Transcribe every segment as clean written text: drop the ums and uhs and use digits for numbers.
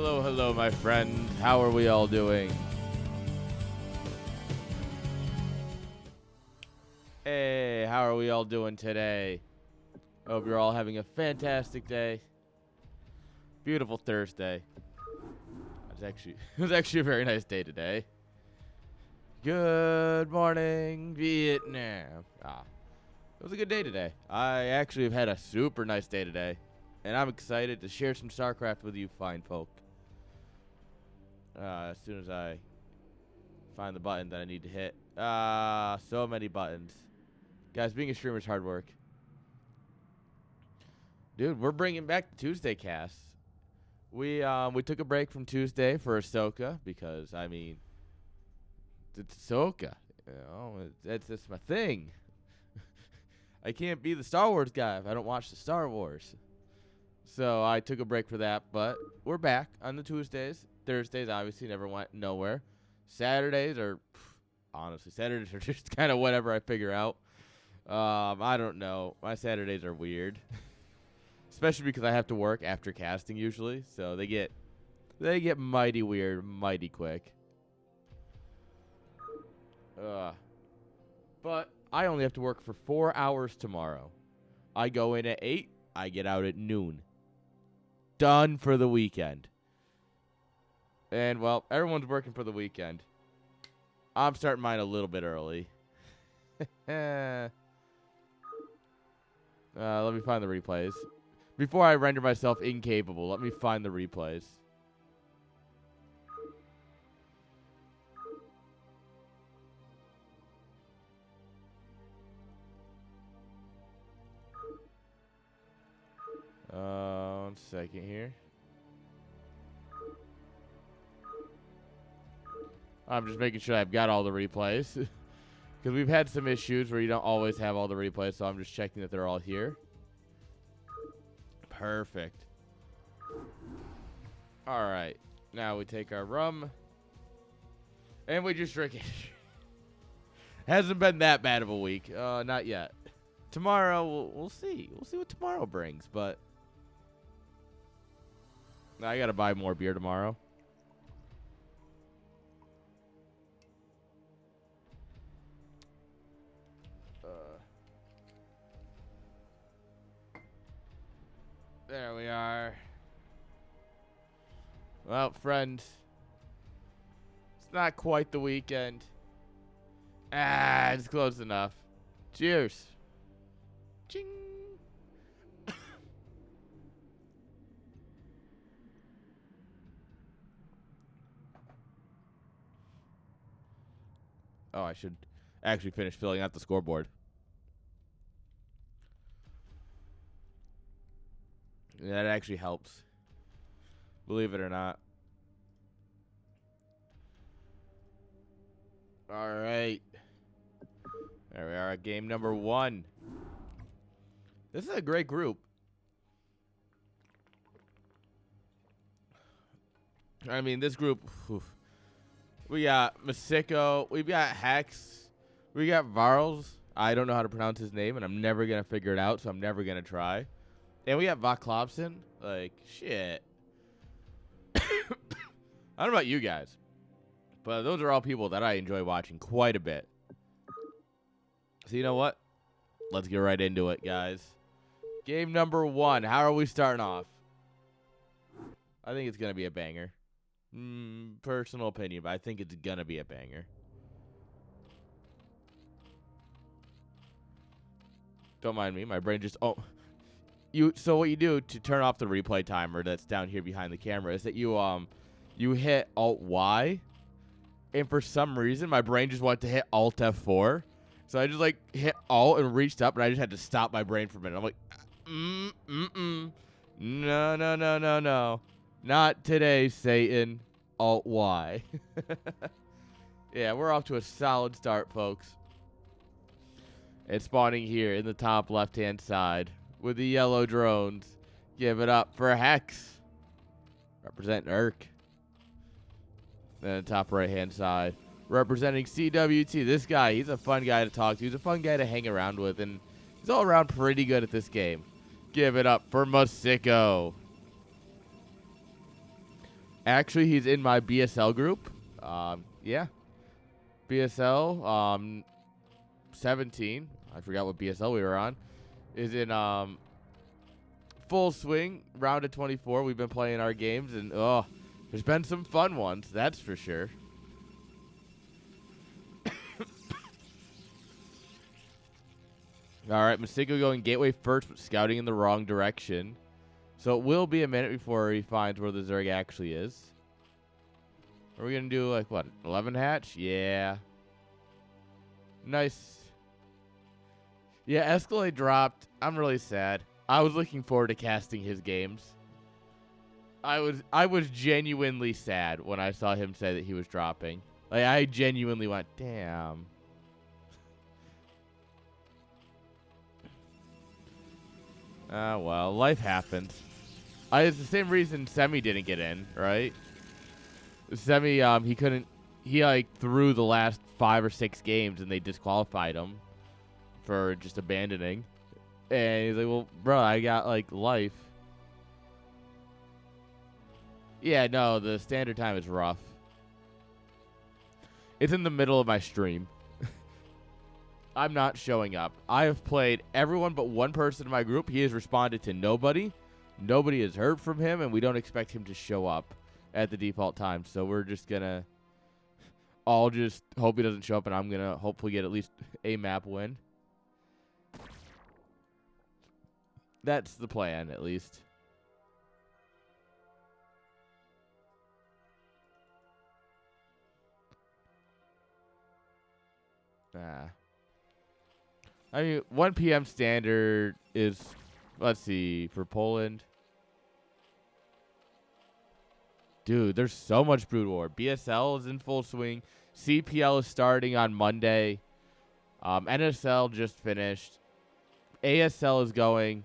Hello, hello, my friend. How are we all doing? Hey, how are we all doing today? Hope you're all having a fantastic day. Beautiful Thursday. It was actually a very nice day today. Good morning, Vietnam. It was a good day today. I actually have had a super nice day today, and I'm excited to share some StarCraft with you fine folk. As soon as I find the button that I need to hit. So many buttons. Guys, being a streamer is hard work. Dude, we're bringing back the Tuesday casts. We took a break from Tuesday for Ahsoka because, I mean, it's Ahsoka. You know, that's my thing. I can't be the Star Wars guy if I don't watch the Star Wars. So I took a break for that, but we're back on the Tuesdays. Thursdays obviously never went nowhere. Saturdays are just kind of whatever I figure out. I don't know. My Saturdays are weird. Especially because I have to work after casting usually, so they get mighty weird, mighty quick. But I only have to work for 4 hours tomorrow. I go in at 8, I get out at noon. Done for the weekend. And, well, everyone's working for the weekend. I'm starting mine a little bit early. Let me find the replays. Before I render myself incapable, let me find the replays. One second here. I'm just making sure I've got all the replays. Because we've had some issues where you don't always have all the replays, so I'm just checking that they're all here. Perfect. Alright. Now we take our rum. And we just drink it. Hasn't been that bad of a week. Not yet. Tomorrow, we'll see. We'll see what tomorrow brings, but I gotta buy more beer tomorrow. There we are. Well, friends, it's not quite the weekend. It's close enough. Cheers. Ching. Oh, I should actually finish filling out the scoreboard. That actually helps. Believe it or not. All right. There we are at game number 1. This is a great group. I mean, this group, we got Masiko, we've got Hex, we got Varls. I don't know how to pronounce his name, and I'm never going to figure it out, so I'm never going to try. And we got Vaklopson. Like, shit. I don't know about you guys, but those are all people that I enjoy watching quite a bit. So you know what? Let's get right into it, guys. Game number 1. How are we starting off? I think it's going to be a banger. Personal opinion, but I think it's going to be a banger. Don't mind me. My brain just... So what you do to turn off the replay timer that's down here behind the camera is that you hit Alt-Y, and for some reason my brain just wanted to hit Alt-F4. So I just like hit Alt and reached up, and I just had to stop my brain for a minute. I'm like, no. Not today, Satan. Alt-Y. Yeah, we're off to a solid start, folks. It's spawning here in the top left-hand side with the yellow drones. Give it up for Hex. Representing Urk. Then the top right-hand side. Representing CWT. This guy, he's a fun guy to talk to. He's a fun guy to hang around with. And he's all around pretty good at this game. Give it up for Masiko. Actually, he's in my BSL group. Yeah. BSL 17. I forgot what BSL we were on. Is in full swing. Round of 24. We've been playing our games, and there's been some fun ones. That's for sure. All right, Masego going gateway first, but scouting in the wrong direction. So it will be a minute before he finds where the Zerg actually is. Are we going to do, like, what, 11 hatch? Yeah. Nice. Yeah, Escalade dropped. I'm really sad. I was looking forward to casting his games. I was genuinely sad when I saw him say that he was dropping. Like, I genuinely went, damn. Well, life happens. It's the same reason Semi didn't get in, right? Semi, he couldn't. He like threw the last 5 or 6 games, and they disqualified him for just abandoning. And he's like, "Well, bro, I got like life." Yeah, no, the standard time is rough. It's in the middle of my stream. I'm not showing up. I have played everyone but one person in my group. He has responded to nobody. Nobody has heard from him, and we don't expect him to show up at the default time. So we're just going to all just hope he doesn't show up, and I'm going to hopefully get at least a map win. That's the plan, at least. I mean, 1 p.m. standard is, let's see, for Poland. Dude, there's so much Brood War. BSL is in full swing. CPL is starting on Monday. NSL just finished. ASL is going.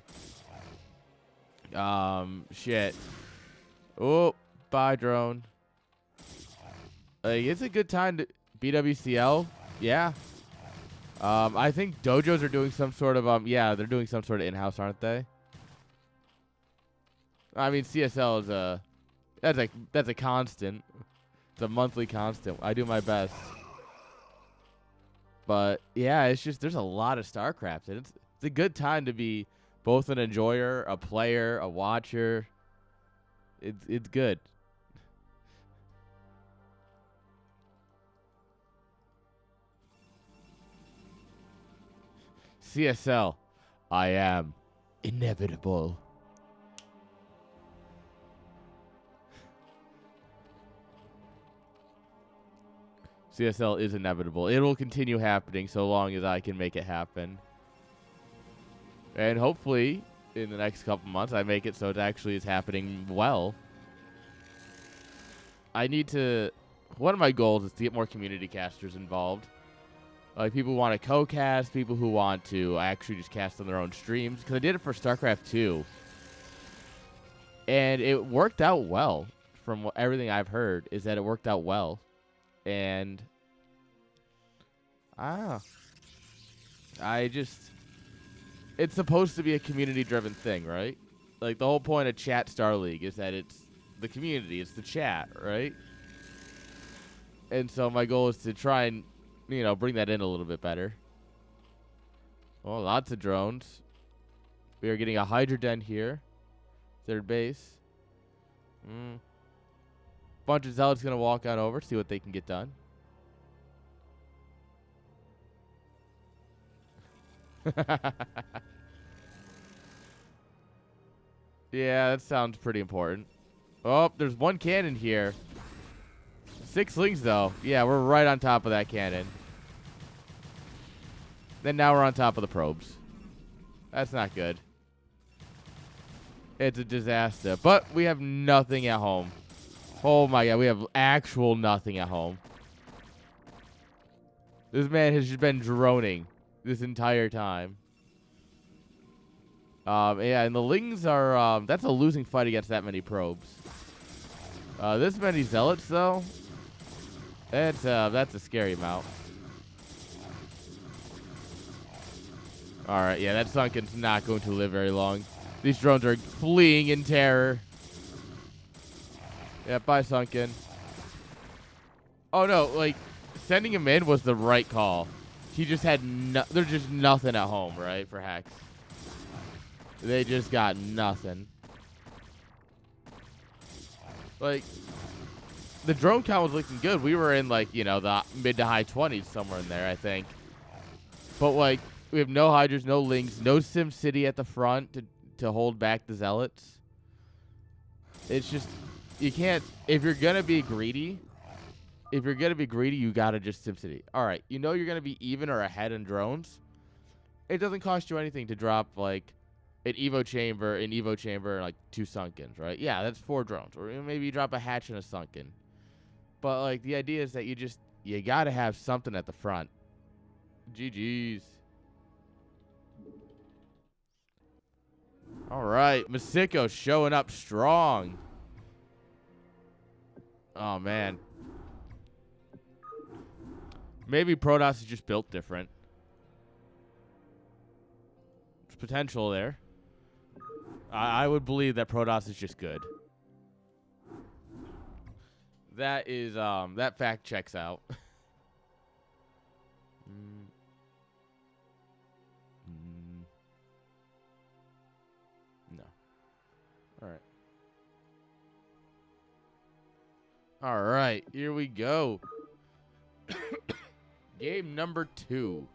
Shit. Oh, bye, drone. Like, it's a good time to BWCL. Yeah. I think dojos are doing some sort of yeah, they're doing some sort of in-house, aren't they? I mean, CSL is that's a constant. It's a monthly constant. I do my best. But yeah, it's just there's a lot of StarCraft, and it's a good time to be both an enjoyer, a player, a watcher. It's good. CSL, I am inevitable. CSL is inevitable. It will continue happening so long as I can make it happen. And hopefully, in the next couple months, I make it so it actually is happening well. I need to... One of my goals is to get more community casters involved. Like, people who want to co-cast, people who want to actually just cast on their own streams. Because I did it for StarCraft 2. And it worked out well. From everything I've heard, is that it worked out well. And... It's supposed to be a community-driven thing, right? Like, the whole point of Chat Star League is that it's the community. It's the chat, right? And so my goal is to try and... bring that in a little bit better. Oh, lots of drones. We are getting a Hydra Den here. Third base. Bunch of Zealots going to walk on over, see what they can get done. Yeah, that sounds pretty important. Oh, there's one cannon here. 6 slings, though. Yeah, we're right on top of that cannon. Then now we're on top of the probes. That's not good. It's a disaster. But we have nothing at home. Oh, my God. We have actual nothing at home. This man has just been droning this entire time. Yeah, and the Lings are... that's a losing fight against that many probes. This many Zealots, though... That's a scary amount. Alright, yeah, that Sunken's not going to live very long. These drones are fleeing in terror. Yeah, bye, Sunken. Oh, no, like, sending him in was the right call. He just had there's just nothing at home, right, for Hex. They just got nothing. Like, the drone count was looking good. We were in, like, you know, the mid to high 20s, somewhere in there, I think. But, like, we have no Hydras, no Lings, no Sim City at the front to hold back the Zealots. It's just, you can't, if you're going to be greedy, you got to just Sim City. All right, you know you're going to be even or ahead in drones. It doesn't cost you anything to drop, like, an Evo Chamber, and, like, 2 Sunkens, right? Yeah, that's 4 drones. Or maybe you drop a Hatch and a Sunken. But, like, the idea is that you got to have something at the front. GG's. All right, Masiko showing up strong. Oh, man. Maybe Protoss is just built different. There's potential there. I would believe that Protoss is just good. That is, that fact checks out. No. All right. All right, here we go. Game number 2.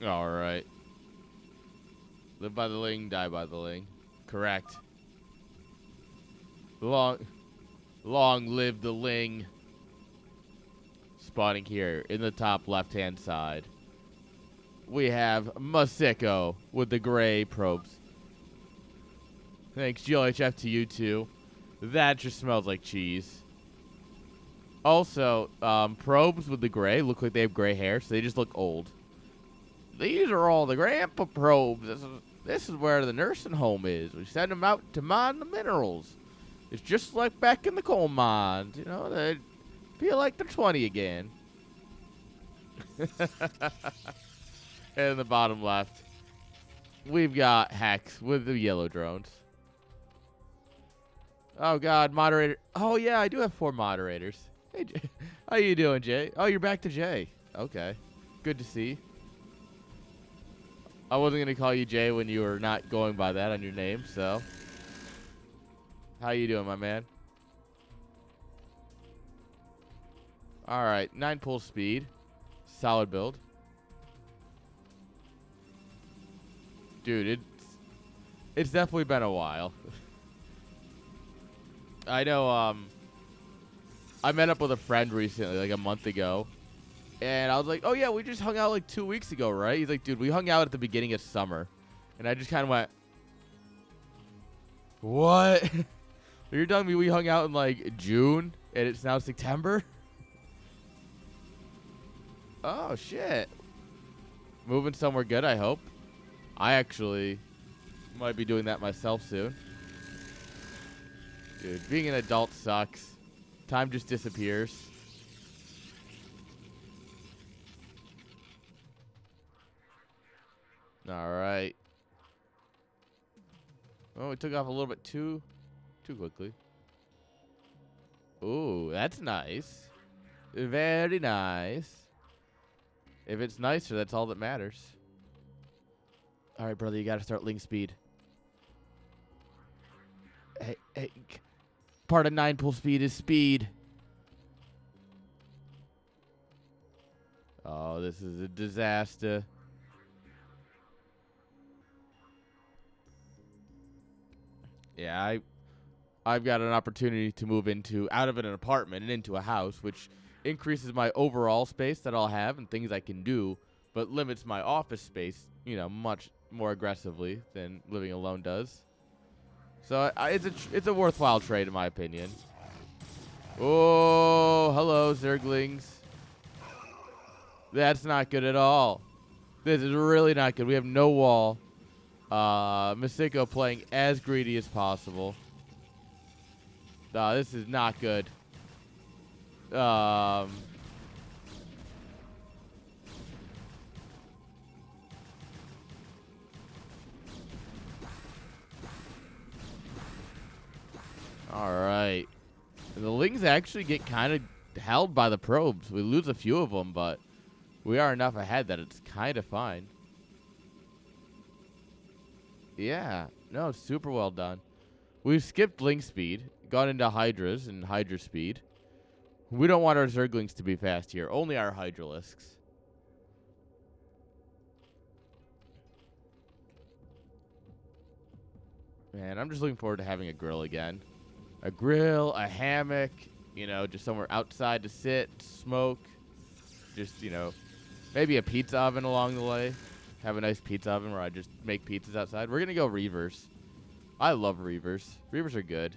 All right. Live by the Ling, die by the Ling. Correct. Long live the Ling. Spawning here in the top left-hand side. We have Masiko with the gray probes. Thanks, GLHF, to you too. That just smells like cheese. Also, probes with the gray look like they have gray hair, so they just look old. These are all the grandpa probes. This is where the nursing home is. We send them out to mine the minerals. It's just like back in the coal mines. You know, they feel like they're 20 again. And in the bottom left, we've got Hex with the yellow drones. Oh, God, moderator. Oh, yeah, I do have 4 moderators. Hey, Jay. How you doing, Jay? Oh, you're back to Jay. Okay. Good to see. I wasn't going to call you Jay when you were not going by that on your name, so. How you doing, my man? All right, 9 pull speed. Solid build. Dude, it's definitely been a while. I know, I met up with a friend recently, like a month ago. And I was like, oh, yeah, we just hung out like 2 weeks ago, right? He's like, dude, we hung out at the beginning of summer. And I just kind of went, what? You're telling me we hung out in like June and it's now September? Oh, shit. Moving somewhere good, I hope. I actually might be doing that myself soon. Dude, being an adult sucks. Time just disappears. All right. Oh, we took off a little bit too quickly. Ooh, that's nice. Very nice. If it's nicer, that's all that matters. All right, brother, you got to start Ling speed. Hey, part of 9 pull speed is speed. Oh, this is a disaster. Yeah, I've got an opportunity to move out of an apartment and into a house, which increases my overall space that I'll have and things I can do, but limits my office space, you know, much more aggressively than living alone does. So it's a worthwhile trade in my opinion. Oh, hello, Zerglings. That's not good at all. This is really not good. We have no wall. Masiko playing as greedy as possible. This is not good. All right. And the Lings actually get kind of held by the probes. We lose a few of them, but we are enough ahead that it's kind of fine. Yeah. No, super well done. We've skipped Ling speed, gone into Hydras and Hydra speed. We don't want our Zerglings to be fast here. Only our Hydralisks. Man, I'm just looking forward to having a grill again. A grill, a hammock, you know, just somewhere outside to sit, smoke. Just, you know, maybe a pizza oven along the way. Have a nice pizza oven where I just make pizzas outside. We're going to go Reavers. I love Reavers. Reavers are good.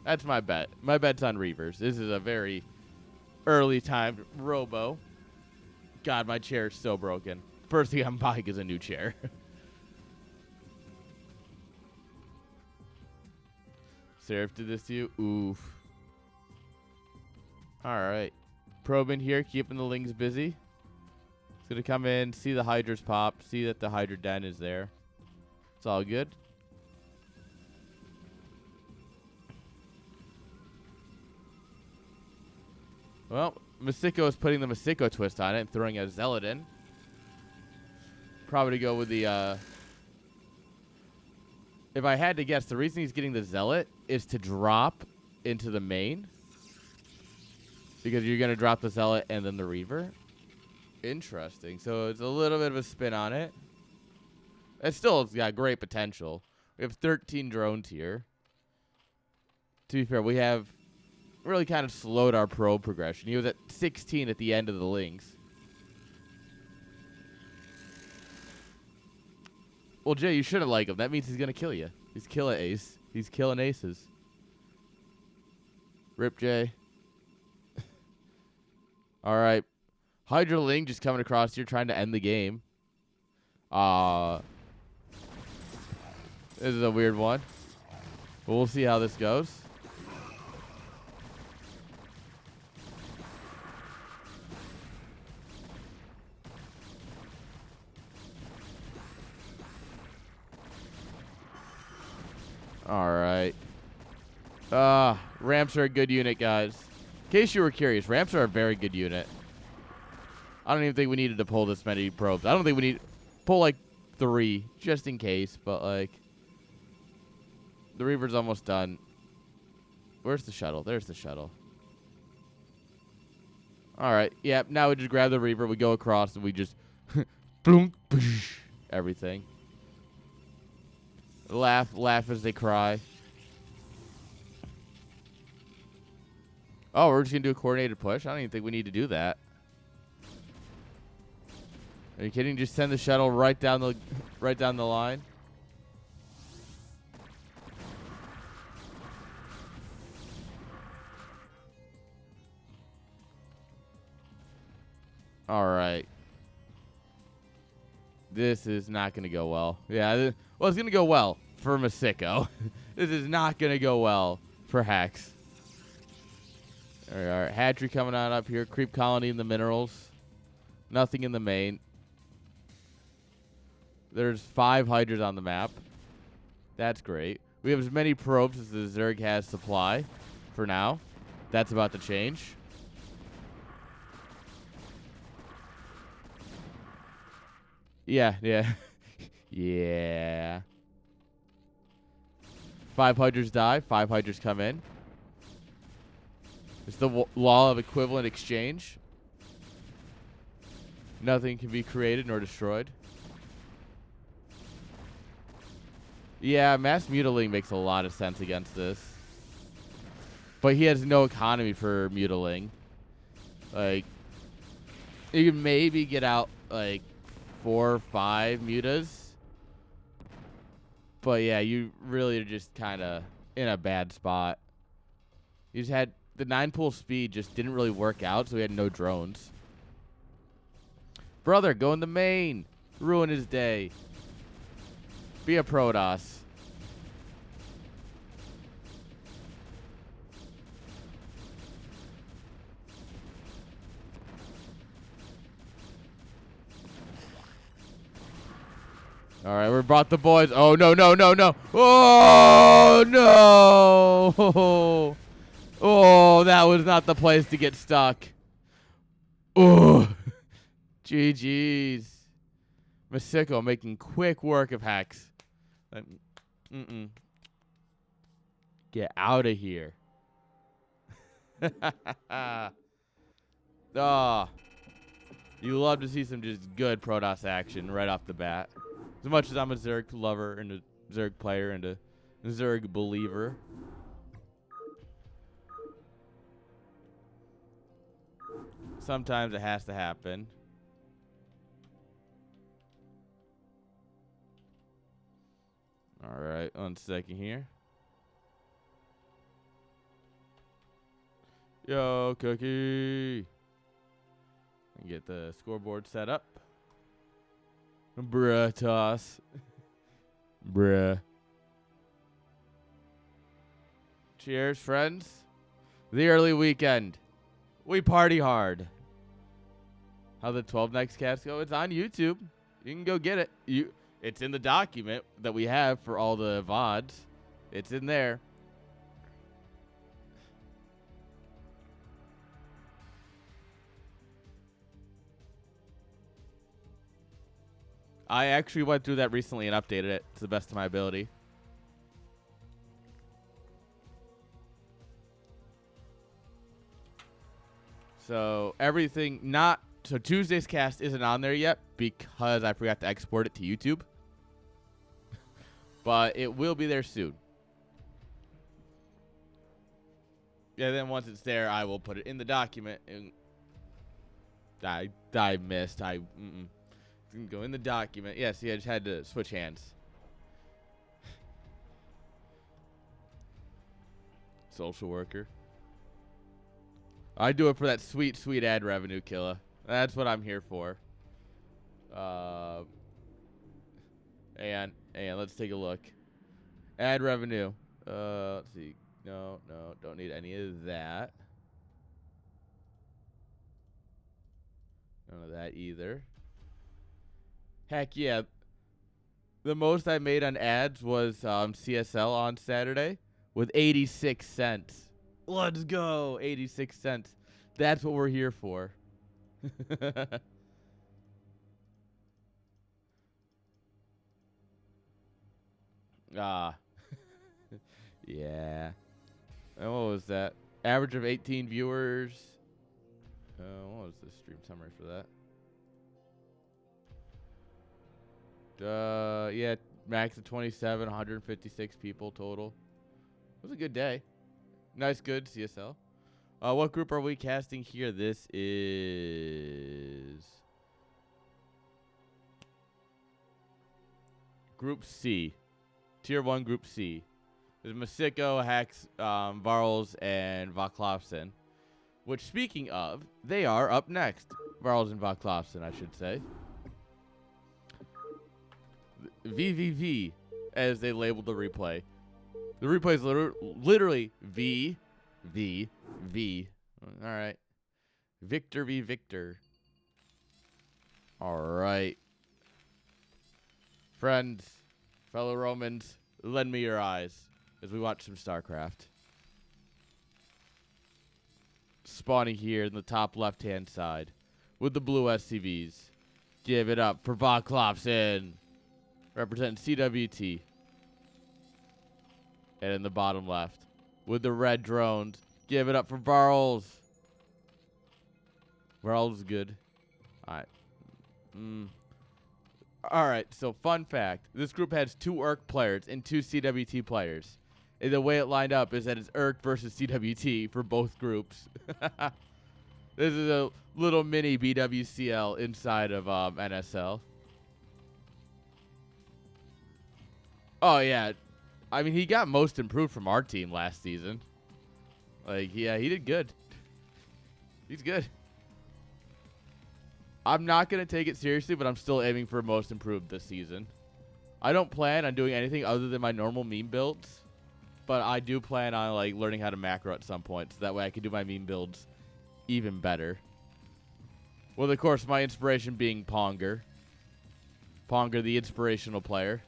That's my bet. My bet's on Reavers. This is a very early timed robo. God, my chair is so broken. First thing I'm buying is a new chair. Seraph did this to you? Oof. Alright. Probe in here, keeping the Lings busy. It's going to come in, see the Hydras pop, see that the Hydra den is there. It's all good. Well, Masiko is putting the Masiko twist on it and throwing a Zealot in. Probably to go with the, if I had to guess, the reason he's getting the Zealot is to drop into the main. Because you're going to drop the Zealot and then the Reaver. Interesting. So it's a little bit of a spin on it. It's still got great potential. We have 13 drones here. To be fair, we have really kind of slowed our probe progression. He was at 16 at the end of the Lings. Well, Jay, you shouldn't like him. That means he's going to kill you. He's killing ace. He's killing aces. Rip, Jay. All right. Hydra Ling just coming across here trying to end the game. This is a weird one. But we'll see how this goes. All right. Ramps are a good unit, guys. In case you were curious, ramps are a very good unit. I don't even think we needed to pull this many probes. I don't think we need pull like 3 just in case, but like the Reaver's almost done. Where's the shuttle? There's the shuttle. All right. Yeah, now we just grab the Reaver, we go across and we just boom, everything. Laugh as they cry. Oh, we're just going to do a coordinated push? I don't even think we need to do that. Are you kidding? Just send the shuttle right down the line. All right. This is not going to go well. Yeah, well, it's going to go well for Masiko. This is not going to go well for Hex. All right, hatchery coming on up here. Creep colony in the minerals. Nothing in the main. There's 5 Hydras on the map. That's great. We have as many probes as the Zerg has supply for now. That's about to change. Yeah. Yeah. 5 Hydras die. 5 Hydras come in. It's the law of equivalent exchange. Nothing can be created nor destroyed. Yeah, mass mutilating makes a lot of sense against this. But he has no economy for mutilating. Like, you can maybe get out, like, 4 or 5 mutas. But, yeah, you really are just kind of in a bad spot. You just had the 9-pool speed just didn't really work out, so we had no drones. Brother, go in the main. Ruin his day. Be a Protoss. All right, we brought the boys. Oh, no, no, no, no. Oh, no. Oh, that was not the place to get stuck. Oh, GG's. Masiko making quick work of Hex. Get out of here. Oh, you love to see some just good Protoss action right off the bat. As much as I'm a Zerg lover and a Zerg player and a Zerg believer. Sometimes it has to happen. All right, 1 second here. Yo, Cookie. And get the scoreboard set up. Bruh, toss. Bruh. Cheers, friends. The early weekend. We party hard. How the 12 Nights cast go? It's on YouTube. You can go get it. It's in the document that we have for all the VODs. It's in there. I actually went through that recently and updated it to the best of my ability. So everything so Tuesday's cast isn't on there yet because I forgot to export it to YouTube. But it will be there soon. Yeah, then once it's there, I will put it in the document. And I missed. Didn't go in the document. Yeah, see, I just had to switch hands. Social worker. I do it for that sweet, sweet ad revenue, Killa. That's what I'm here for. And let's take a look. Ad revenue. Let's see. No, don't need any of that. None of that either. Heck yeah. The most I made on ads was CSL on Saturday with 86 cents. Let's go. 86 cents. That's what we're here for. Ah. Yeah. And what was that? Average of 18 viewers. What was the stream summary for that? Yeah, max of 27, 156 people total. It was a good day. Nice, good CSL. What group are we casting here? This is Group C. Tier 1 Group C. There's Masiko, Hex, Varls, and Vaklovson. Which, speaking of, they are up next. Varls and Vaklovson, I should say. VVV, as they labeled the replay. The replay is literally V, V, V. All right. Victor v. Victor. All right. Friends, fellow Romans, lend me your eyes as we watch some StarCraft. Spawning here in the top left-hand side with the blue SCVs. Give it up for Vaklovson, representing CWT. And in the bottom left with the red drones. Give it up for Varls. Varls is good. All right. All right, so fun fact. This group has 2 ERC players and 2 CWT players. And the way it lined up is that it's ERC versus CWT for both groups. This is a little mini BWCL inside of NSL. Oh, yeah. I mean, he got most improved from our team last season. Like, yeah, he did good. He's good. I'm not going to take it seriously, but I'm still aiming for most improved this season. I don't plan on doing anything other than my normal meme builds, but I do plan on like learning how to macro at some point, so that way I can do my meme builds even better. Well, of course, my inspiration being Ponger. Ponger, the inspirational player.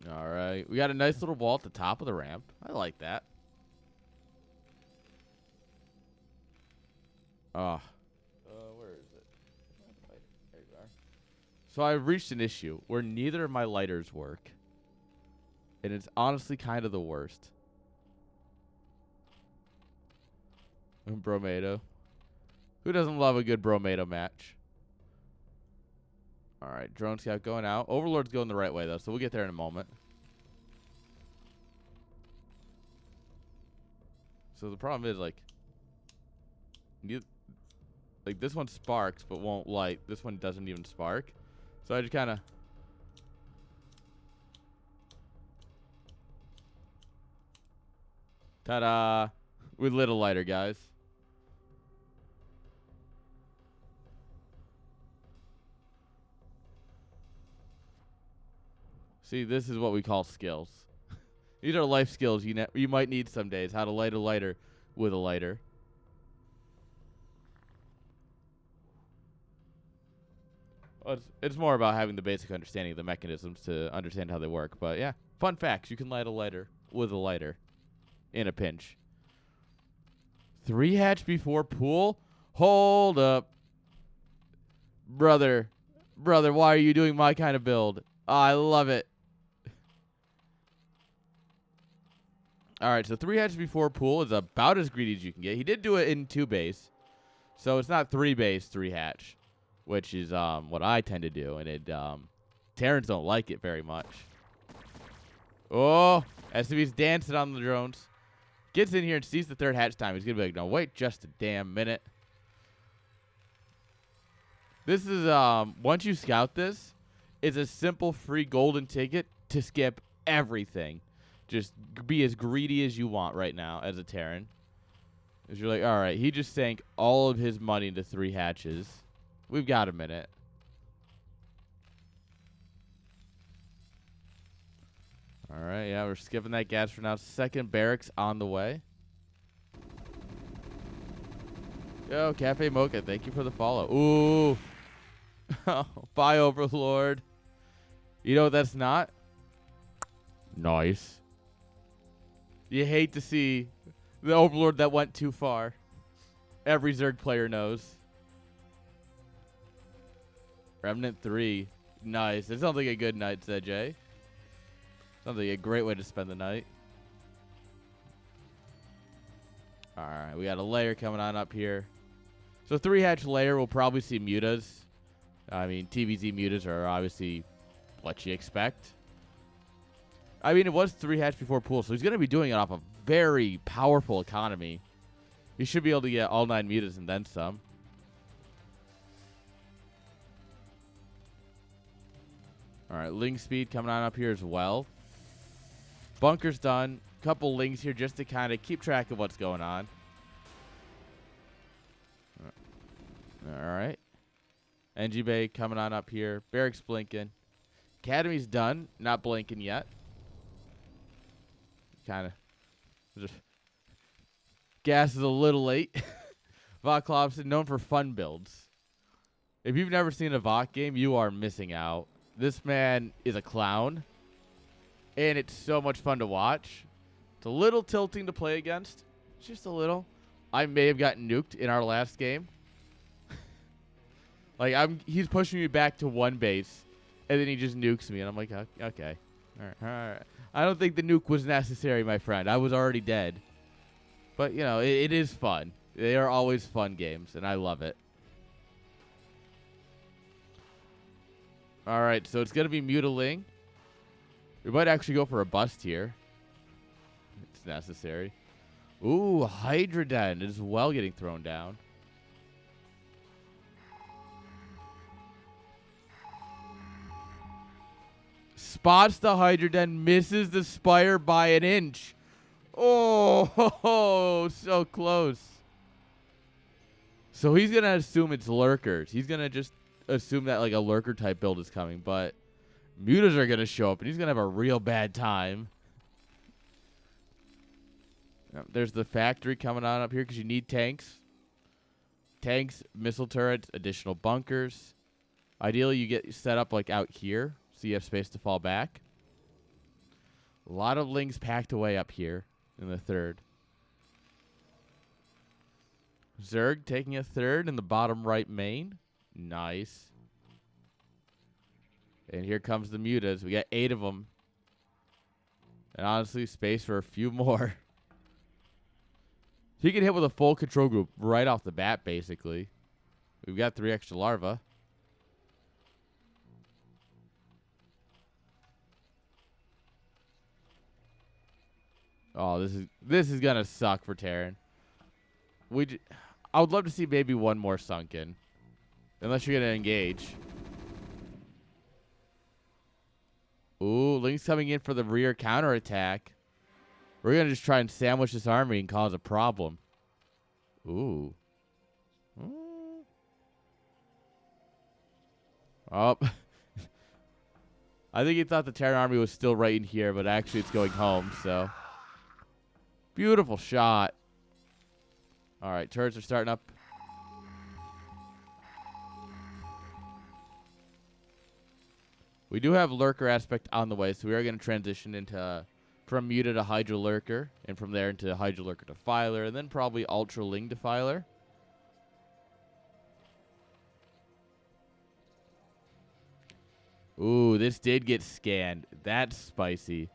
All right. We got a nice little wall at the top of the ramp. I like that. Oh. Where is it? There you are. So I've reached an issue where neither of my lighters work. And it's honestly kind of the worst. Bromato. Who doesn't love a good Bromato match? All right, Drone Scout going out. Overlord's going the right way, though, so we'll get there in a moment. So the problem is, like this one sparks but won't light. This one doesn't even spark. So I just kind of... Ta-da! We lit a lighter, guys. See, this is what we call skills. These are life skills you might need some days. How to light a lighter with a lighter. Well, it's more about having the basic understanding of the mechanisms to understand how they work. But yeah, fun facts. You can light a lighter with a lighter in a pinch. 3 hatch before pool? Hold up. Brother, why are you doing my kind of build? Oh, I love it. All right, so 3 hatch before pool is about as greedy as you can get. He did do it in 2 base. So it's not 3 base, 3 hatch, which is what I tend to do. And Terrans don't like it very much. Oh, SCV's dancing on the drones. Gets in here and sees the 3rd hatch time. He's going to be like, no, wait just a damn minute. This is, once you scout this, it's a simple free golden ticket to skip everything. Just be as greedy as you want right now as a Terran. Because you're like, all right, he just sank all of his money into 3 hatches. We've got a minute. All right, yeah, we're skipping that gas for now. 2nd barracks on the way. Yo, Cafe Mocha, thank you for the follow. Ooh. Bye, Overlord. You know what that's not? Nice. You hate to see the Overlord that went too far. Every Zerg player knows. Remnant 3. Nice. It sounds like a good night, said Jay. Sounds like a great way to spend the night. Alright, we got a layer coming on up here. So 3 hatch layer, we'll probably see mutas. I mean, TVZ mutas are obviously what you expect. I mean, it was 3 hatch before pool, so he's going to be doing it off a very powerful economy. He should be able to get all 9 mutas and then some. All right, Ling speed coming on up here as well. Bunker's done. Couple Lings here just to kind of keep track of what's going on. All right. NG Bay coming on up here. Barracks blinking. Academy's done. Not blinking yet. Kind of. Gas is a little late. Vok Klopson, known for fun builds. If you've never seen a Vok game, you are missing out. This man is a clown. And it's so much fun to watch. It's a little tilting to play against. Just a little. I may have gotten nuked in our last game. Like, he's pushing me back to 1 base. And then he just nukes me. And I'm like, okay. All right. I don't think the nuke was necessary, my friend. I was already dead. But, you know, it is fun. They are always fun games. And I love it. All right. So it's going to be Mutiling. We might actually go for a bust here. It's necessary. Ooh, Hydroden as well getting thrown down. Spots the Hydroden, misses the Spire by an inch. Oh, so close. So he's going to assume it's lurkers. He's going to just assume that like a lurker type build is coming, but mutas are going to show up and he's going to have a real bad time. There's the factory coming on up here because you need tanks. Tanks, missile turrets, additional bunkers. Ideally, you get set up like out here so you have space to fall back. A lot of lings packed away up here in the third. Zerg taking a third in the bottom right main. Nice. And here comes the mutas. We got 8 of them. And honestly, space for a few more. He can hit with a full control group right off the bat, basically. We've got 3 extra larvae. Oh, this is gonna suck for Terran. I would love to see maybe one more sunken, unless you're gonna engage. Ooh, Link's coming in for the rear counterattack. We're gonna just try and sandwich this army and cause a problem. Ooh. Oh. I think he thought the Terran army was still right in here, but actually it's going home, so. Beautiful shot. All right, turrets are starting up. We do have Lurker aspect on the way, so we are going to transition into from Muta to Hydro Lurker, and from there into Hydro Lurker Defiler, and then probably Ultra Ling Defiler. Ooh, this did get scanned. That's spicy.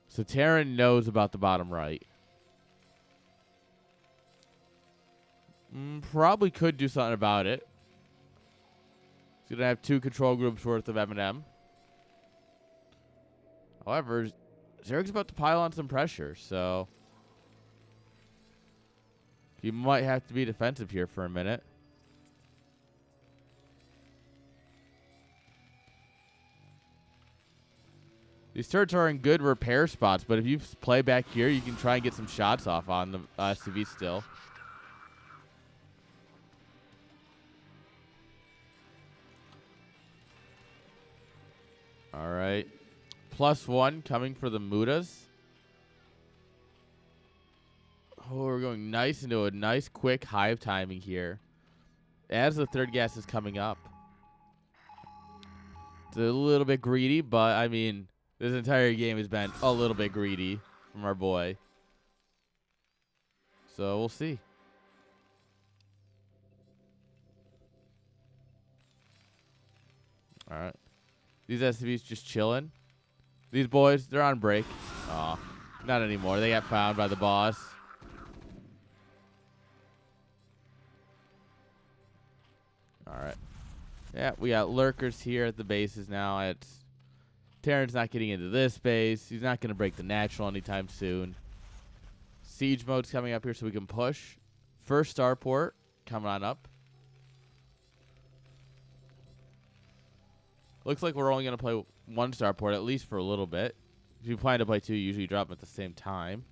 So Terran knows about the bottom right. Probably could do something about it. He's going to have 2 control groups worth of M&M. However, Zerg's about to pile on some pressure, so he might have to be defensive here for a minute. These turrets are in good repair spots, but if you play back here, you can try and get some shots off on the SCV still. All right. +1 coming for the Mutas. Oh, we're going nice into a nice quick hive timing here as the third gas is coming up. It's a little bit greedy, but I mean, this entire game has been a little bit greedy from our boy. So we'll see. All right. These SCVs just chilling. These boys, they're on break. Aw, not anymore. They got found by the boss. All right. Yeah, we got lurkers here at the bases now. Terran's not getting into this base. He's not going to break the natural anytime soon. Siege mode's coming up here so we can push. First starport coming on up. Looks like we're only going to play 1 starport, at least for a little bit. If you plan to play 2, you usually drop them at the same time.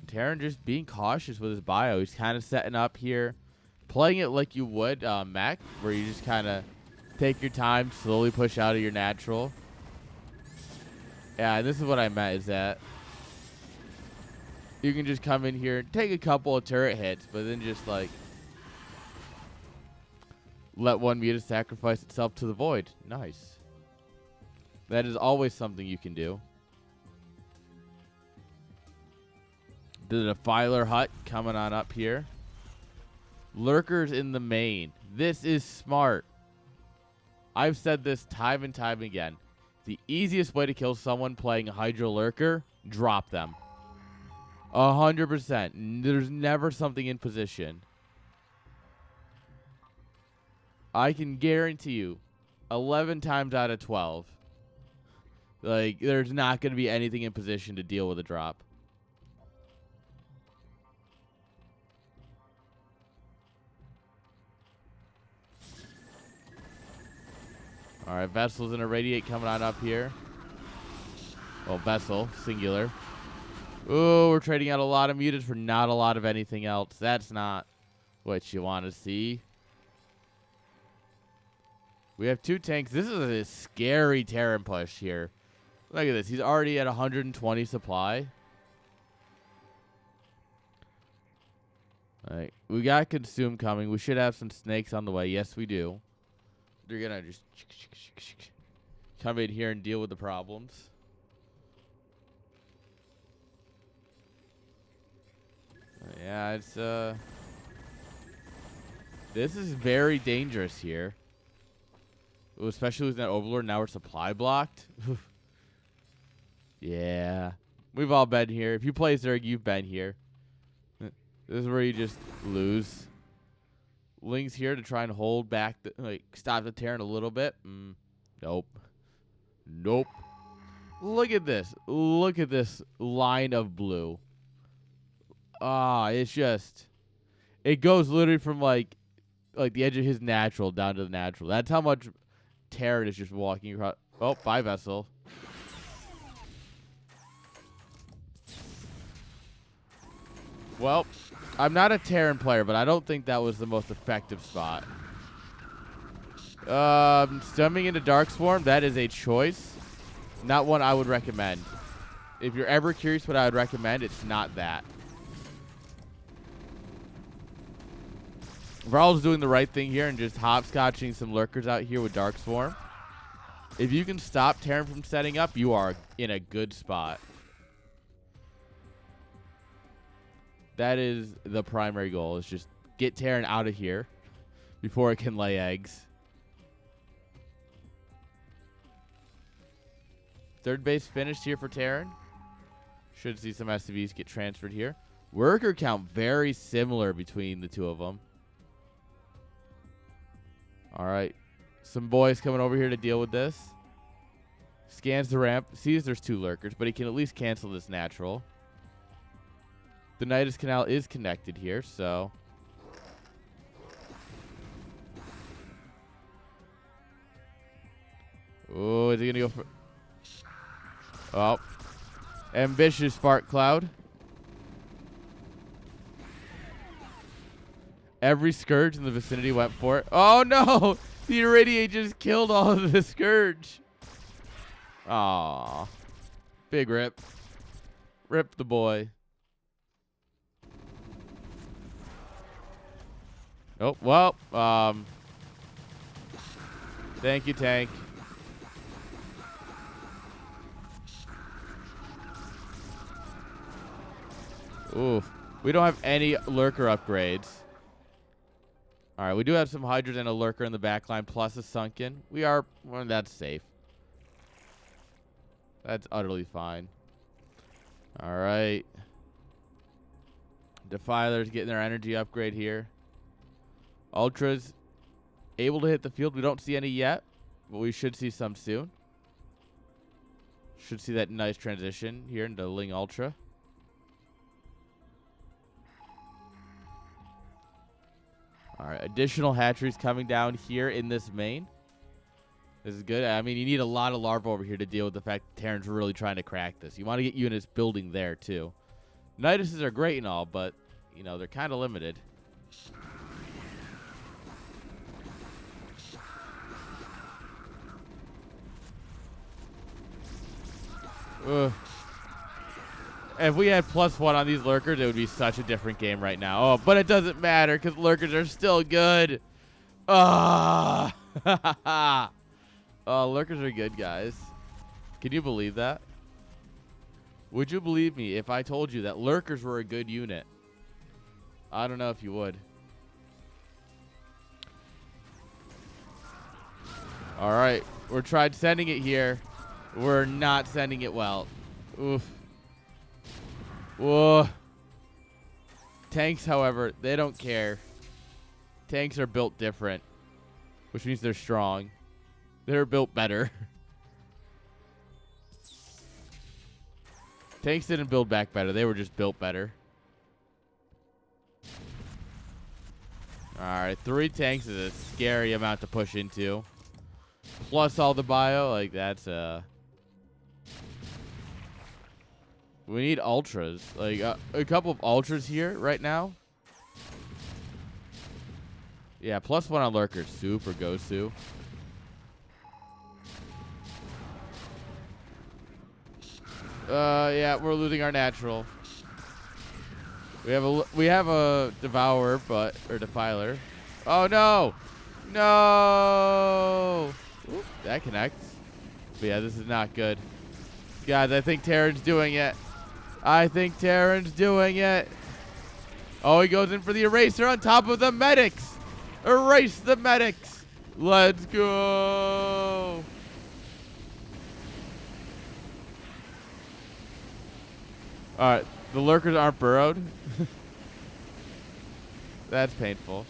Terran just being cautious with his bio. He's kind of setting up here, playing it like you would mech, where you just kind of take your time, slowly push out of your natural. Yeah, and this is what I meant, is that you can just come in here, take a couple of turret hits, but then just like let one muta sacrifice itself to the void. Nice. That is always something you can do. The Defiler hut coming on up here. Lurkers in the main. This is smart. I've said this time and time again. The easiest way to kill someone playing a Hydro Lurker, drop them. 100%. There's never something in position. I can guarantee you, 11 times out of 12, like, there's not going to be anything in position to deal with a drop. All right, Vessel's in a radiate coming on up here. Well, Vessel, singular. Ooh, we're trading out a lot of mutas for not a lot of anything else. That's not what you want to see. We have 2 tanks. This is a scary Terran push here. Look at this. He's already at 120 supply. All right. We got consume coming. We should have some snakes on the way. Yes, we do. They're going to just come in here and deal with the problems. Yeah, it's this is very dangerous here. Ooh, especially with that Overlord. Now we're supply blocked. Yeah. We've all been here. If you play Zerg, you've been here. This is where you just lose. Ling's here to try and hold back, stop the Terran a little bit. Nope. Nope. Look at this. Look at this line of blue. It's just, it goes literally from like the edge of his natural down to the natural. That's how much Terran is just walking across. Oh, bye, Vessel. Well, I'm not a Terran player, but I don't think that was the most effective spot. Stumming into Dark Swarm, that is a choice. Not one I would recommend. If you're ever curious what I would recommend, it's not that. Vral's doing the right thing here and just hopscotching some lurkers out here with Dark Swarm. If you can stop Terran from setting up, you are in a good spot. That is the primary goal, is just get Terran out of here before it can lay eggs. Third base finished here for Terran. Should see some SCVs get transferred here. Worker count very similar between the two of them. All right. Some boys coming over here to deal with this. Scans the ramp. Sees there's two lurkers, but he can at least cancel this natural. The Nidus Canal is connected here, so. Oh, is he going to go for... Oh. Ambitious Spark Cloud. Every Scourge in the vicinity went for it. Oh, no! The Irradiate just killed all of the Scourge. Aw. Big rip. Rip the boy. Oh, well, thank you, tank. Oof. We don't have any lurker upgrades. All right, we do have some Hydras and a lurker in the back line, plus a sunken. We are, well, that's safe. That's utterly fine. All right. Defiler's getting their energy upgrade here. Ultra's able to hit the field. We don't see any yet, but we should see some soon. Should see that nice transition here into Ling Ultra. All right, additional hatcheries coming down here in this main. This is good. I mean, you need a lot of larvae over here to deal with the fact that Terran's really trying to crack this. You want to get units building there, too. Niduses are great and all, but, you know, they're kind of limited. Ugh. If we had +1 on these lurkers, it would be such a different game right now. Oh, but it doesn't matter because lurkers are still good. Ah. Oh, lurkers are good, guys. Can you believe that? Would you believe me if I told you that lurkers were a good unit? I don't know if you would. All right. We're trying sending it here. We're not sending it well. Oof. Whoa. Tanks, however, they don't care. Tanks are built different, which means they're strong. They're built better. Tanks didn't build back better. They were just built better. All right, 3 tanks is a scary amount to push into. Plus all the bio, like that's we need ultras, like a couple of ultras here right now. Yeah, +1 on lurkers, super Gosu. Yeah, we're losing our natural. We have a devourer, or defiler. Oh no, no! Oop, that connects. But yeah, this is not good, guys. I think Terran's doing it. I think Terran's doing it. Oh, he goes in for the eraser on top of the medics. Erase the medics. Let's go. All right, the lurkers aren't burrowed. That's painful.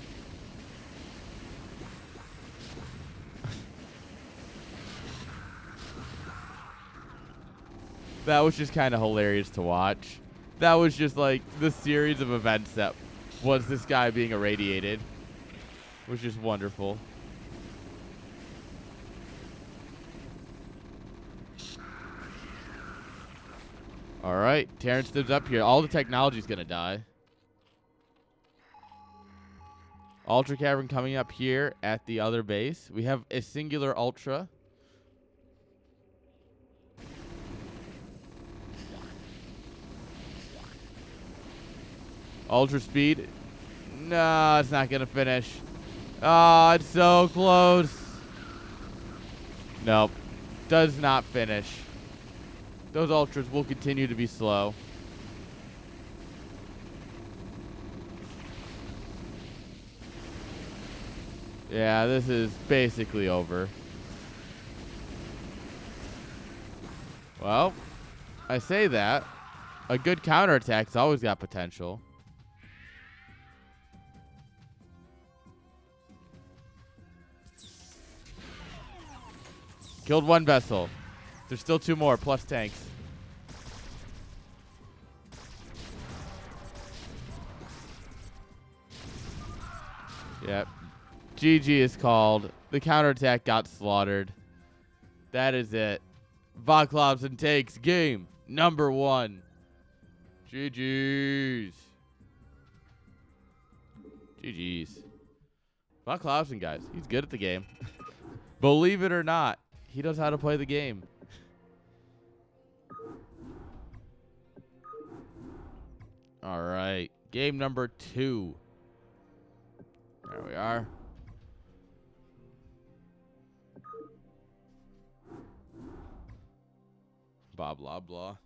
That was just kind of hilarious to watch. That was just like the series of events that was this guy being irradiated. Was just wonderful. All right, Terrence steps up here. All the technology's gonna die. Ultra Cavern coming up here at the other base. We have a singular Ultra. Ultra speed. No, it's not gonna finish. Oh, it's so close. Nope. Does not finish. Those Ultras will continue to be slow. Yeah, this is basically over. Well, I say that. A good counterattack's always got potential. Killed one vessel. There's still two more, plus tanks. Yep. GG is called. The counterattack got slaughtered. That is it. Vaclavsen takes game number 1. GG's. GG's. Vaclavsen, guys. He's good at the game. Believe it or not, he knows how to play the game. All right. Game number 2. There we are. Blah, blah, blah.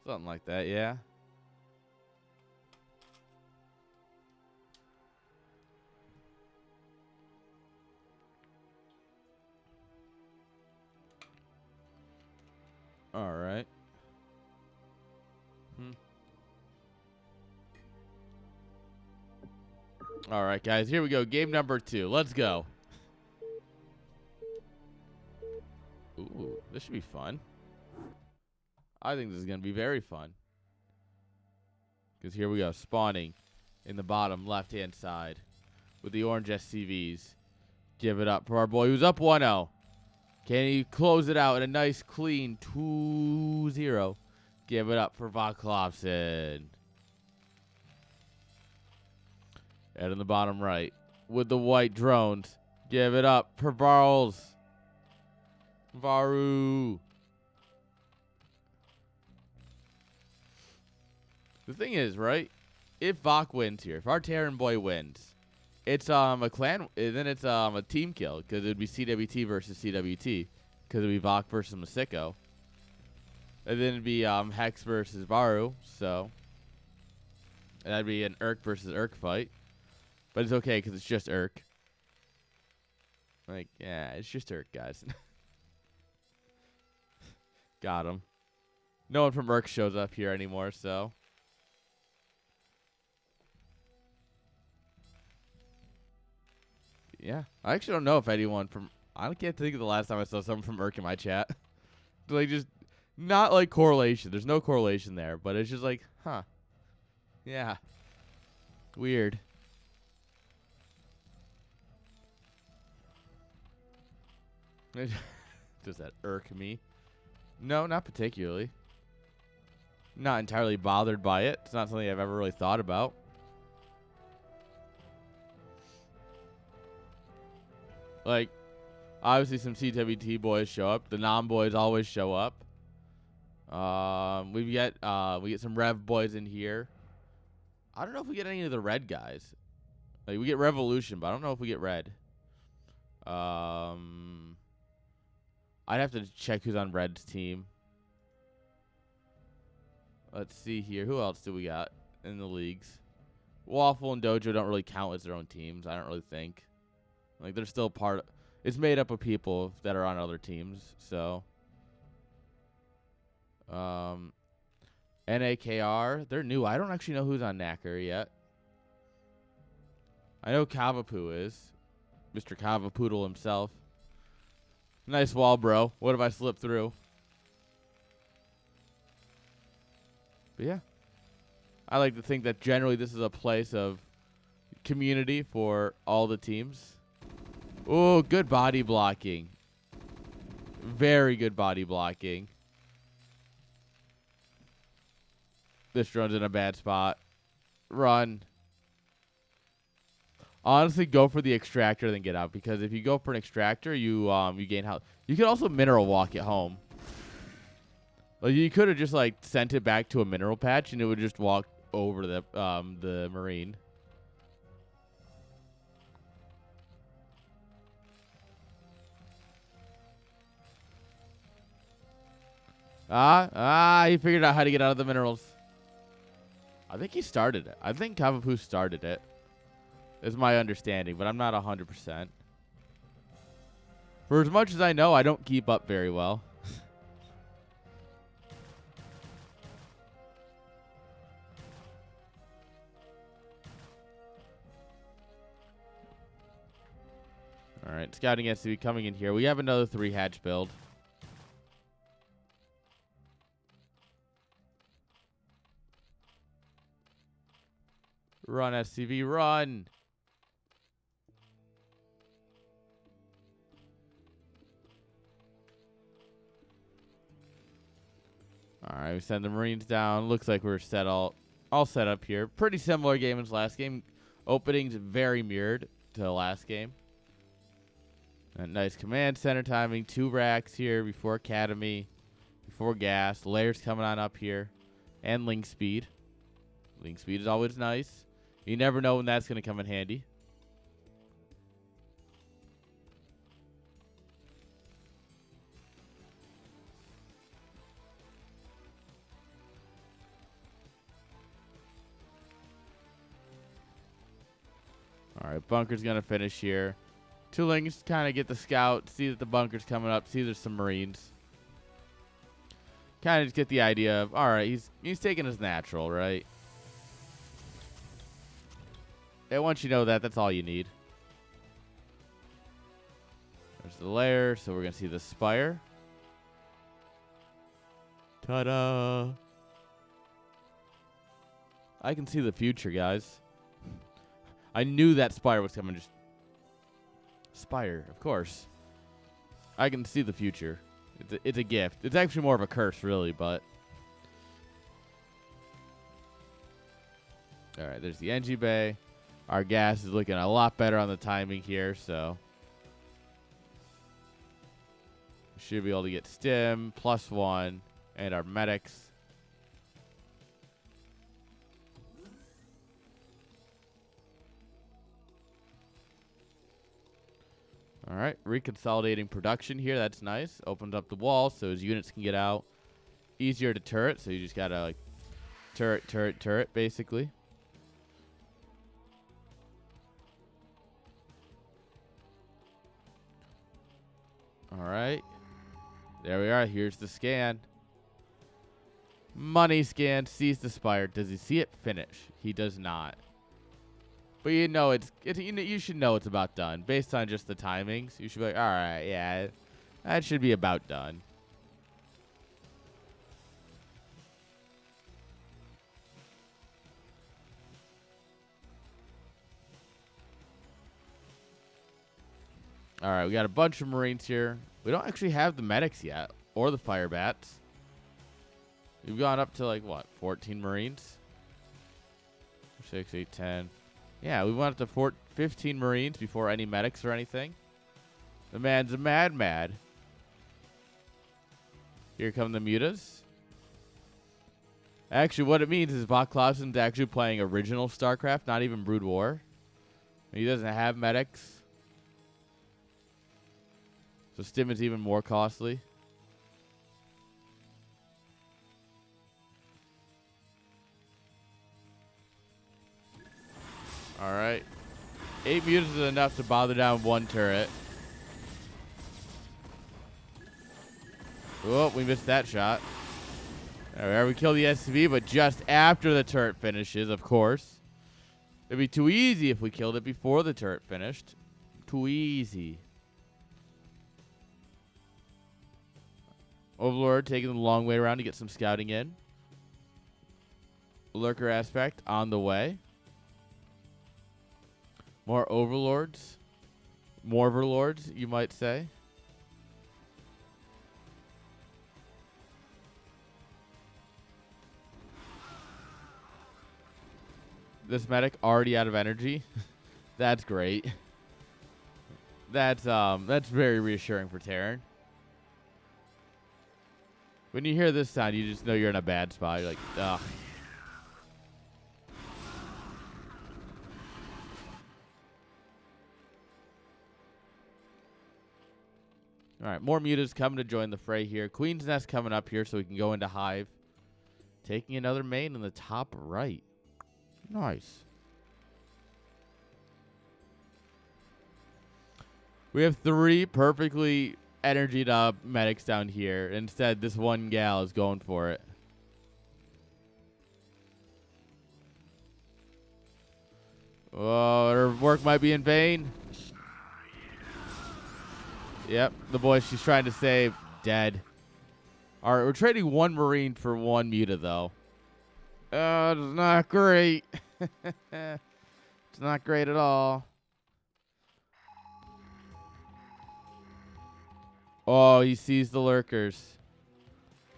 Something like that, yeah. All right. All right, guys. Here we go. Game number 2. Let's go. Ooh, this should be fun. I think this is going to be very fun. Because here we go. Spawning in the bottom left-hand side with the orange SCVs. Give it up for our boy who's up 1-0. Can he close it out in a nice, clean 2-0? Give it up for Vaclavsen. And in the bottom right with the white drones. Give it up for Varls. Varu. The thing is, right? If Vok wins here, if our Terran boy wins, it's a clan. Then it's a team kill because it would be CWT versus CWT because it would be Vok versus Masiko, and then it'd be Hex versus Varu. So and that'd be an Urk versus Urk fight, but it's okay because it's just Urk. Like, yeah, it's just Urk, guys. Got him. No one from Urk shows up here anymore, so. Yeah, I actually don't know if anyone from. I can't think of the last time I saw someone from Urk in my chat. Like, just not like correlation. There's no correlation there, but it's just like, huh. Yeah. Weird. Does that irk me? No, not particularly. Not entirely bothered by it. It's not something I've ever really thought about. Like, Obviously, some CWT boys show up. The non-boys always show up. We get some Rev boys in here. I don't know if we get any of the red guys. Like we get Revolution, but I don't know if we get red. I'd have to check who's on Red's team. Let's see here. Who else do we got in the leagues? Waffle and Dojo don't really count as their own teams. I don't really think. Like they're still part. It's made up of people that are on other teams. So, NAKR, they're new. I don't actually know who's on Knacker yet. I know Cavapoo is. Mr. Cavapoodle himself. Nice wall, bro. What if I slip through? But yeah. I like to think that generally this is a place of community for all the teams. Oh, good body blocking. Very good body blocking. This drone's in a bad spot. Run. Honestly, go for the extractor, then get out. Because if you go for an extractor, you gain health. You can also mineral walk at home. Like you could have just like sent it back to a mineral patch, and it would just walk over the marine. He figured out how to get out of the minerals. I think he started it. I think Cavapoo started it. Is my understanding, but I'm not 100%. For as much as I know, I don't keep up very well. All right, scouting SCV coming in here. We have another 3-hatch build. Run, SCV, run. All right, we send the Marines down. Looks like we're all set up here. Pretty similar game as last game. Openings very mirrored to the last game. And nice command center timing. 2 racks here before Academy, before gas. Layers coming on up here. And link speed. Link speed is always nice. You never know when that's going to come in handy. All right, bunker's going to finish here. 2 links kind of get the scout, see that the bunker's coming up, see there's some Marines. Kind of just get the idea of, all right, he's taking his natural, right? And once you know that, that's all you need. There's the layer, so we're going to see the spire. Ta-da! I can see the future, guys. I knew that spire was coming. Just spire, of course. I can see the future. It's a gift. It's actually more of a curse, really, but... All right, there's the NG bay. Our gas is looking a lot better on the timing here, so... Should be able to get stim, +1, and our medics. All right, reconsolidating production here. That's nice. Opens up the wall so his units can get out. Easier to turret, so you just gotta like turret, basically. All right, there we are. Here's the scan. Money scan, sees the spire. Does he see it? Finish. He does not. But you know you should know it's about done based on just the timings. You should be like, all right, yeah, that should be about done. All right, we got a bunch of Marines here. We don't actually have the medics yet or the fire bats. We've gone up to like what, 14 Marines? 6, 8, 10. Yeah, we went up to 15 Marines before any medics or anything. The man's a mad. Here come the mutas. Actually, what it means is Bach Clausen's actually playing original StarCraft, not even Brood War. He doesn't have medics. So Stim is even more costly. Alright. 8 mutas is enough to bother down 1 turret. Oh, we missed that shot. Alright, we kill the SCV, but just after the turret finishes, of course. It'd be too easy if we killed it before the turret finished. Too easy. Overlord taking the long way around to get some scouting in. Lurker aspect on the way. More overlords. More overlords, you might say. This medic already out of energy. That's great. That's very reassuring for Terran. When you hear this sound, you just know you're in a bad spot. You're like, ugh. All right, more mutas coming to join the fray here. Queen's Nest coming up here so we can go into Hive. Taking another main in the top right. Nice. We have 3 perfectly energied up medics down here. Instead, this one gal is going for it. Oh, her work might be in vain. Yep, the boy she's trying to save, dead. All right, we're trading 1 Marine for 1 Muta, though. It's not great. It's not great at all. Oh, he sees the lurkers.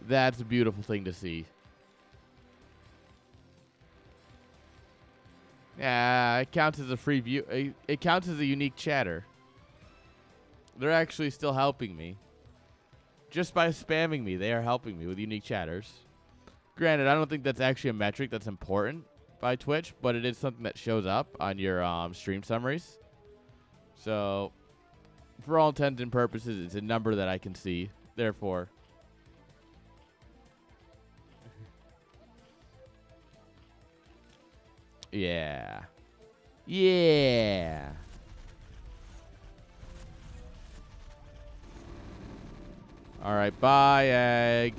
That's a beautiful thing to see. Yeah, it counts as a free view. It counts as a unique chatter. They're actually still helping me. Just by spamming me, they are helping me with unique chatters. Granted, I don't think that's actually a metric that's important by Twitch, but it is something that shows up on your stream summaries. So, for all intents and purposes, it's a number that I can see. Therefore, yeah. Yeah. All right, bye, egg.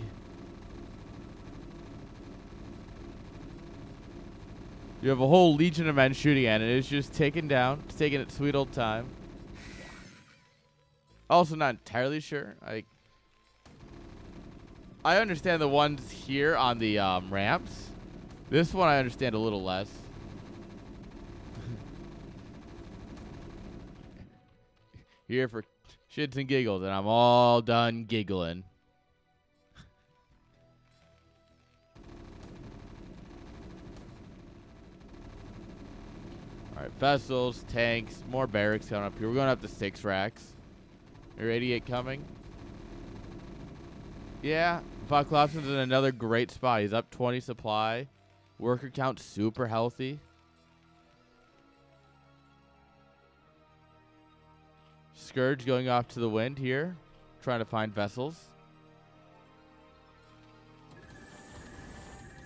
You have a whole legion of men shooting at it. It's just taken down. It's taking its sweet old time. Also not entirely sure. I understand the ones here on the ramps. This one I understand a little less. Here for shits and giggles, and I'm all done giggling. Alright, vessels, tanks, more barracks coming up here. We're going up to 6 racks. Your 88 coming. Yeah, Vaklopson's in another great spot. He's up 20 supply. Worker count super healthy. Scourge going off to the wind here. Trying to find vessels.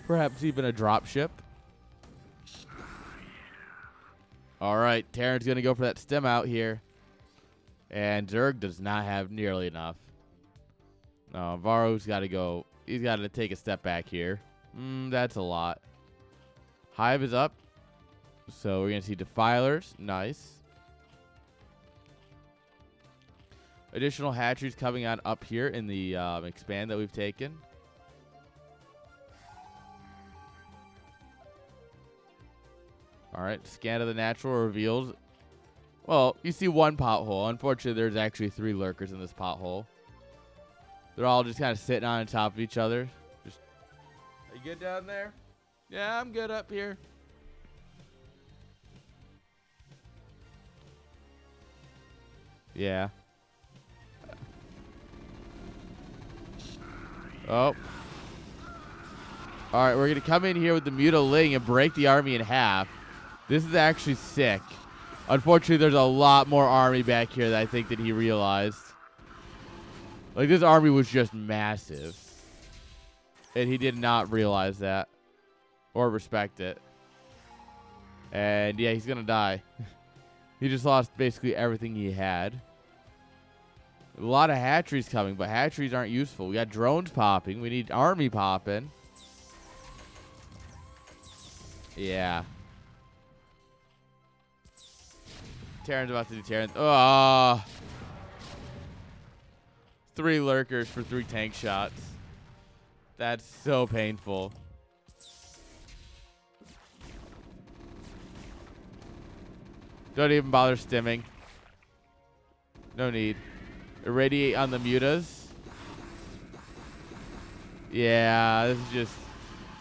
Perhaps even a drop ship. Alright, Terran's going to go for that stem out here. And Zerg does not have nearly enough. No, Varo's got to go. He's got to take a step back here. That's a lot. Hive is up. So we're going to see Defilers. Nice. Additional hatcheries coming on up here in the expand that we've taken. All right, scan of the natural reveals. Well, you see 1 pothole. Unfortunately, there's actually 3 lurkers in this pothole. They're all just kind of sitting on top of each other. Just, are you good down there? Yeah, I'm good up here. Yeah. Oh. All right, we're going to come in here with the Mutiling and break the army in half. This is actually sick. Unfortunately, there's a lot more army back here that I think that he realized. Like, this army was just massive. And he did not realize that. Or respect it. And, yeah, he's going to die. He just lost basically everything he had. A lot of hatcheries coming, but hatcheries aren't useful. We got drones popping. We need army popping. Yeah. Terran's about to do Terran. Oh. 3 lurkers for 3 tank shots. That's so painful. Don't even bother stimming. No need. Irradiate on the mutas. Yeah, this is just...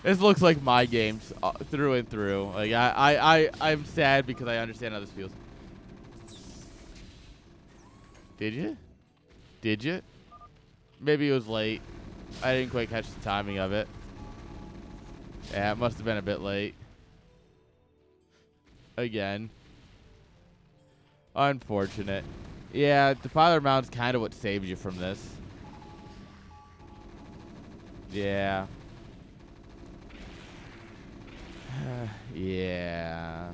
This looks like my games through and through. Like I'm sad because I understand how this feels. Did you? Did you? Maybe it was late. I didn't quite catch the timing of it. Yeah, it must have been a bit late. Again. Unfortunate. Yeah, Defiler Mount's kind of what saves you from this. Yeah. Yeah.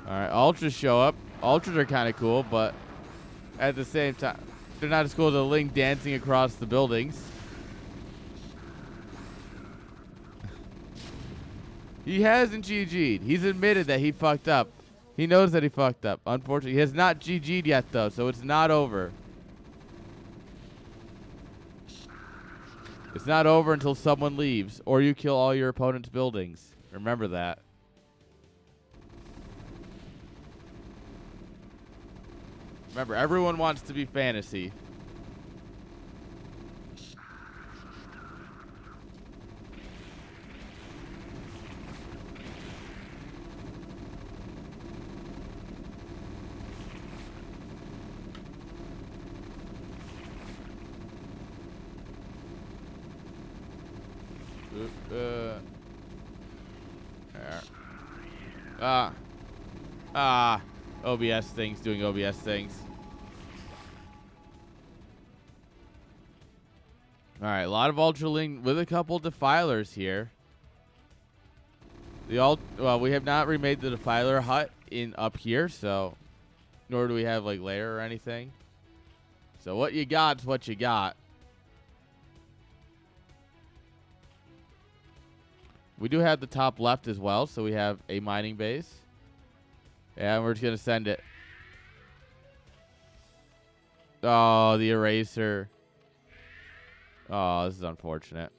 Alright, Ultras show up. Ultras are kind of cool, but at the same time, they're not as cool as a Link dancing across the buildings. He hasn't GG'd. He's admitted that he fucked up. He knows that he fucked up. Unfortunately, he has not GG'd yet, though, so it's not over. It's not over until someone leaves, or you kill all your opponent's buildings. Remember that. Remember, everyone wants to be fantasy. OBS things doing OBS things. Alright, a lot of Ultraling with a couple Defilers here. Well, we have not remade the Defiler hut in up here, so nor do we have like lair or anything. So what you got's what you got. We do have the top left as well, so we have a mining base. And we're just going to send it. Oh, the eraser. Oh, this is unfortunate.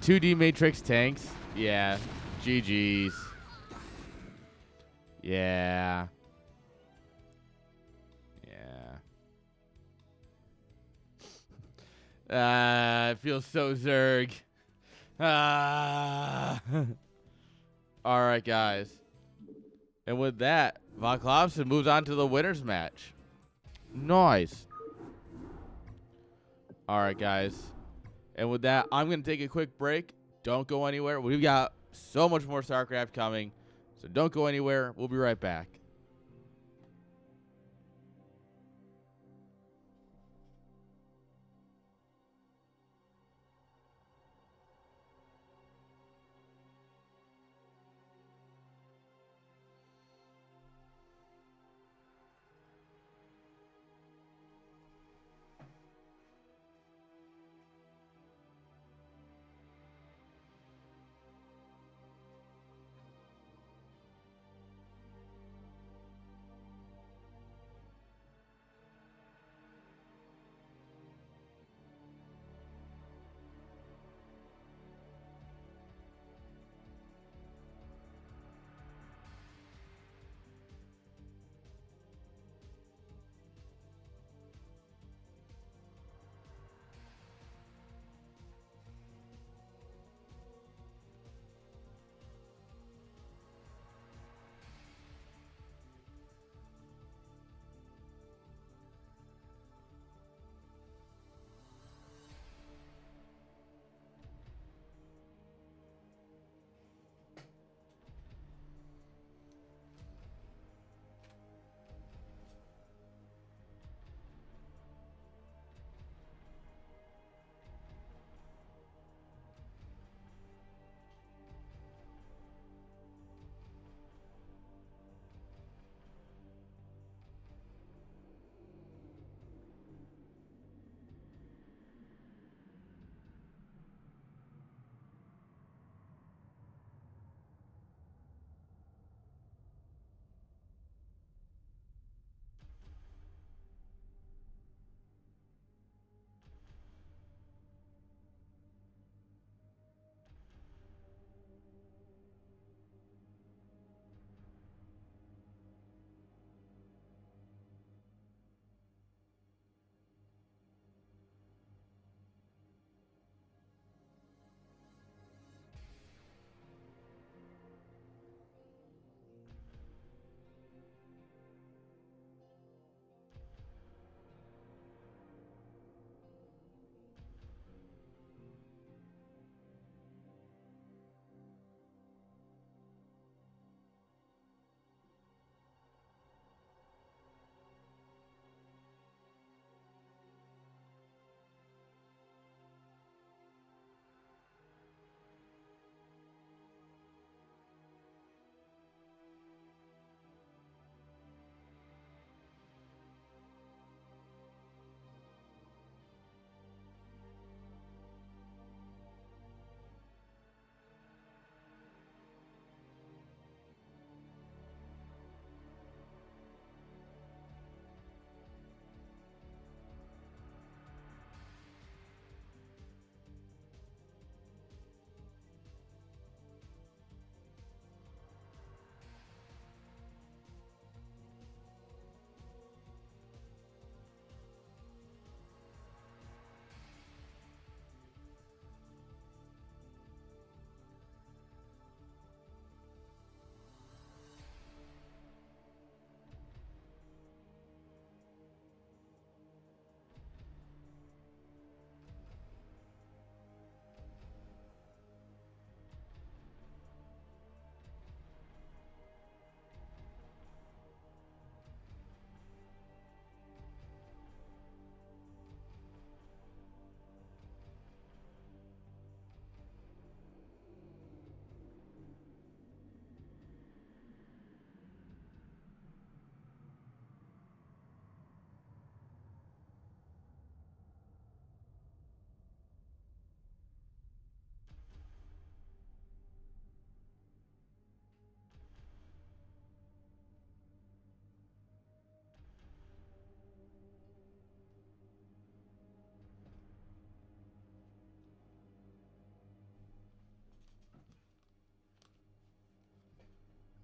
$2D Matrix tanks. Yeah. GG's. Yeah. Yeah. It feels so Zerg. All right, guys. And with that, Von Klopsen moves on to the winner's match. Nice. All right, guys. And with that, I'm going to take a quick break. Don't go anywhere. We've got so much more StarCraft coming. So don't go anywhere. We'll be right back.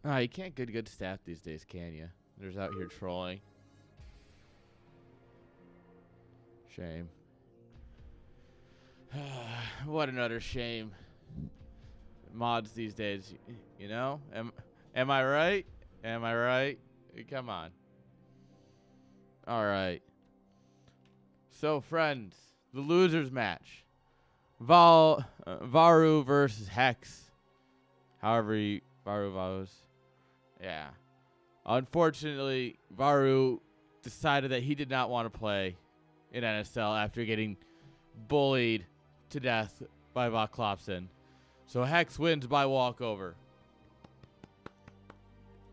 Ah, you can't get good staff these days, can you? There's out here trolling. Shame. What another shame. Mods these days, you know? Am I right? Am I right? Come on. All right. So, friends, the losers match. Varu versus Hex. However Varu vows. Yeah. Unfortunately, Varu decided that he did not want to play in NSL after getting bullied to death by Klopson. So Hex wins by walkover.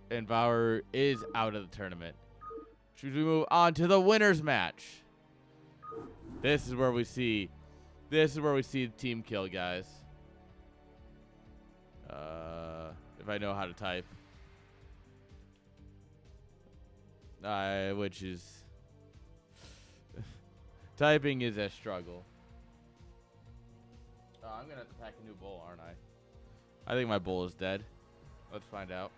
And Varu is out of the tournament. Should we move on to the winners match? This is where we see the team kill, guys. If I know how to type. Which is typing is a struggle. I'm gonna have to pack a new bowl, aren't I? I think my bowl is dead. Let's find out.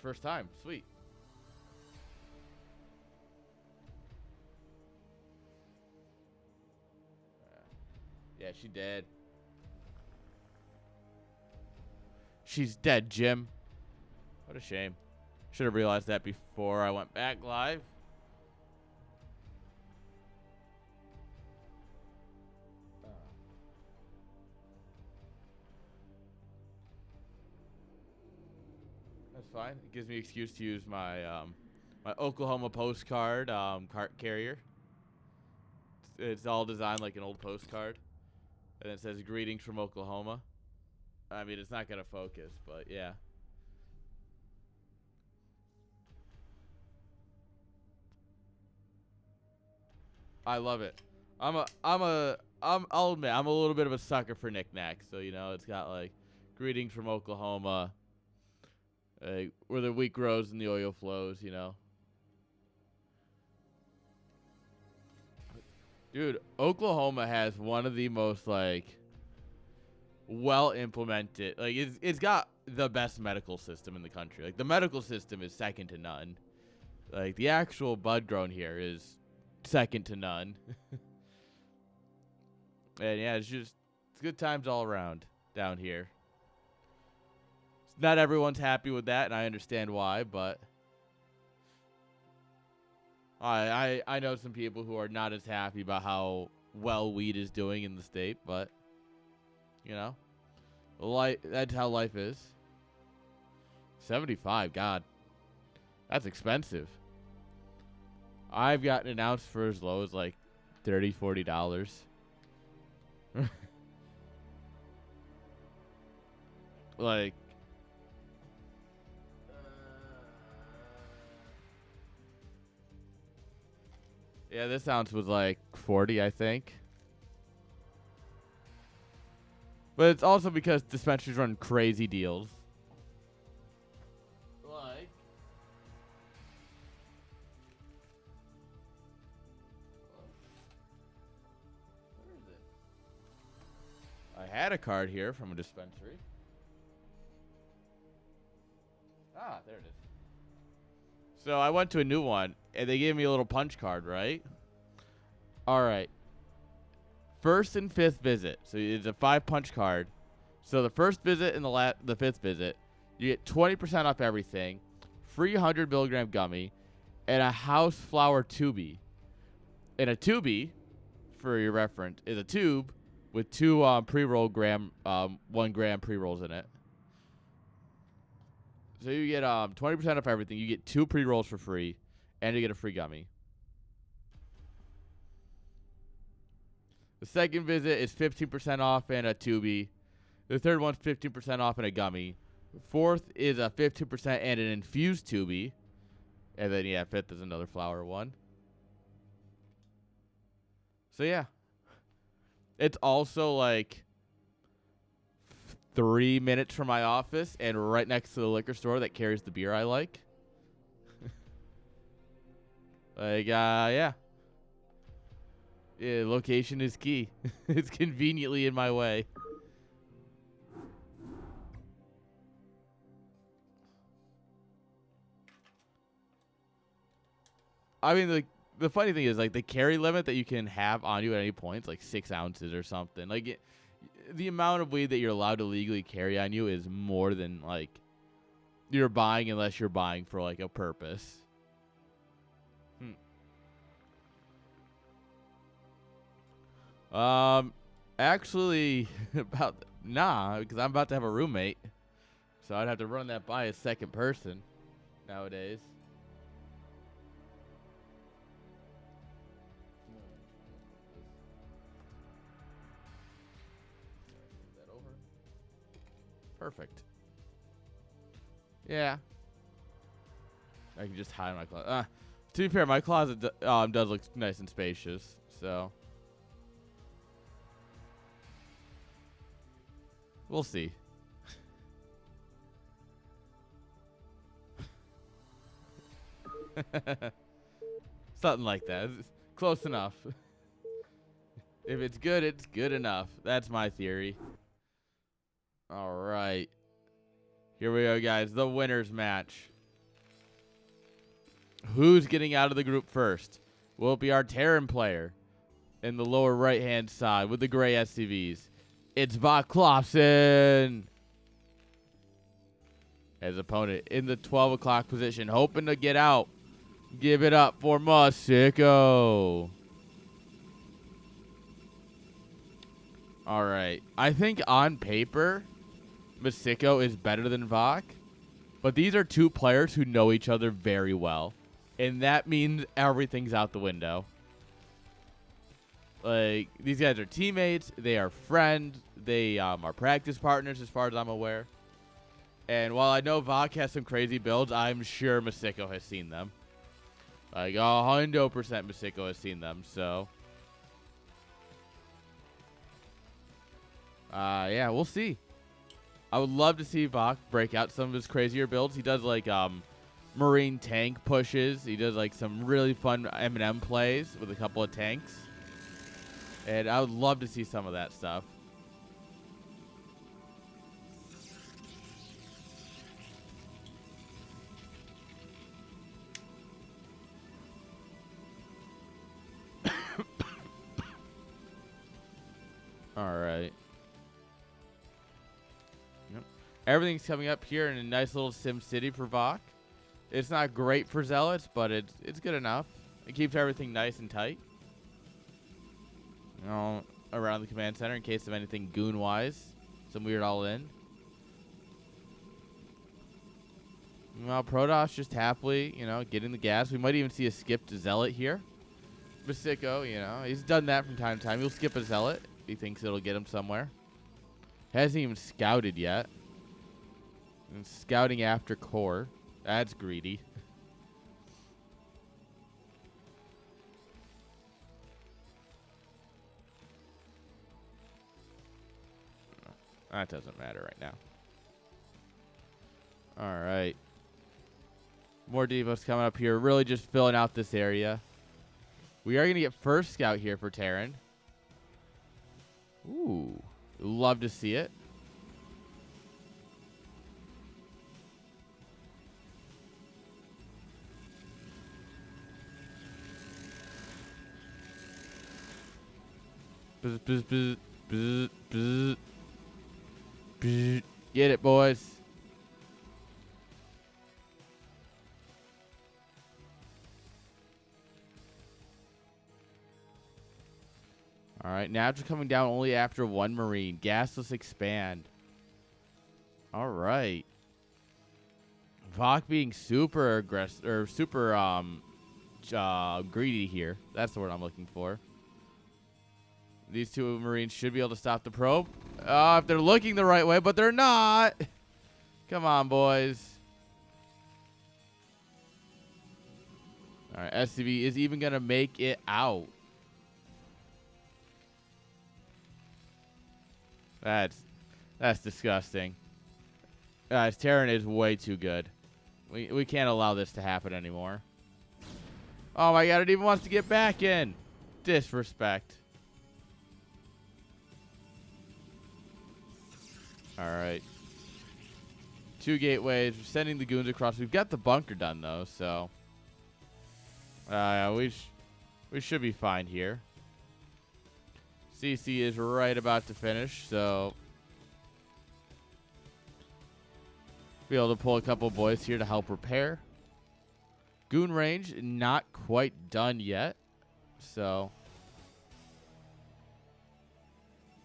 First time. Sweet. Yeah, she dead. She's dead, Jim. What a shame. Should have realized that before I went back live. That's fine. It gives me an excuse to use my my Oklahoma postcard cart carrier. It's all designed like an old postcard, and it says "Greetings from Oklahoma." I mean, it's not gonna focus, but yeah. I love it. I'll admit I'm a little bit of a sucker for knickknacks. So you know, it's got like "Greetings from Oklahoma," where the wheat grows and the oil flows. You know, dude, Oklahoma has one of the most like well implemented. Like it's got the best medical system in the country. Like the medical system is second to none. Like the actual bud grown here is second to none. And yeah, it's good times all around down here. Not everyone's happy with that, and I understand why, but I know some people who are not as happy about how well weed is doing in the state, but you know, that's how life is. 75, God, that's expensive. I've gotten an ounce for as low as like $30, $40. Like, yeah, this ounce was like 40, I think. But it's also because dispensaries run crazy deals. Like, where is it? I had a card here from a dispensary. Ah, there it is. So I went to a new one, and they gave me a little punch card, right? All right. First and fifth visit. So it's a 5 punch card. So the first visit and the fifth visit, you get 20% off everything, free 100 milligram gummy, and a house flower tubie. And a tubie, for your reference, is a tube with 2 pre-roll 1 gram pre-rolls in it. So you get 20% off everything. You get 2 pre-rolls for free, and you get a free gummy. The second visit is 15% off and a tubie. The third one's 15% off and a gummy. Fourth is a 15% and an infused tubie. And then, yeah, fifth is another flower one. So, yeah. It's also like 3 minutes from my office and right next to the liquor store that carries the beer I like. Yeah. Yeah, location is key. It's conveniently in my way. I mean, the funny thing is, like, the carry limit that you can have on you at any point is like 6 ounces or something. Like, the amount of weed that you're allowed to legally carry on you is more than, like, you're buying unless you're buying for, like, a purpose. Actually, because I'm about to have a roommate. So I'd have to run that by a second person nowadays. Perfect. Yeah. I can just hide my closet. To be fair, my closet does look nice and spacious, so we'll see. Something like that. It's close enough. If it's good, it's good enough. That's my theory. All right. Here we go, guys. The winners match. Who's getting out of the group first? Will it be our Terran player in the lower right-hand side with the gray SCVs? It's Vok Klopsen. His opponent in the 12 o'clock position, hoping to get out. Give it up for Masiko. All right. I think on paper, Masiko is better than Vok. But these are two players who know each other very well. And that means everything's out the window. Like, these guys are teammates. They are friends. They are practice partners as far as I'm aware. And while I know Vok has some crazy builds, I'm sure Masiko has seen them. Like, 100% Masiko has seen them, so. Yeah, we'll see. I would love to see Vok break out some of his crazier builds. He does, like, Marine tank pushes. He does, like, some really fun M&M plays with a couple of tanks. And I would love to see some of that stuff. All right. Yep. Everything's coming up here in a nice little Sim City for Vok. It's not great for Zealots, but it's good enough. It keeps everything nice and tight. You know, around the command center in case of anything goon-wise. Some weird all-in. Well, Protoss just happily, you know, getting the gas. We might even see a skip to Zealot here. Masiko, you know, he's done that from time to time. He'll skip a Zealot. He thinks it'll get him somewhere. Hasn't even scouted yet. And scouting after core. That's greedy. That doesn't matter right now. All right. More Devos coming up here. Really just filling out this area. We are going to get first scout here for Terran. Ooh. Love to see it. Bzz, bzz, bzz, bzz, bzz. Bzz. Get it, boys. All right, Natural coming down only after one Marine. Gasless expand. All right. Vok being super aggressive or super greedy here. That's the word I'm looking for. These two Marines should be able to stop the probe. If they're looking the right way, but they're not. Come on, boys. All right, SCV is even going to make it out. That's disgusting. Guys, Terran is way too good. We can't allow this to happen anymore. Oh my god, it even wants to get back in. Disrespect. All right. 2 gateways. We're sending the goons across. We've got the bunker done, though, so... we should be fine here. CC is right about to finish, so... be able to pull a couple boys here to help repair. Goon range, not quite done yet, so...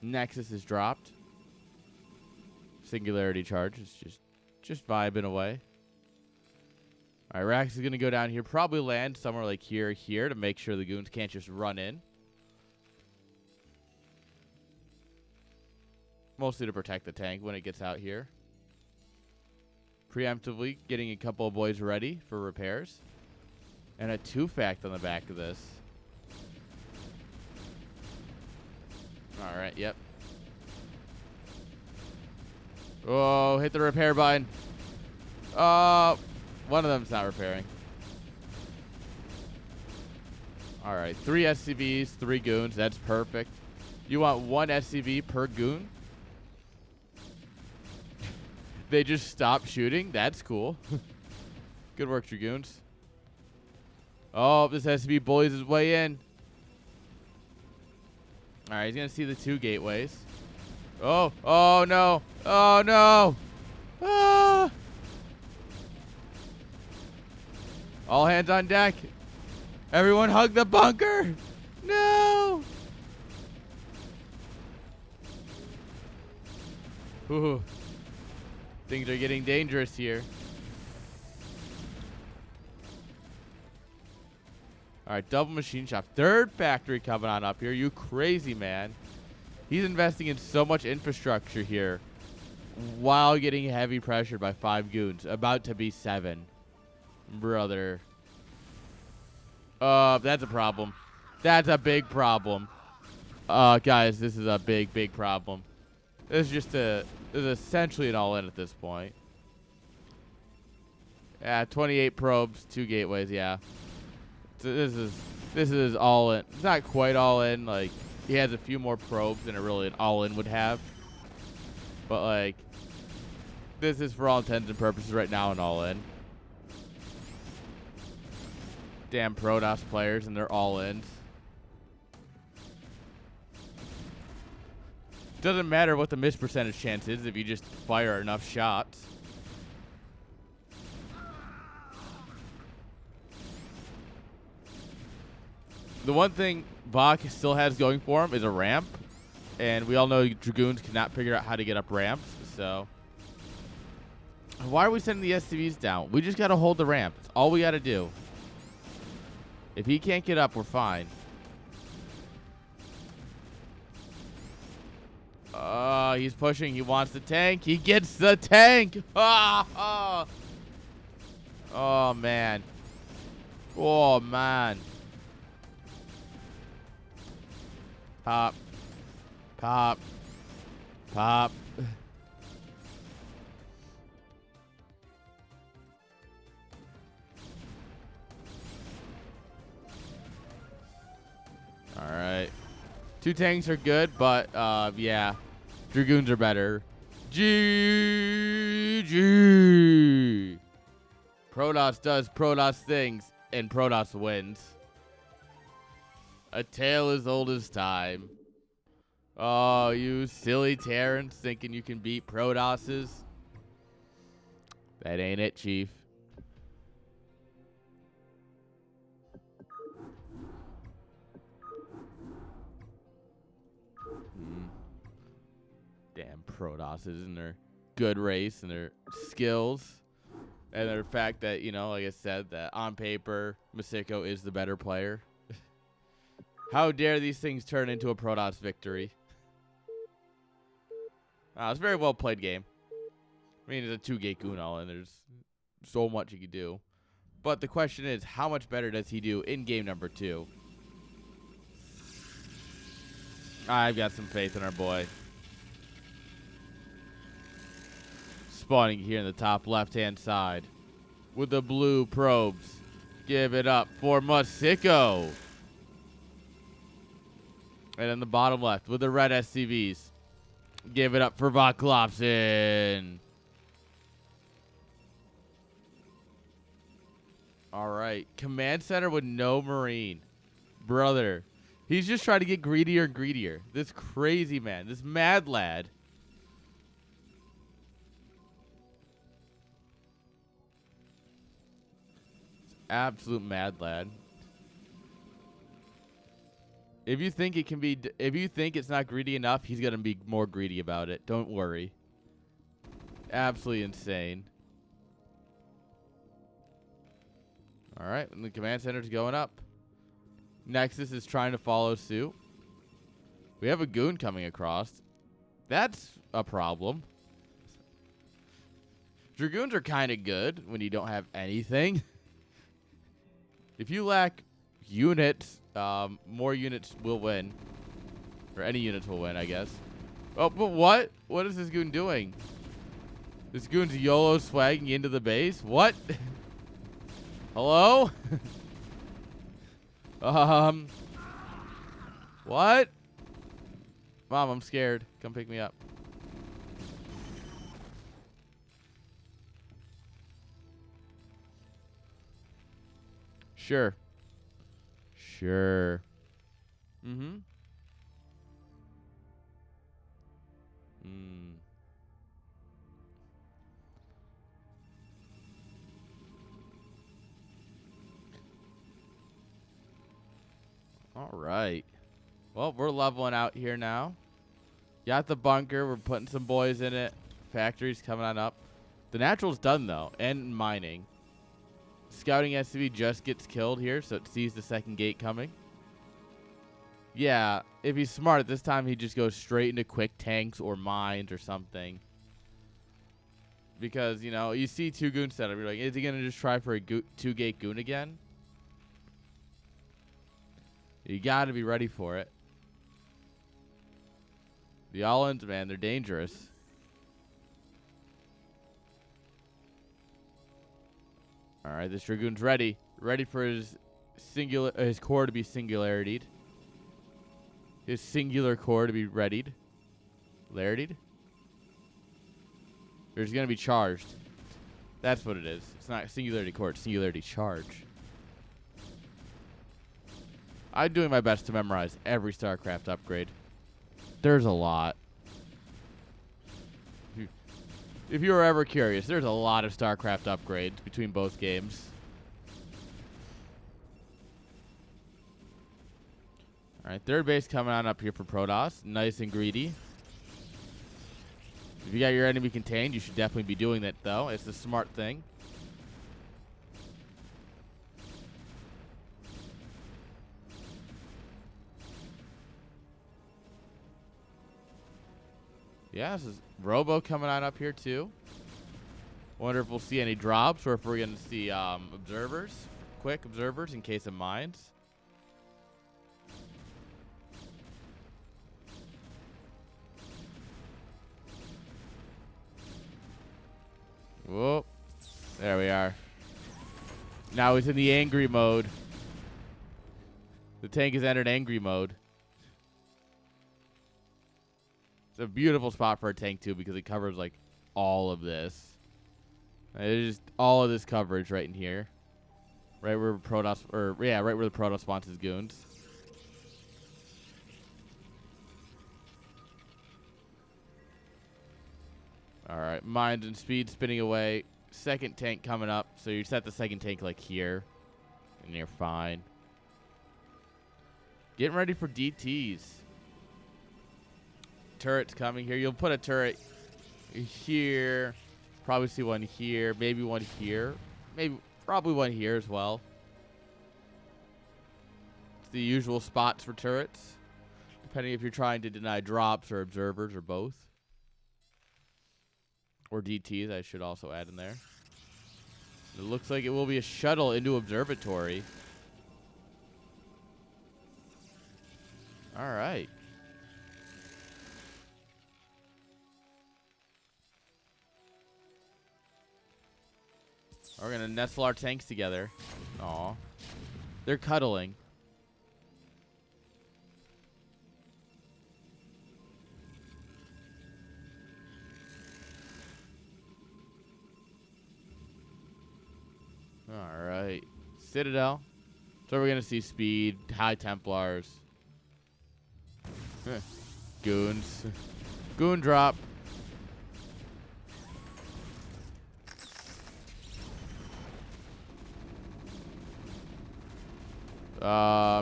Nexus is dropped. Singularity charge is just vibing away. All right, Rax is going to go down here, probably land somewhere like here to make sure the goons can't just run in. Mostly to protect the tank when it gets out here. Preemptively getting a couple of boys ready for repairs. And a 2-fact on the back of this. All right, yep. Oh, hit the repair button. One of them's not repairing. All right, 3 SCVs, 3 goons. That's perfect. You want 1 SCV per goon? They just stop shooting? That's cool. Good work, Dragoons. Oh, this SCV bullies his way in. All right, he's going to see the 2 gateways. Oh, oh, no. Oh, no. Ah. All hands on deck. Everyone hug the bunker. No. Ooh. Things are getting dangerous here. All right, double machine shop. 3rd factory coming on up here. You crazy, man. He's investing in so much infrastructure here while getting heavy pressured by 5 goons. About to be 7. Brother. That's a problem. That's a big problem. Guys, this is a big, big problem. This is essentially an all-in at this point. Yeah, 28 probes, 2 gateways, yeah. So this is all in. It's not quite all in, like he has a few more probes than an all-in would have. But, like, this is for all intents and purposes right now an all-in. Damn Protoss players and they're all-ins. Doesn't matter what the miss percentage chance is if you just fire enough shots. The one thing Bach still has going for him is a ramp. And we all know Dragoons cannot figure out how to get up ramps. So, why are we sending the SCVs down? We just got to hold the ramp. That's all we got to do. If he can't get up, we're fine. He's pushing. He wants the tank. He gets the tank. Oh, man. Oh, man. Pop. Pop. Pop. All right. 2 tanks are good, but, yeah. Dragoons are better. GG. Protoss does Protoss things, and Protoss wins. A tale as old as time. Oh, you silly Terrans thinking you can beat Protosses? That ain't it, Chief. Damn Protosses and their good race and their skills. And the fact that, you know, like I said, that on paper, Masiko is the better player. How dare these things turn into a Protoss victory? It's a very well played game. I mean, it's a 2-gate Gunal, and there's so much he could do. But the question is, how much better does he do in game number 2? I've got some faith in our boy. Spawning here in the top left-hand side with the blue probes. Give it up for Masiko. And in the bottom left with the red SCVs. Give it up for Vaklopsin. All right. Command center with no Marine. Brother. He's just trying to get greedier and greedier. This crazy man. This mad lad. Absolute mad lad. If you think it can be, if you think it's not greedy enough, he's gonna be more greedy about it. Don't worry. Absolutely insane. All right, and the command center's going up. Nexus is trying to follow suit. We have a goon coming across. That's a problem. Dragoons are kind of good when you don't have anything. If you lack units, more units will win. Or any units will win, I guess. Oh, but what? What is this goon doing? This goon's YOLO swagging into the base? What? Hello? What? Mom, I'm scared. Come pick me up. Sure. Sure. Mm-hmm. All right. Well, we're leveling out here now. Got the bunker. We're putting some boys in it. Factory's coming on up. The natural's done, though, and mining. Scouting SCV just gets killed here, so it sees the second gate coming. Yeah, if he's smart, this time he just goes straight into quick tanks or mines or something. Because, you know, you see two goons set up. You're like, is he going to just try for a two-gate goon again? You got to be ready for it. The all-ins, man, they're dangerous. All right, this Dragoon's ready. Ready for his core to be singularity'd. His singular core to be readied. Laritied? There's going to be charged. That's what it is. It's not singularity core, it's singularity charge. I'm doing my best to memorize every StarCraft upgrade. There's a lot. If you were ever curious, there's a lot of StarCraft upgrades between both games. All right, third base coming on up here for Protoss. Nice and greedy. If you got your enemy contained, you should definitely be doing that, though. It's the smart thing. Yeah, this is Robo coming on up here, too. Wonder if we'll see any drops or if we're going to see observers. Quick observers in case of mines. Whoa. There we are. Now he's in the angry mode. The tank has entered angry mode. It's a beautiful spot for a tank, too, because it covers, like, all of this. It's just all of this coverage right in here. Right where Protoss, or, yeah, right where the Protoss spawns his goons. All right, mines and speed spinning away. Second tank coming up, so you set the second tank, like, here. And you're fine. Getting ready for DTs. Turret's coming here. You'll put a turret here. Probably see one here. Maybe one here. Probably one here as well. It's the usual spots for turrets. Depending if you're trying to deny drops or observers or both. Or DTs, I should also add in there. It looks like it will be a shuttle into observatory. All right. We're going to nestle our tanks together. Aw. They're cuddling. All right. Citadel. So we're going to see speed, high Templars. Goons. Goon drop.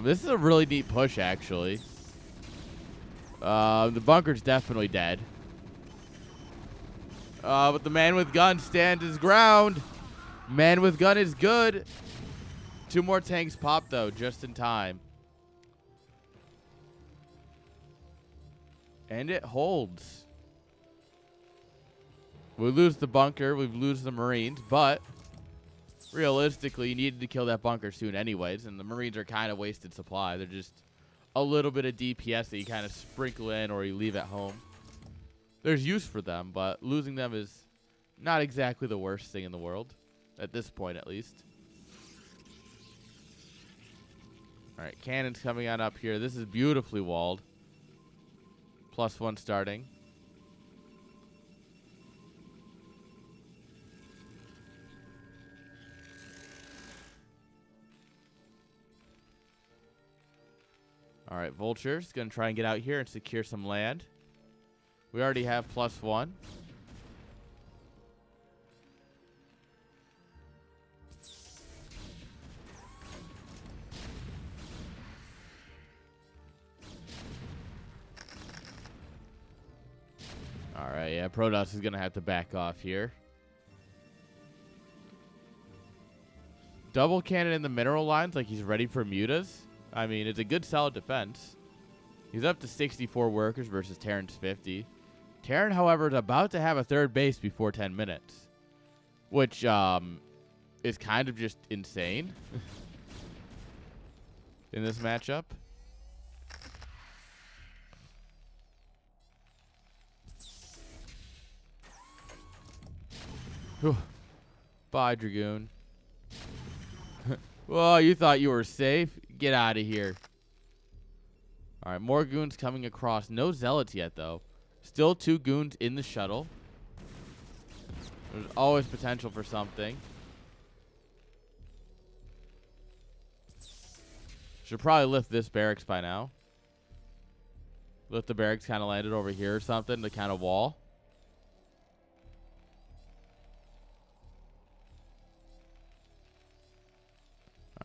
This is a really neat push, actually. The bunker's definitely dead. But the man with gun stands his ground. Man with gun is good. 2 more tanks pop, though, just in time. And it holds. We lose the bunker. We lose the Marines. But realistically, you needed to kill that bunker soon anyways. And the Marines are kind of wasted supply. They're just a little bit of DPS that you kind of sprinkle in or you leave at home. There's use for them, but losing them is not exactly the worst thing in the world. At this point, at least. All right, cannons coming on up here. This is beautifully walled. +1 starting. All right, Vulture's going to try and get out here and secure some land. We already have +1. All right, yeah, Protoss is going to have to back off here. Double cannon in the mineral lines like he's ready for mutas. I mean, it's a good solid defense. He's up to 64 workers versus Terran's 50. Terran, however, is about to have a 3rd base before 10 minutes. Which is kind of just insane in this matchup. Whew. Bye, Dragoon. Well, you thought you were safe? Get out of here. All right, more goons coming across. No zealots yet, though. Still 2 goons in the shuttle. There's always potential for something. Should probably lift this barracks by now. Lift the barracks kind of landed over here or something to kind of wall.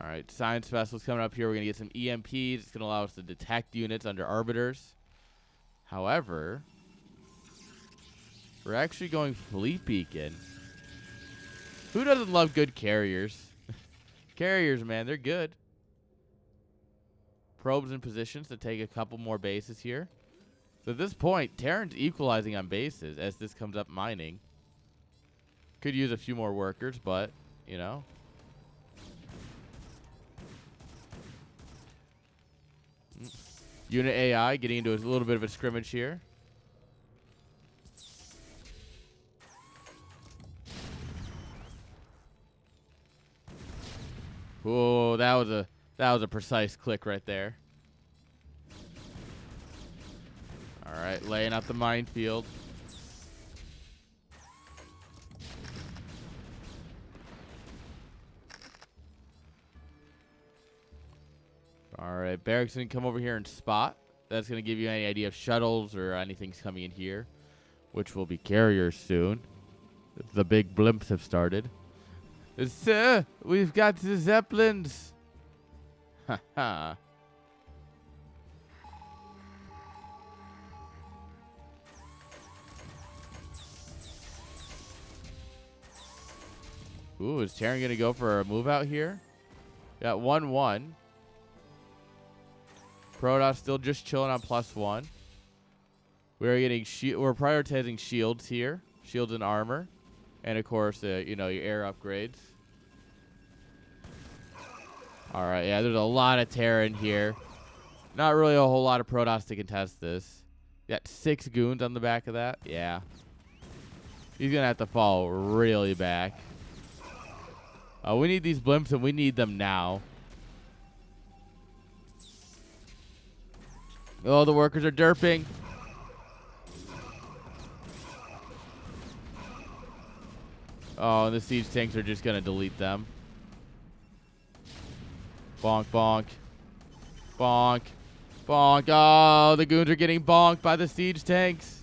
All right, science vessels coming up here. We're going to get some EMPs. It's going to allow us to detect units under arbiters. However, we're actually going fleet beacon. Who doesn't love good carriers? Carriers, man, they're good. Probes in positions to take a couple more bases here. So at this point, Terran's equalizing on bases as this comes up mining. Could use a few more workers, but, you know. Unit AI getting into a little bit of a scrimmage here. Oh, that was a precise click right there. All right, laying out the minefield. All right, barracks gonna come over here and spot. That's gonna give you any idea of shuttles or anything's coming in here, which will be carriers soon. The big blimps have started. Sir, we've got the Zeppelins. Ha ha. Ooh, is Terran gonna go for a move out here? Got 1-1. Protoss still just chilling on +1. We're getting we're prioritizing shields here, shields and armor, and of course, you know, your air upgrades. All right, yeah, there's a lot of Terran here. Not really a whole lot of Protoss to contest this. Got 6 goons on the back of that. Yeah, he's gonna have to fall really back. We need these blimps, and we need them now. Oh, the workers are derping. Oh, and the siege tanks are just going to delete them. Bonk, bonk. Bonk. Bonk. Oh, the goons are getting bonked by the siege tanks.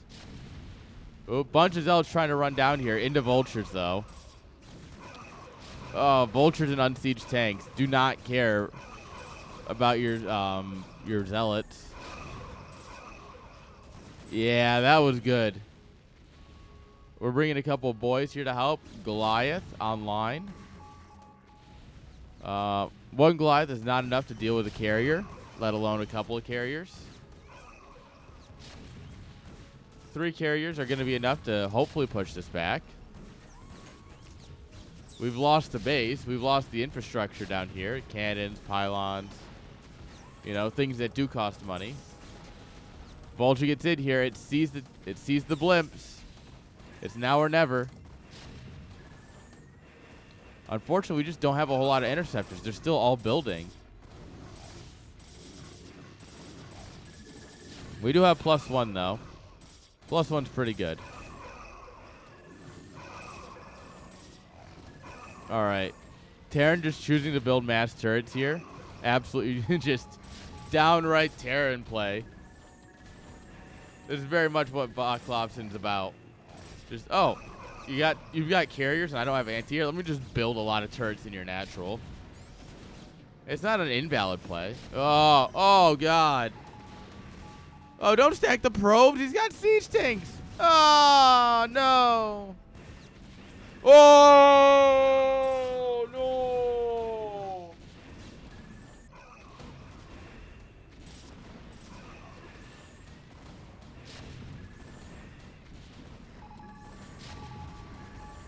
Oh, bunch of zealots trying to run down here into vultures, though. Oh, vultures and unsieged tanks do not care about your zealots. Yeah, that was good. We're bringing a couple of boys here to help. Goliath online. One Goliath is not enough to deal with a carrier, let alone a couple of carriers. 3 carriers are going to be enough to hopefully push this back. We've lost the base. We've lost the infrastructure down here. Cannons, pylons. You know, things that do cost money. Vulture gets in here. It sees the blimps. It's now or never. Unfortunately, we just don't have a whole lot of interceptors. They're still all building. We do have +1, though. +1's pretty good. All right. Terran just choosing to build mass turrets here. Absolutely just downright Terran play. This is very much what Klopson's about. Just, oh, you've got carriers and I don't have anti-air. Let me just build a lot of turrets in your natural. It's not an invalid play. Oh, God. Oh, don't stack the probes. He's got siege tanks. Oh, no. Oh, no.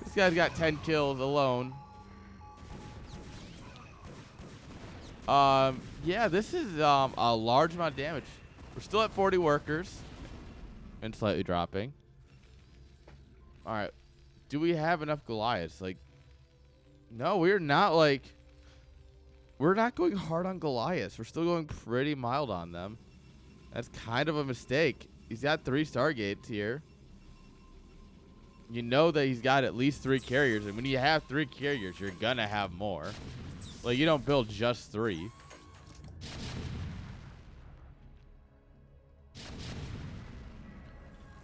This guy's got 10 kills alone. Yeah, this is a large amount of damage. We're still at 40 workers and slightly dropping. All right. Do we have enough Goliaths? Like, no, we're not going hard on Goliaths. We're still going pretty mild on them. That's kind of a mistake. He's got 3 Stargates here. You know that he's got at least 3 carriers. And when you have 3 carriers, you're going to have more. Like, you don't build just 3.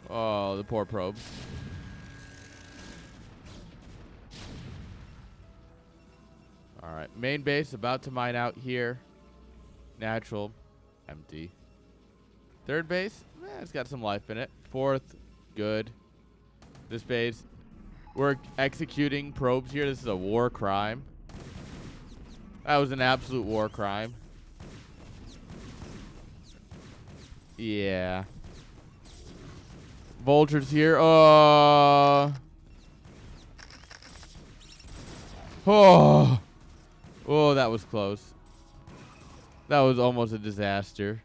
Oh, the poor probes. All right, main base about to mine out here. Natural, empty. Third base, it's got some life in it. Fourth, good. This base, we're executing probes here. This is a war crime. That was an absolute war crime. Yeah. Vultures here. Oh. Oh, that was close. That was almost a disaster.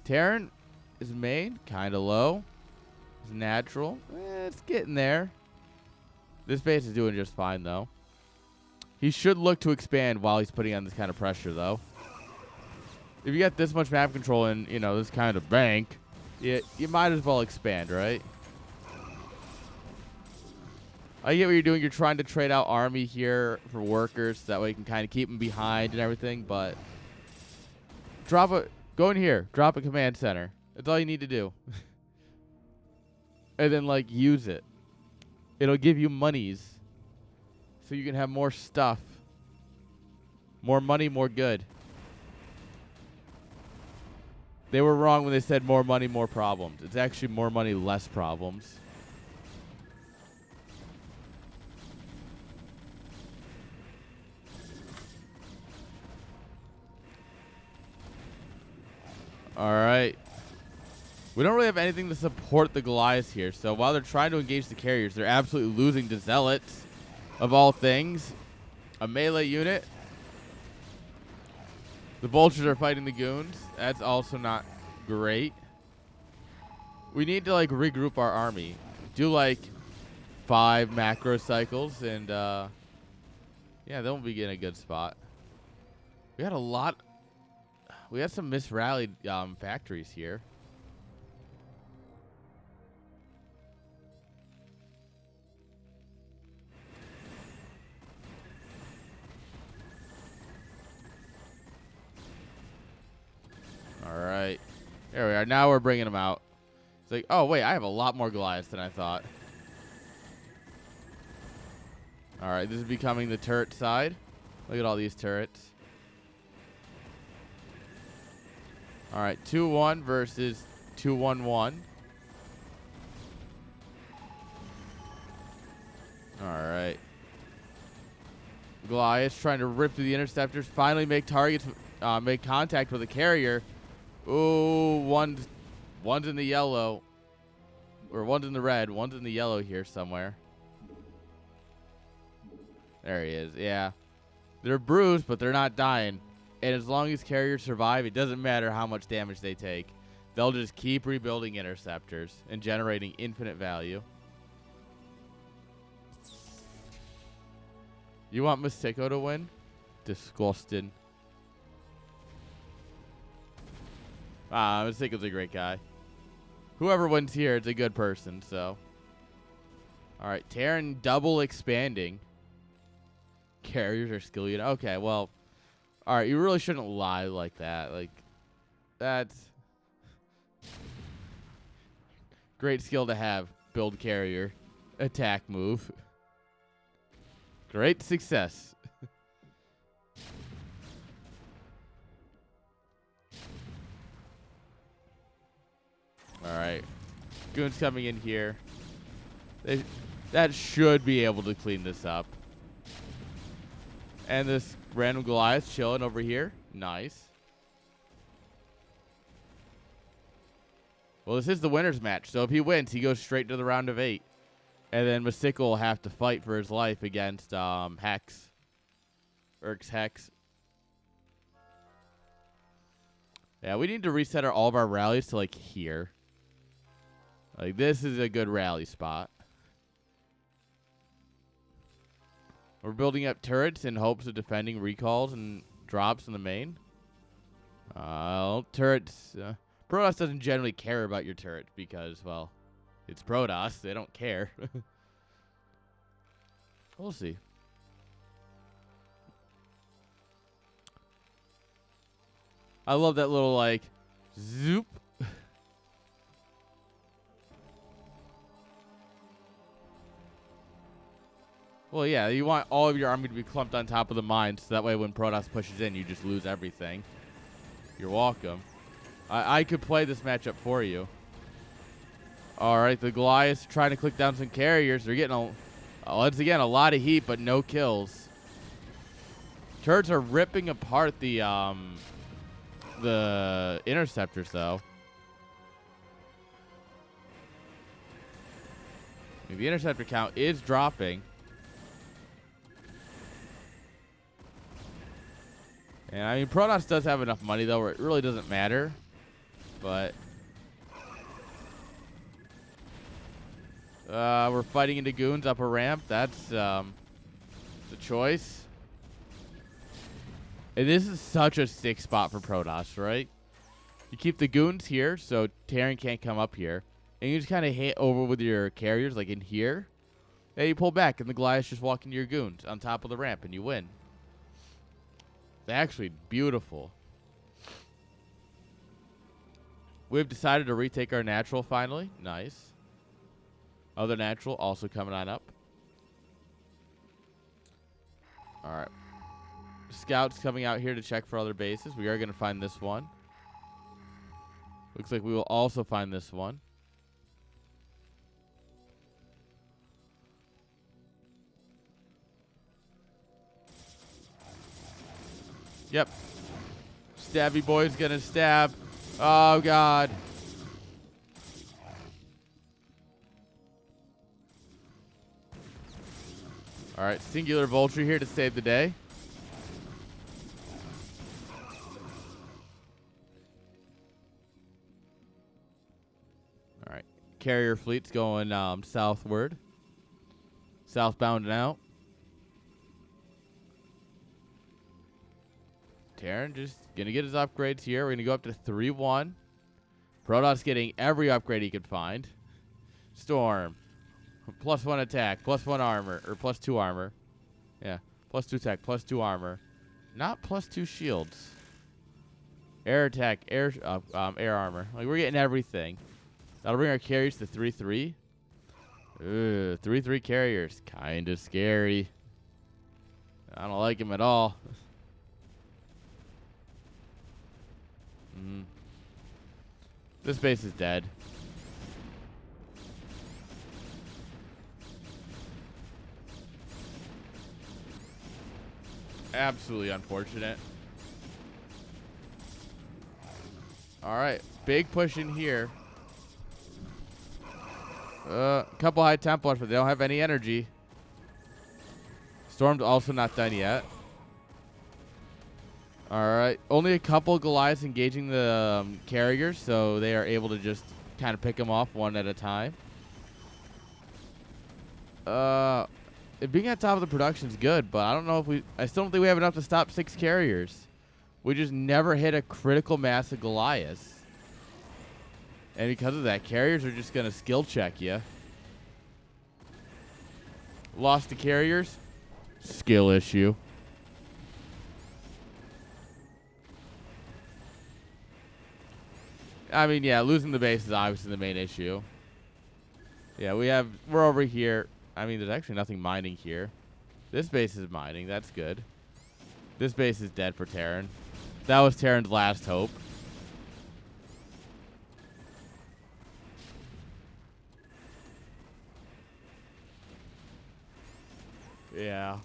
Terran is main, kind of low. It's natural. It's getting there. This base is doing just fine, though. He should look to expand while he's putting on this kind of pressure, though. If you got this much map control and, you know, this kind of bank, you might as well expand, right? I get what you're doing. You're trying to trade out army here for workers. So that way you can kind of keep them behind and everything. But go in here. Drop a command center. That's all you need to do. And then, like, use it. It'll give you monies. So you can have more stuff. More money, more good. They were wrong when they said more money, more problems. It's actually more money, less problems. All right. We don't really have anything to support the Goliaths here. So while they're trying to engage the carriers, they're absolutely losing to Zealots, of all things. A melee unit. The Vultures are fighting the Goons. That's also not great. We need to, like, regroup our army. Do, like, 5 macro cycles, and, yeah, then we'll be in a good spot. We had a lot. We had some misrallied factories here. are. Now we're bringing them out. It's like, oh, wait, I have a lot more Goliaths than I thought. All right, this is becoming the turret side. Look at all these turrets. All right, 2-1 versus 2-1-1. All right. Goliath trying to rip through the interceptors. Finally make targets, make contact with the carrier. Ooh, one's in the yellow. Or one's in the red. One's in the yellow here somewhere. There he is. Yeah. They're bruised, but they're not dying. And as long as carriers survive, it doesn't matter how much damage they take. They'll just keep rebuilding interceptors and generating infinite value. You want Mystico to win? Disgusting. Mystico's a great guy. Whoever wins here, it's a good person, so. Alright, Terran double expanding. Carriers are skill unit. Okay, well. Alright, you really shouldn't lie like that. Like, that's great skill to have. Build carrier. Attack move. Great success. Alright. Goons coming in here. That should be able to clean this up. And this random Goliath chilling over here. Nice. Well, this is the winner's match. So if he wins, he goes straight to the round of 8. And then Mystical will have to fight for his life against Hex. Urk's Hex. Yeah, we need to reset all of our rallies to, like, here. Like, this is a good rally spot. We're building up turrets in hopes of defending recalls and drops in the main. Turrets. Protoss doesn't generally care about your turret because, well, it's Protoss. They don't care. We'll see. I love that little, like, zoop. Well, yeah, you want all of your army to be clumped on top of the mines, so that way when Protoss pushes in, you just lose everything. You're welcome. I could play this matchup for you. All right, the Goliaths trying to click down some carriers. They're getting, once again, a lot of heat, but no kills. Turrets are ripping apart the interceptors, though. The interceptor count is dropping. And, I mean, Protoss does have enough money, though, where it really doesn't matter. But we're fighting into goons up a ramp. That's the choice. And this is such a sick spot for Protoss, right? You keep the goons here, so Terran can't come up here. And you just kind of hit over with your carriers, like in here. And you pull back, and the Goliaths just walk into your goons on top of the ramp, and you win. It's actually beautiful. We've decided to retake our natural finally. Nice. Other natural also coming on up. All right. Scouts coming out here to check for other bases. We are going to find this one. Looks like we will also find this one. Yep. Stabby boy's going to stab. Oh, God. All right, Singular Vulture here to save the day. All right, carrier fleet's going southward. Southbound now. Terran just going to get his upgrades here. We're going to go up to 3-1. Protoss getting every upgrade he could find. Storm. +1 attack, +1 armor, or +2 armor. Yeah, +2 attack, +2 armor. Not +2 shields. Air attack, air armor. Like, we're getting everything. That'll bring our carriers to 3-3. 3-3 carriers. Kind of scary. I don't like him at all. This base is dead. Absolutely unfortunate. All right, big push in here. Couple high Templars, but they don't have any energy. Storm's also not done yet. All right, only a couple Goliaths engaging the carriers, so they are able to just kind of pick them off one at a time. Being at top of the production is good, but I don't know if I still don't think we have enough to stop 6 carriers. We just never hit a critical mass of Goliaths. And because of that, carriers are just going to skill check you. Lost to carriers. Skill issue. I mean, yeah, losing the base is obviously the main issue. Yeah, we're over here. I mean, there's actually nothing mining here. This base is mining. That's good. This base is dead for Terran. That was Terran's last hope. Yeah.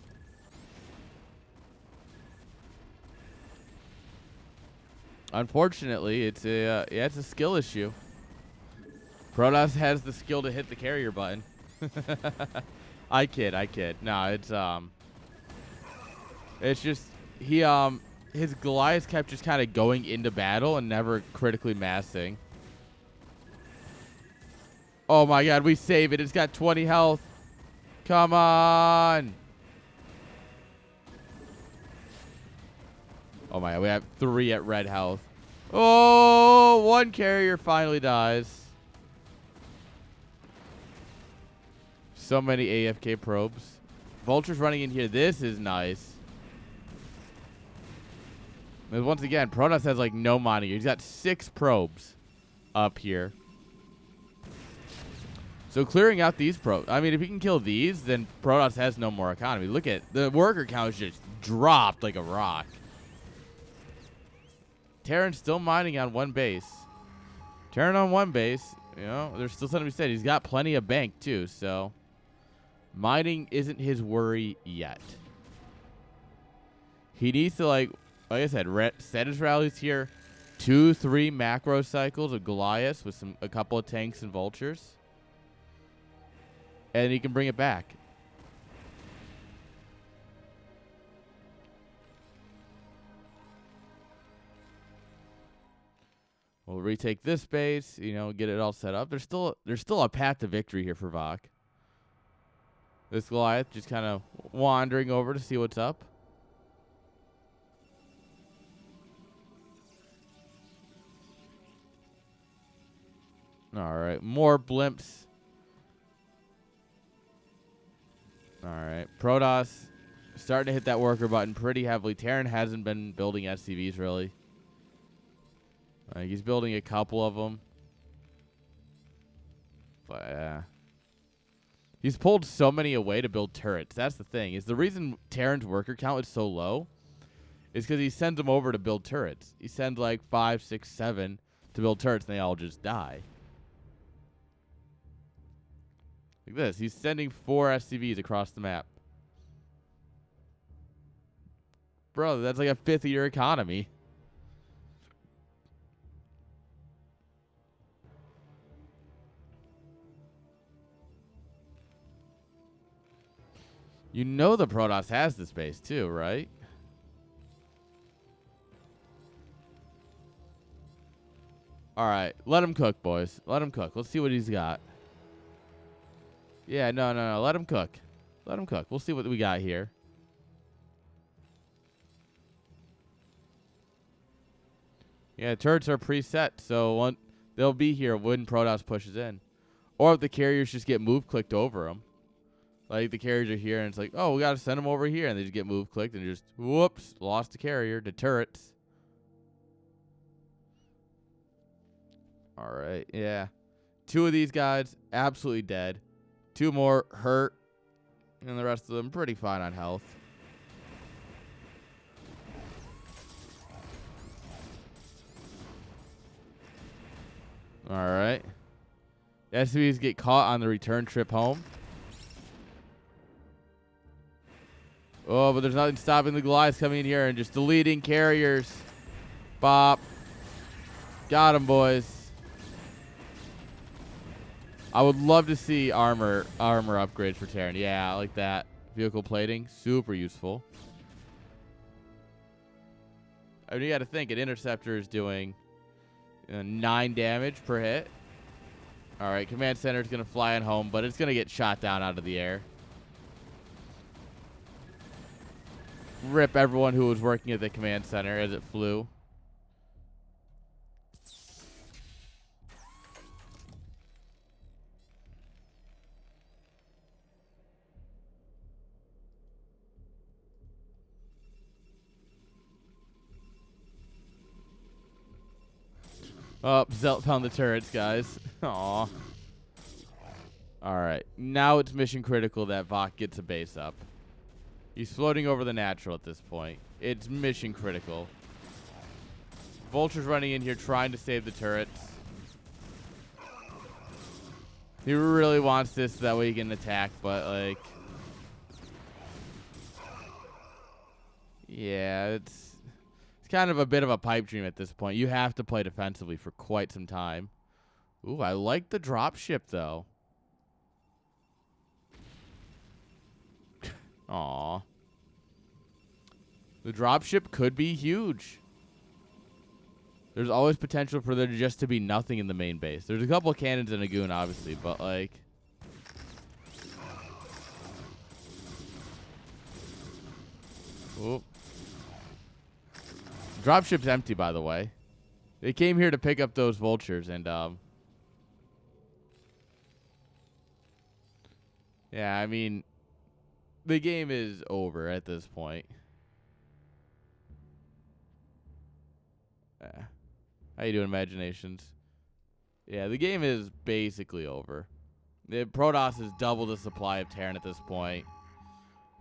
Unfortunately, it's a skill issue. Protoss has the skill to hit the carrier button. I kid. No, it's just his Goliath kept just kind of going into battle and never critically massing. Oh my god, we save it. It's got 20 health. Come on. Oh my god, we have 3 at red health. Oh, 1 carrier finally dies. So many AFK probes. Vultures running in here. This is nice. And once again, Protoss has like no mining. He's got 6 probes up here. So clearing out these probes. I mean, if he can kill these, then Protoss has no more economy. Look at the worker count is just dropped like a rock. Terran's still mining on 1 base. Terran on 1 base. You know, there's still something to be said. He's got plenty of bank too, so mining isn't his worry yet. He needs to, like I said, set his rallies here. 2-3 macro cycles of Goliaths with a couple of tanks and vultures. And he can bring it back. We'll retake this base, you know, get it all set up. There's still a path to victory here for Vok. This Goliath just kind of wandering over to see what's up. All right, more blimps. All right, Protoss starting to hit that worker button pretty heavily. Terran hasn't been building SCVs really. He's building a couple of them. But he's pulled so many away to build turrets. That's the thing. Is the reason Terran's worker count is so low is because he sends them over to build turrets. He sends like 5, 6, 7 to build turrets, and they all just die. Like this. He's sending 4 SCVs across the map. Bro, that's like a 5th of your economy. You know the Protoss has the space too, right? All right, let him cook, boys. Let him cook. Let's see what he's got. Yeah, no. Let him cook. Let him cook. We'll see what we got here. Yeah, turrets are preset, so they'll be here when Protoss pushes in. Or if the carriers just get move clicked over them. Like, the carriers are here, and it's like, oh, we got to send them over here. And they just get move clicked and just, whoops, lost the carrier to turrets. All right. Yeah. 2 of these guys absolutely dead. 2 more hurt. And the rest of them pretty fine on health. All right. SCVs get caught on the return trip home. Oh, but there's nothing stopping the Goliaths coming in here and just deleting carriers. Bop. Got him, boys. I would love to see armor upgrades for Terran. Yeah, I like that. Vehicle plating, super useful. I mean, you got to think, an interceptor is doing 9 damage per hit. All right, command center is going to fly on home, but it's going to get shot down out of the air. Rip everyone who was working at the command center as it flew. Oh, Zelt found the turrets, guys. Aw. Alright, now it's mission critical that Vok gets a base up. He's floating over the natural at this point. It's mission critical. Vulture's running in here trying to save the turrets. He really wants this so that way he can attack, but like... yeah, it's kind of a bit of a pipe dream at this point. You have to play defensively for quite some time. Ooh, I like the dropship, though. Aw. The dropship could be huge. There's always potential for there just to be nothing in the main base. There's a couple of cannons and a goon, obviously, but, like... Oop. Dropship's empty, by the way. They came here to pick up those vultures, and, yeah, I mean... the game is over at this point. How you doing, Imaginations? Yeah, the game is basically over. The Protoss has doubled the supply of Terran at this point.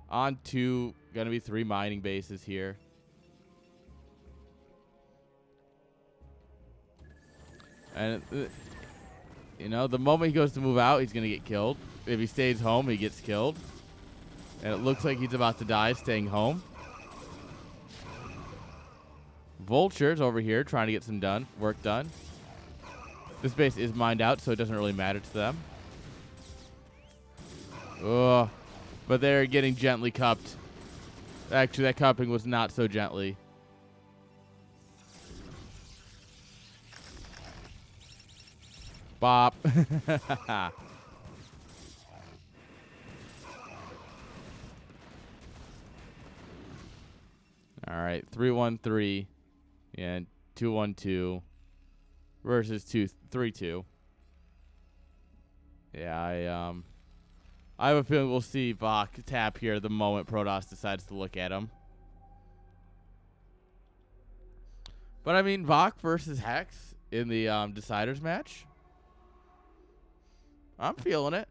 On to gonna be 3 mining bases here. And you know, the moment he goes to move out, he's gonna get killed. If he stays home, he gets killed. And it looks like he's about to die staying home. Vultures over here trying to get some work done. This base is mined out, so it doesn't really matter to them. Oh, but they're getting gently cupped. Actually, that cupping was not so gently. Bop. All right, 3-1-3 and 2-1-2 versus 2-3-2. Yeah, I have a feeling we'll see Vok tap here the moment Protoss decides to look at him. But I mean, Vok versus Hex in the Deciders match. I'm feeling it.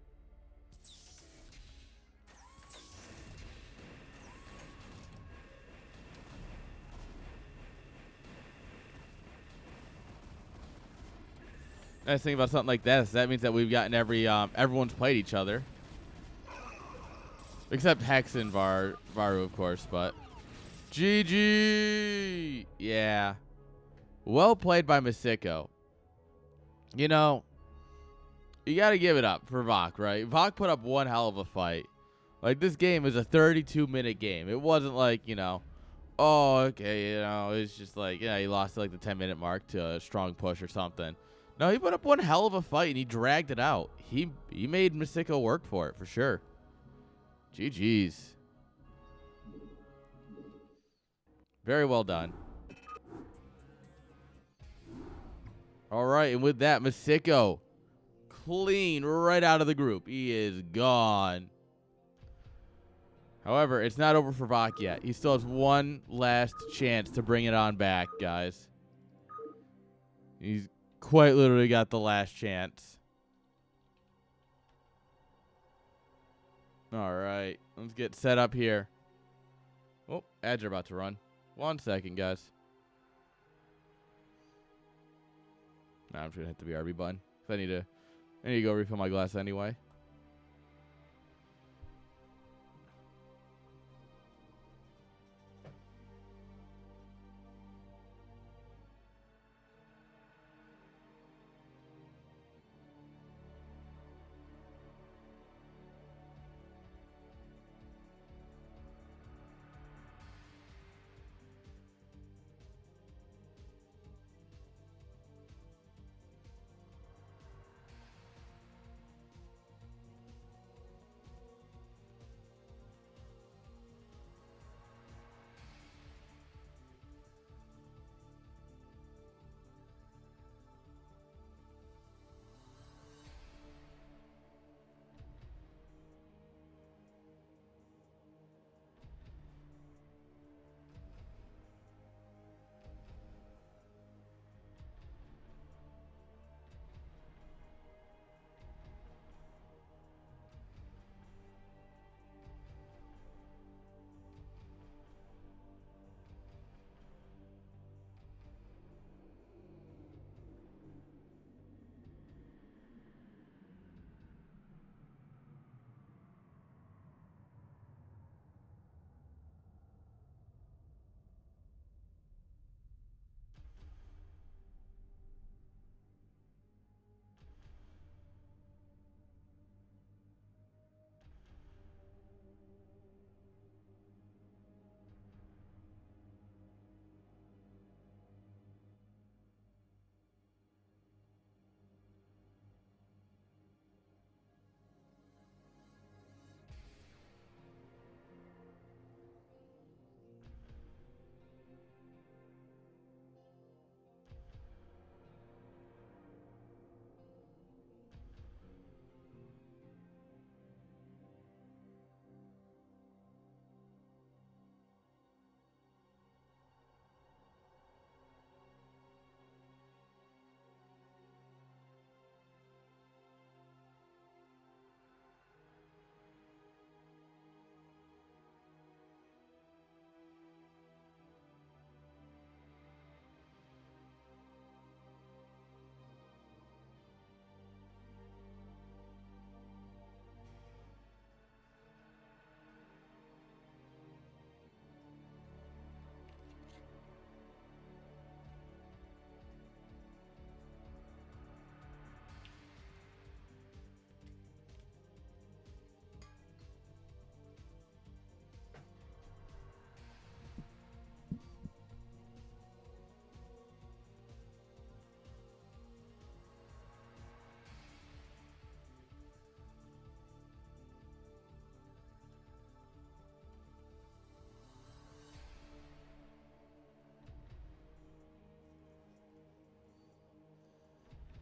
Nice thing about something like that is that means that we've gotten everyone's played each other. Except Hex and Varu, of course, but GG! Yeah. Well played by Masiko. You know, you got to give it up for Vok, right? Vok put up one hell of a fight. Like, this game is a 32-minute game. It wasn't like, you know, oh, okay, you know, it's just like, yeah, he lost at like the 10-minute mark to a strong push or something. No, he put up one hell of a fight, and he dragged it out. He made Masiko work for it, for sure. GG's. Very well done. All right, and with that, Masiko clean right out of the group. He is gone. However, it's not over for Vok yet. He still has one last chance to bring it on back, guys. He's quite literally got the last chance. All right, let's get set up here. Oh, ads are about to run. 1 second, guys. Nah, I'm just gonna hit the BRB button. I need to go refill my glass anyway.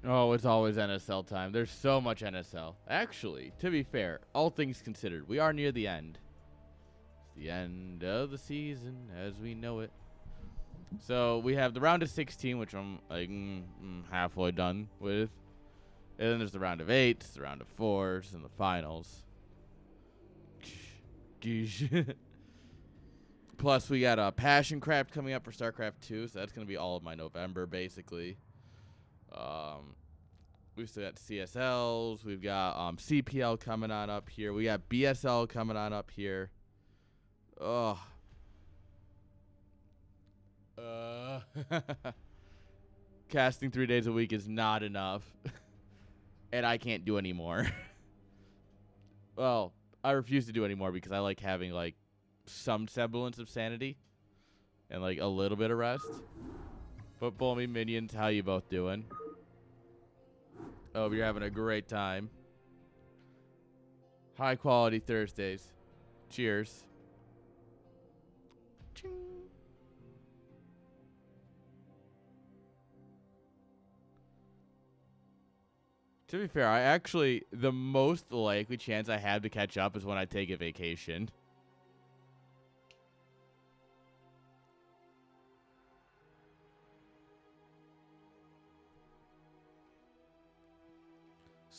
Oh, it's always NSL time. There's so much NSL. Actually, to be fair, all things considered, we are near the end. It's the end of the season as we know it. So we have the round of 16, which I'm like halfway done with. And then there's the round of 8s, the round of 4s, and the finals. Plus, we got a Passion Craft coming up for StarCraft 2, so that's going to be all of my November, basically. We've still got CSLs. We've got CPL coming on up here. We got BSL coming on up here. Oh. Casting 3 days a week is not enough. And I can't do any more. Well, I refuse to do any more because I like having, like, some semblance of sanity. And, like, a little bit of rest. Football me minions, how you both doing? Hope you're having a great time. High quality Thursdays. Cheers. Ching. To be fair, I actually, the most likely chance I have to catch up is when I take a vacation.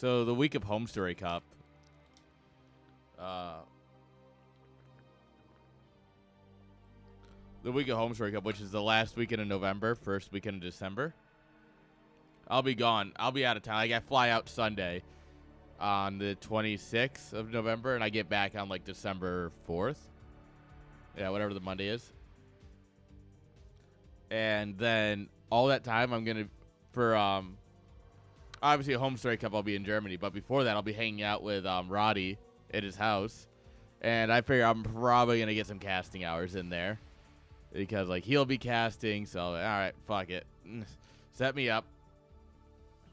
So the week of Home Story Cup, uh, which is the last weekend of November, first weekend of December, I'll be gone. I'll be out of town. I fly out Sunday on the 26th of November, and I get back on like December 4th. Yeah, whatever the Monday is. And then all that time I'm going to, for obviously a Home Story Cup, I'll be in Germany. But before that, I'll be hanging out with Roddy at his house. And I figure I'm probably going to get some casting hours in there. Because, like, he'll be casting. So, all right, fuck it. Set me up.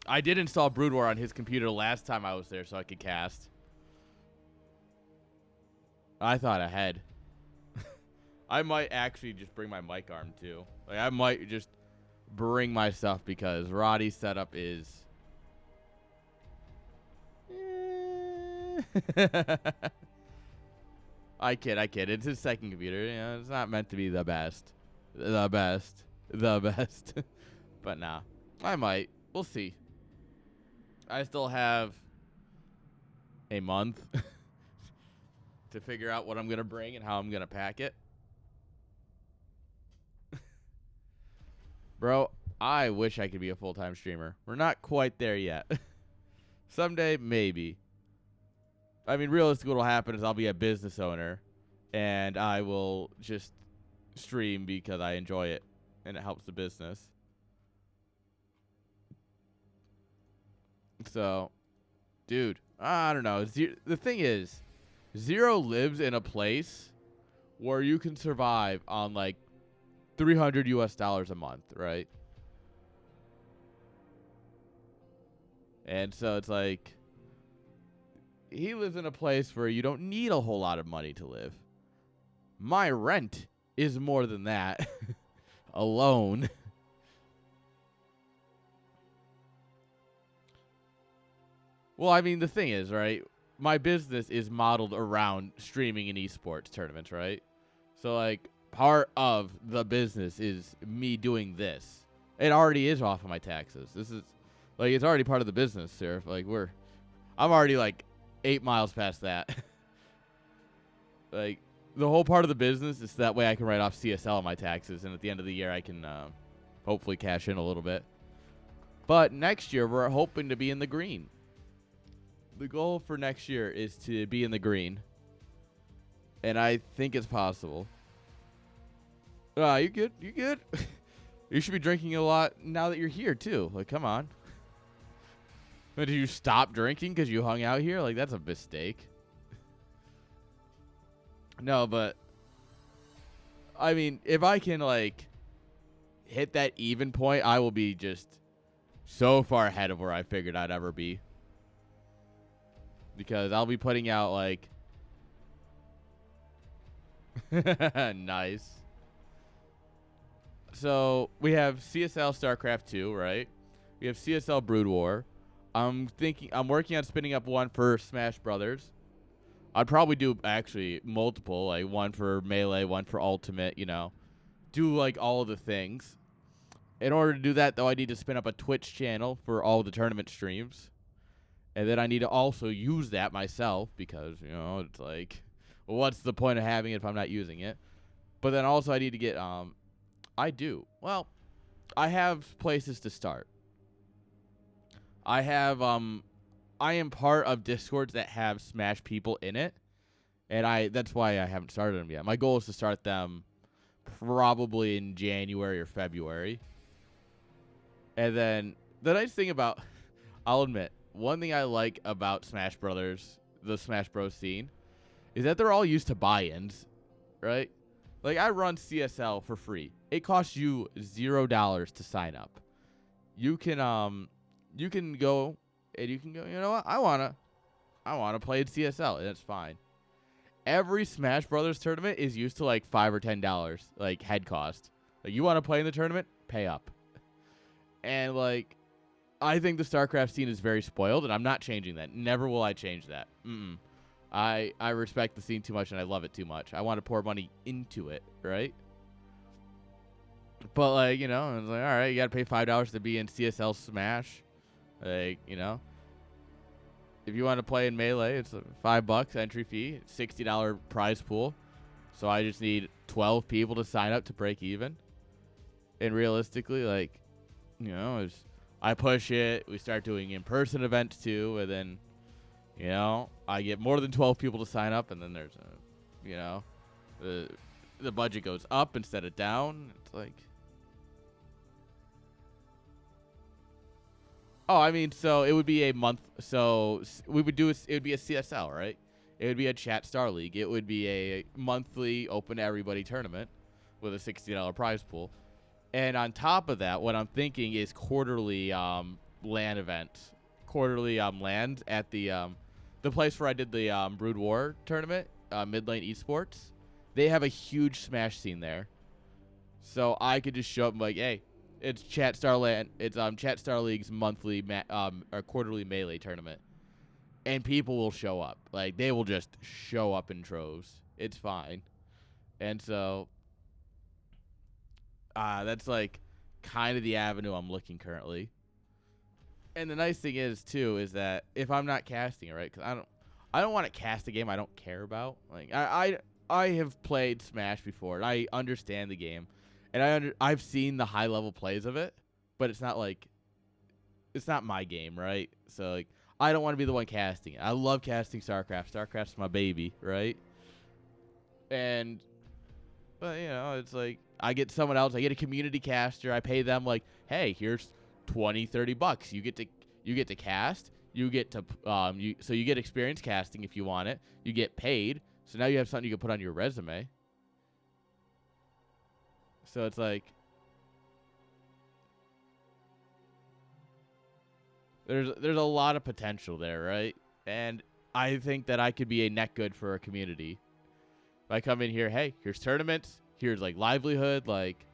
I did install Brood War on his computer last time I was there so I could cast. I thought ahead. I might actually just bring my mic arm, too. Like, I might just bring my stuff because Roddy's setup is... I kid. It's his second computer. You know, it's not meant to be the best. But nah, I might. We'll see. I still have a month to figure out what I'm going to bring and how I'm going to pack it. Bro, I wish I could be a full-time streamer. We're not quite there yet. Someday, maybe. I mean, realistically, what will happen is I'll be a business owner, and I will just stream because I enjoy it, and it helps the business. So, dude, I don't know. The thing is, Zero lives in a place where you can survive on, like, $300 US a month, right? And so it's like, he lives in a place where you don't need a whole lot of money to live. My rent is more than that alone. Well, I mean, the thing is, right? My business is modeled around streaming and esports tournaments, right? So, like, part of the business is me doing this. It already is off of my taxes. This is, like, it's already part of the business, sir. Like, I'm already, like, 8 miles past that. Like, the whole part of the business is that way I can write off CSL on my taxes, and at the end of the year I can hopefully cash in a little bit. But next year we're hoping to be in the green. The goal for next year is to be in the green, and I think it's possible. You good? You good? You should be drinking a lot now that you're here, too. Like, come on. Did you stop drinking because you hung out here? Like, that's a mistake. No, but, I mean, if I can, like, hit that even point, I will be just so far ahead of where I figured I'd ever be. Because I'll be putting out, like... Nice. So, we have CSL StarCraft 2, right? We have CSL Brood War. I'm working on spinning up one for Smash Brothers. I'd probably do, actually, multiple. Like, one for Melee, one for Ultimate, you know. Do, like, all of the things. In order to do that, though, I need to spin up a Twitch channel for all the tournament streams. And then I need to also use that myself because, you know, it's like, well, what's the point of having it if I'm not using it? But then also I need to get, I have places to start. I am part of Discords that have Smash people in it. And that's why I haven't started them yet. My goal is to start them probably in January or February. And then the nice thing about, I'll admit, one thing I like about Smash Brothers, the Smash Bros scene, is that they're all used to buy-ins, right? Like, I run CSL for free. It costs you $0 to sign up. You can go, you know what? I wanna play in CSL, and it's fine. Every Smash Brothers tournament is used to like $5 or $10, like head cost. Like, you want to play in the tournament? Pay up. And like, I think the StarCraft scene is very spoiled, and I'm not changing that. Never will I change that. I respect the scene too much, and I love it too much. I want to pour money into it, right? But, like, you know, it's like, all right, you got to pay $5 to be in CSL Smash. Like, you know. if you want to play in Melee, it's $5 entry fee, $60 prize pool. So I just need 12 people to sign up to break even. And realistically, like, you know, as I push it, we start doing in-person events too, and then, you know, I get more than 12 people to sign up, and then there's a, you know, the budget goes up instead of down. It's like, oh, I mean, so it would be a month. So we would do it would be a CSL, right? It would be a Chat Star League. It would be a monthly open to everybody tournament with a $60 prize pool. And on top of that, what I'm thinking is quarterly LAN events. Quarterly LANs at the place where I did the Brood War tournament, Mid Lane Esports. They have a huge Smash scene there. So I could just show up and be like, hey, it's Chat Star LAN. It's Chat Star League's monthly or quarterly Melee tournament. And people will show up. Like, they will just show up in troves. It's fine. And so that's like kind of the avenue I'm looking currently. And the nice thing is too is that if I'm not casting it, right? Because I don't want to cast a game I don't care about. Like I have played Smash before, and I understand the game, and I've seen the high level plays of it, but it's not my game, right? So like I don't want to be the one casting it. I love casting StarCraft. StarCraft's my baby, right? But you know, it's like I get someone else. I get a community caster. I pay them like, hey, here's $20-$30. You get to cast. You get to so you get experience casting if you want it. You get paid. So now you have something you can put on your resume. So it's like there's a lot of potential there, right? And I think that I could be a net good for a community. If I come in here, hey, here's tournaments, here's like livelihood, like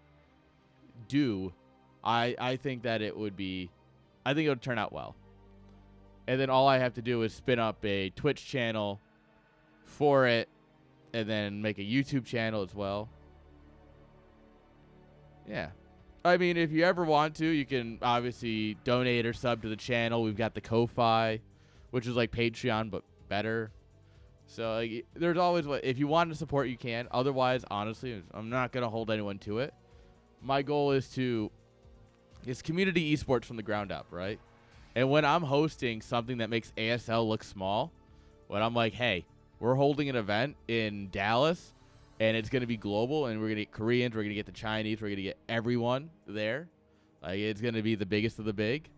I think that it would turn out well. And then all I have to do is spin up a Twitch channel for it, and then make a YouTube channel as well. Yeah. I mean, if you ever want to, you can obviously donate or sub to the channel. We've got the Ko-Fi, which is like Patreon, but better. So like, there's always if you want to support, you can. Otherwise, honestly, I'm not going to hold anyone to it. My goal is community esports from the ground up, right? And when I'm hosting something that makes ASL look small, when I'm like, hey, we're holding an event in Dallas, and it's going to be global, and we're going to get Koreans, we're going to get the Chinese, we're going to get everyone there. Like, it's going to be the biggest of the big.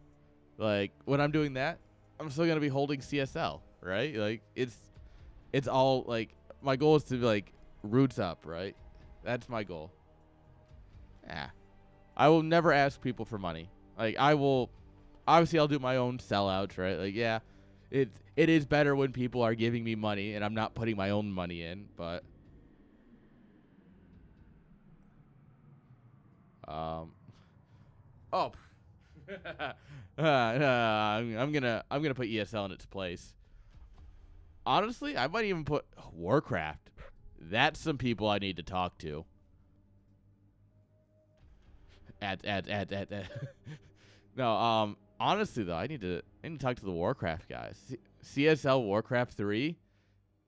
Like, when I'm doing that, I'm still going to be holding CSL, right? Like, it's all, like, my goal is to be, like, roots up, right? That's my goal. Yeah. I will never ask people for money. Like, obviously, I'll do my own sellouts, right? Like, yeah, it is better when people are giving me money and I'm not putting my own money in, but I'm gonna put ESL in its place. Honestly, I might even put Warcraft. That's some people I need to talk to. No, honestly though, I need to talk to the Warcraft guys. CSL Warcraft 3,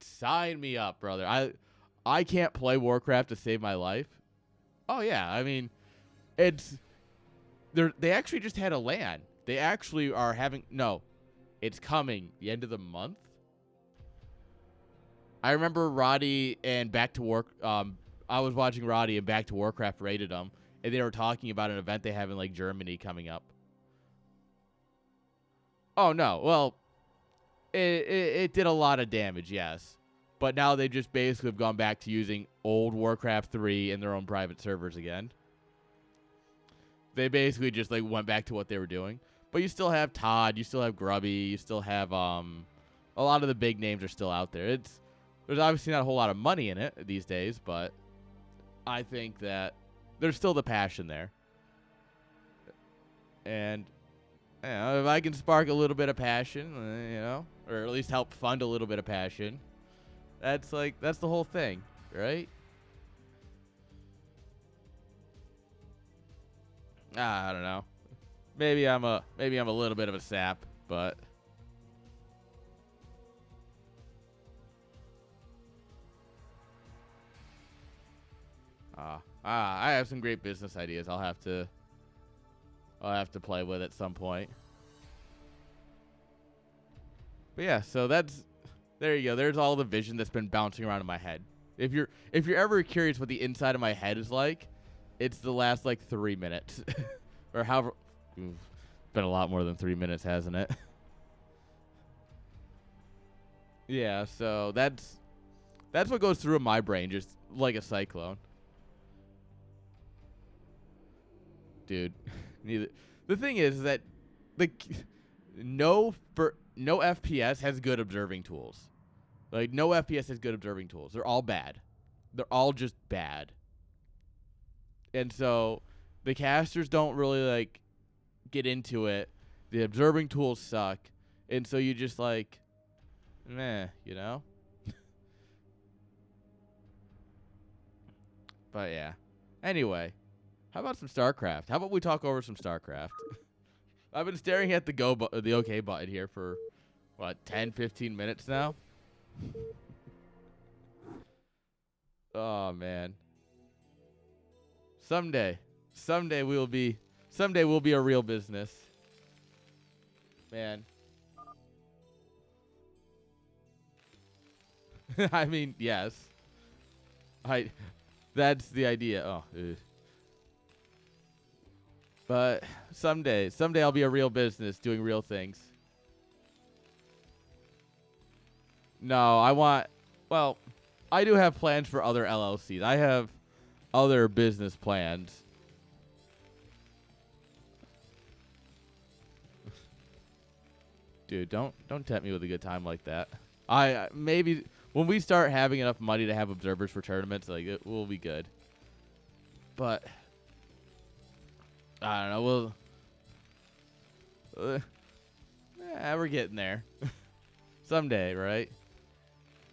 sign me up, brother. I can't play Warcraft to save my life. Oh yeah, I mean, they actually just had a LAN. They actually are having it's coming the end of the month. I remember Roddy and Back to Work. I was watching Roddy and Back to Warcraft rated them, and they were talking about an event they have in like Germany coming up. Oh no, well, it did a lot of damage, yes, but now they just basically have gone back to using old Warcraft 3 in their own private servers again. They basically just like went back to what they were doing, but you still have Todd, you still have Grubby, you still have a lot of the big names are still out there. There's obviously not a whole lot of money in it these days, but I think that there's still the passion there. And you know, if I can spark a little bit of passion, you know, or at least help fund a little bit of passion, that's the whole thing, right? I don't know. Maybe I'm a little bit of a sap, but I have some great business ideas. I'll have to play with at some point. But yeah, so there you go. There's all the vision that's been bouncing around in my head. If you're ever curious what the inside of my head is like, it's the last like 3 minutes, or however. It's been a lot more than 3 minutes, hasn't it? Yeah. So that's what goes through in my brain, just like a cyclone, dude. Neither. The thing is that the no FPS has good observing tools. Like, no FPS has good observing tools. They're all bad. They're all just bad. And so the casters don't really, like, get into it. The observing tools suck. And so you just, like, meh, you know? But, yeah. Anyway, how about some StarCraft? How about we talk over some StarCraft? I've been staring at the OK button here for, what, 10, 15 minutes now? Oh, man. Someday we'll be a real business. Man. I mean, yes. That's the idea. Oh, ugh. But someday I'll be a real business doing real things. No, I do have plans for other LLCs. I have other business plans. Dude, don't tempt me with a good time like that. Maybe when we start having enough money to have observers for tournaments, like, it will be good. But I don't know. We're getting there. Someday, right?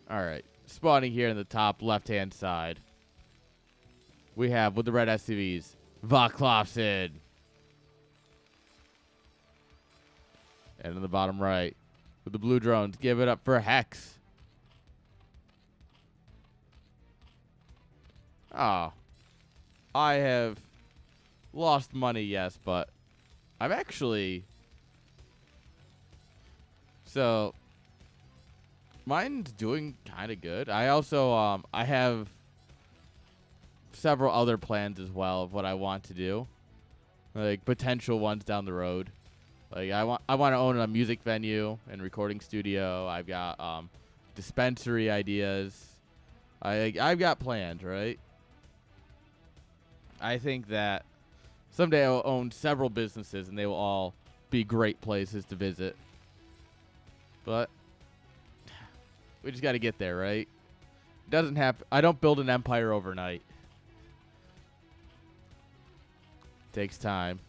All right. Spawning here in the top left-hand side, we have, with the red SCVs, Vaklopsin. And in the bottom right, with the blue drones, give it up for Hex. Oh. I have lost money, yes, but I'm actually... So, mine's doing kind of good. I also, I have several other plans as well of what I want to do. Like, potential ones down the road. Like, I want to own a music venue and recording studio. I've got, dispensary ideas. I've got plans, right? I think that someday I'll own several businesses and they will all be great places to visit. But we just got to get there, right? It doesn't happen. I don't build an empire overnight. Takes time.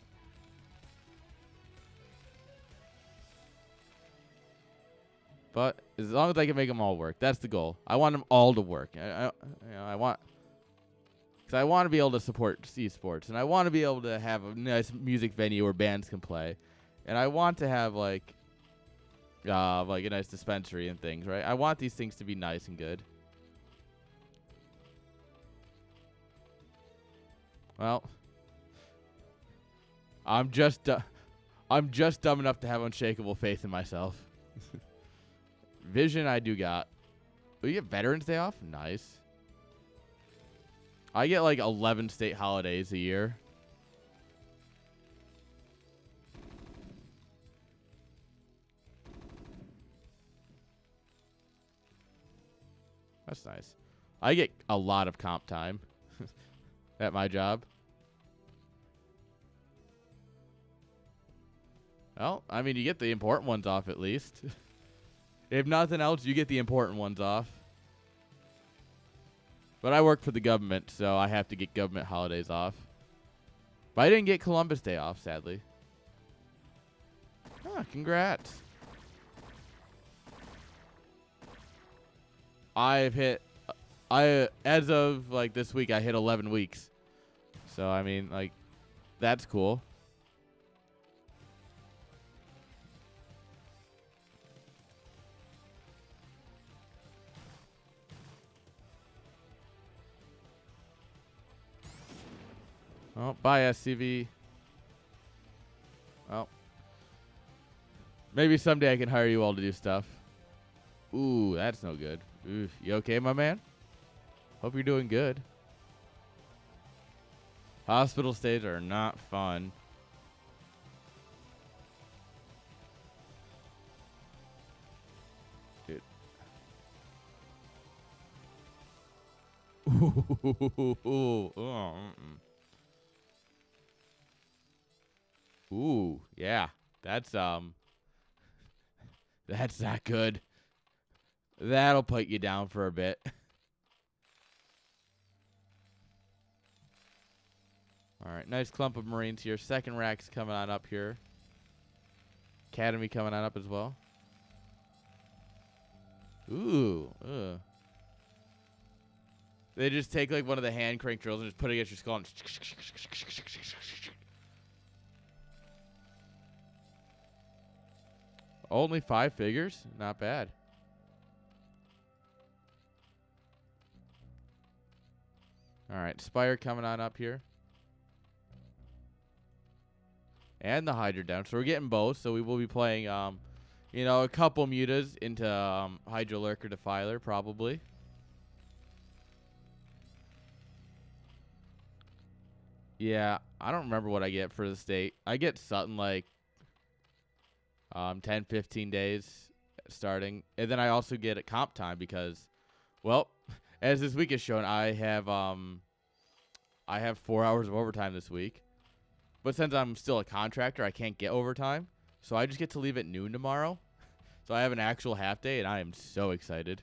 But as long as I can make them all work, that's the goal. I want them all to work. I want to be able to support esports, and I want to be able to have a nice music venue where bands can play, and I want to have like a nice dispensary and things, right? I want these things to be nice and good. Well, I'm just dumb enough to have unshakable faith in myself. Vision I do got. Oh, you get Veterans Day off? Nice. I get like 11 state holidays a year. That's nice. I get a lot of comp time at my job. Well, I mean, you get the important ones off at least. If nothing else, you get the important ones off. But I work for the government, so I have to get government holidays off. But I didn't get Columbus Day off, sadly. Ah, congrats. As of like this week, I hit 11 weeks. So, I mean, like, that's cool. Oh, bye, SCV. Well, maybe someday I can hire you all to do stuff. Ooh, that's no good. Oof. You okay, my man? Hope you're doing good. Hospital stays are not fun. Dude. Ooh, yeah. That's that's not good. That'll put you down for a bit. All right, nice clump of Marines here. Second rack's coming on up here. Academy coming on up as well. Ooh. They just take like one of the hand crank drills and just put it against your skull and only 5 figures? Not bad. All right, Spire coming on up here. And the Hydra down. So we're getting both. So we will be playing, you know, a couple mutas into Hydra Lurker Defiler, probably. Yeah, I don't remember what I get for the state. I get something like 10, 15 days starting. And then I also get a comp time because, well, as this week has shown, I have 4 hours of overtime this week. But since I'm still a contractor, I can't get overtime. So I just get to leave at noon tomorrow. So I have an actual half day, and I am so excited.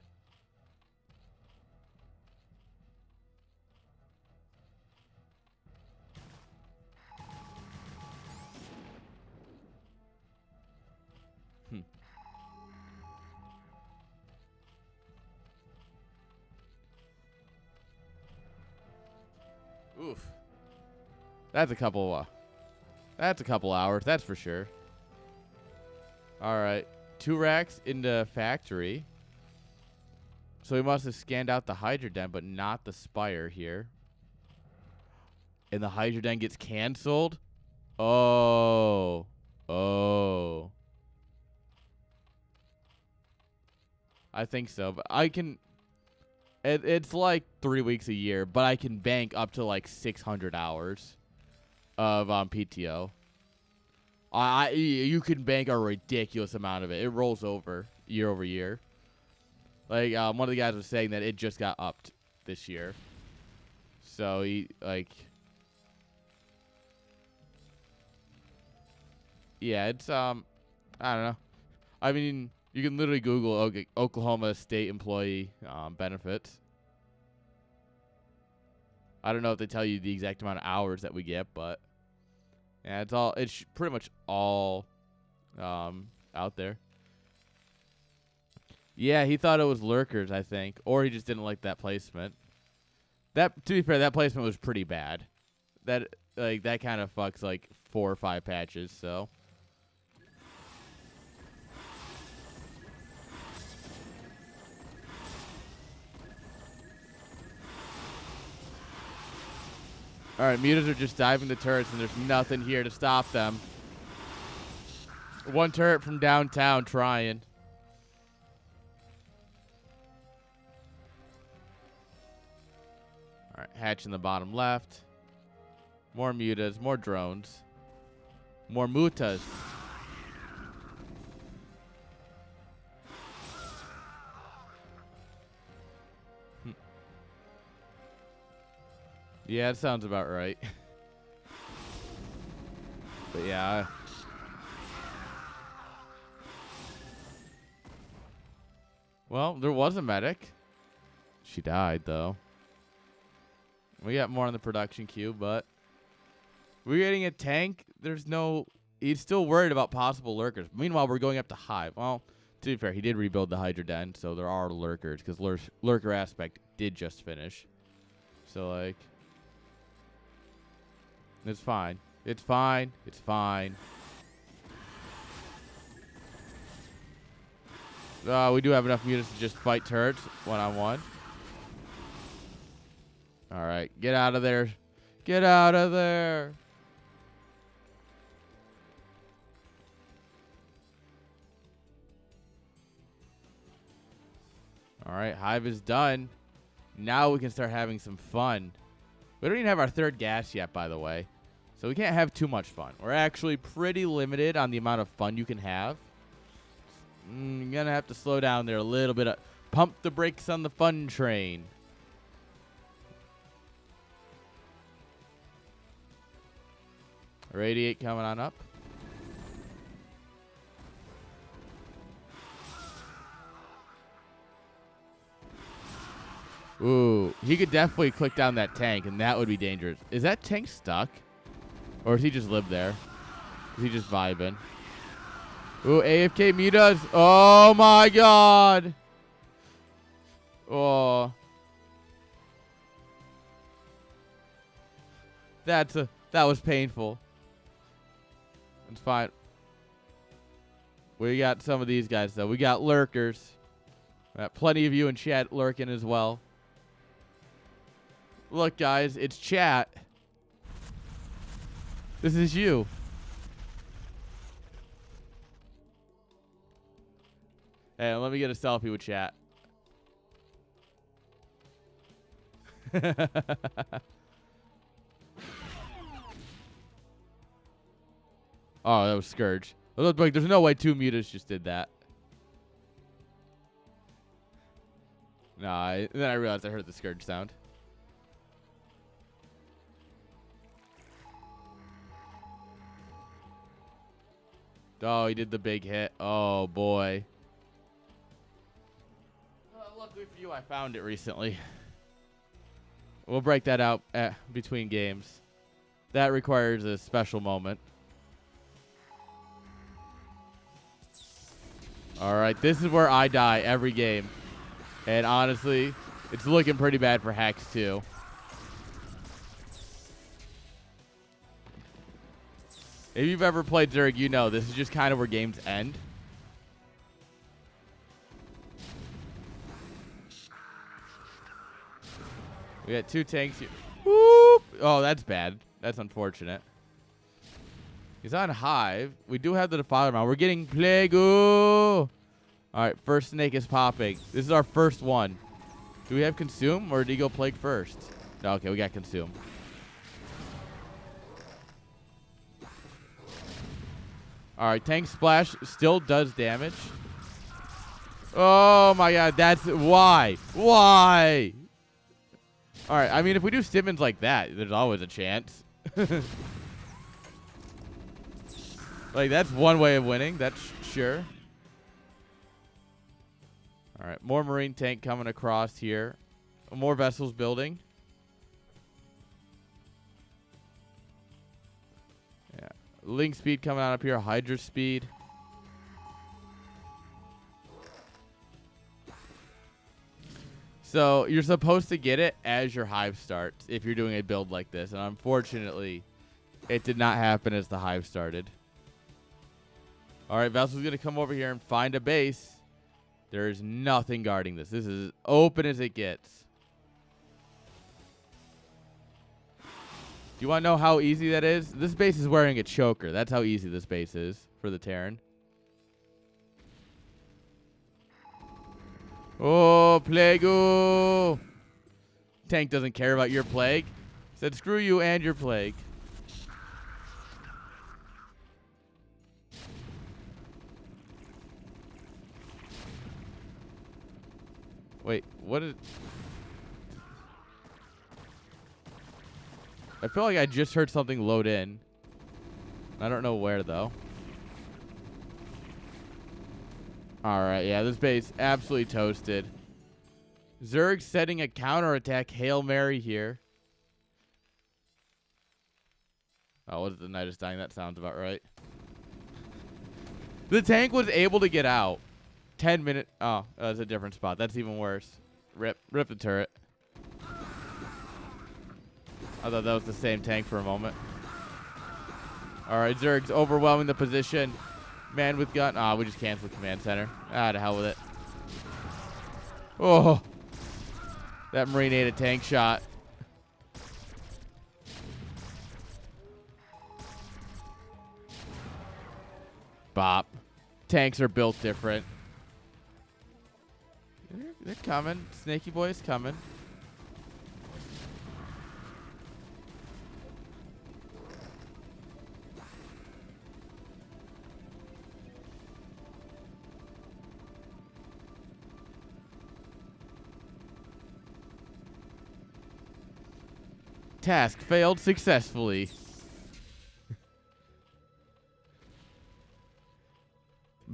Oof. That's a couple hours, that's for sure. All right. 2 racks into factory. So we must have scanned out the Hydra Den, but not the Spire here. And the Hydra Den gets canceled? Oh. I think so, but I can... It's like 3 weeks a year, but I can bank up to like 600 hours of PTO. You can bank a ridiculous amount of it. It rolls over year. Like one of the guys was saying that it just got upped this year. So he yeah, it's I don't know. I mean, you can literally Google Oklahoma State employee benefits. I don't know if they tell you the exact amount of hours that we get, but yeah, it's pretty much all out there. Yeah, he thought it was lurkers, I think, or he just didn't like that placement. To be fair, that placement was pretty bad. That kind of fucks like 4 or 5 patches, so. All right, mutas are just diving the turrets, and there's nothing here to stop them. 1 turret from downtown trying. All right, hatch in the bottom left. More mutas, more drones. More mutas. Yeah, it sounds about right. But yeah. Well, there was a medic. She died, though. We got more on the production queue, but we're getting a tank. He's still worried about possible lurkers. Meanwhile, we're going up to Hive. Well, to be fair, he did rebuild the Hydra Den, so there are lurkers, because lurker aspect did just finish. So, like, it's fine. It's fine. It's fine. We do have enough mutas to just fight turrets one-on-one. All right, get out of there. Get out of there. All right, Hive is done. Now we can start having some fun. We don't even have our third gas yet, by the way. So we can't have too much fun. We're actually pretty limited on the amount of fun you can have. You're going to have to slow down there a little bit. Pump the brakes on the fun train. Radiate coming on up. Ooh, he could definitely click down that tank, and that would be dangerous. Is that tank stuck? Or does he just live there? Is he just vibing? Ooh, AFK Mitas. Oh, my God. Oh. That was painful. It's fine. We got some of these guys, though. We got lurkers. We got plenty of you in chat lurking as well. Look, guys, it's chat. This is you. Hey, let me get a selfie with chat. Oh, that was Scourge. It looked like there's no way 2 mutas just did that. Nah, then I realized I heard the Scourge sound. Oh, he did the big hit. Oh, boy. Luckily for you, I found it recently. We'll break that out between games. That requires a special moment. All right, this is where I die every game. And honestly, it's looking pretty bad for Hex, too. If you've ever played Zerg, you know this is just kind of where games end. We got 2 tanks here. Whoop! Oh, that's bad. That's unfortunate. He's on Hive. We do have the Defiler mount. We're getting Plague. All right, first snake is popping. This is our first one. Do we have Consume, or did he go Plague first? No, okay, we got Consume. All right, Tank Splash still does damage. Oh, my God. That's why. Why? All right, I mean, if we do Stimmons like that, there's always a chance. Like, that's one way of winning. That's sure. All right, more Marine tank coming across here. More vessels building. Yeah, Link speed coming out up here. Hydra speed. So you're supposed to get it as your Hive starts if you're doing a build like this. And unfortunately, it did not happen as the Hive started. All right, Vessel's going to come over here and find a base. There is nothing guarding this. This is as open as it gets. Do you want to know how easy that is? This base is wearing a choker. That's how easy this base is for the Terran. Oh, Plague. Tank doesn't care about your Plague. Said screw you and your Plague. Wait, what is... I feel like I just heard something load in. I don't know where, though. Alright, yeah, this base absolutely toasted. Zerg setting a counterattack Hail Mary here. Oh, was it the Knight is dying? That sounds about right. The tank was able to get out. 10 minutes. Oh, that's a different spot. That's even worse. Rip the turret. I thought that was the same tank for a moment. All right, Zerg's overwhelming the position. Man with gun. Ah, we just canceled command center. Ah, to hell with it. Oh, that Marine ate a tank shot. Bop. Tanks are built different. They're coming. Snaky Boy is coming. Task failed successfully.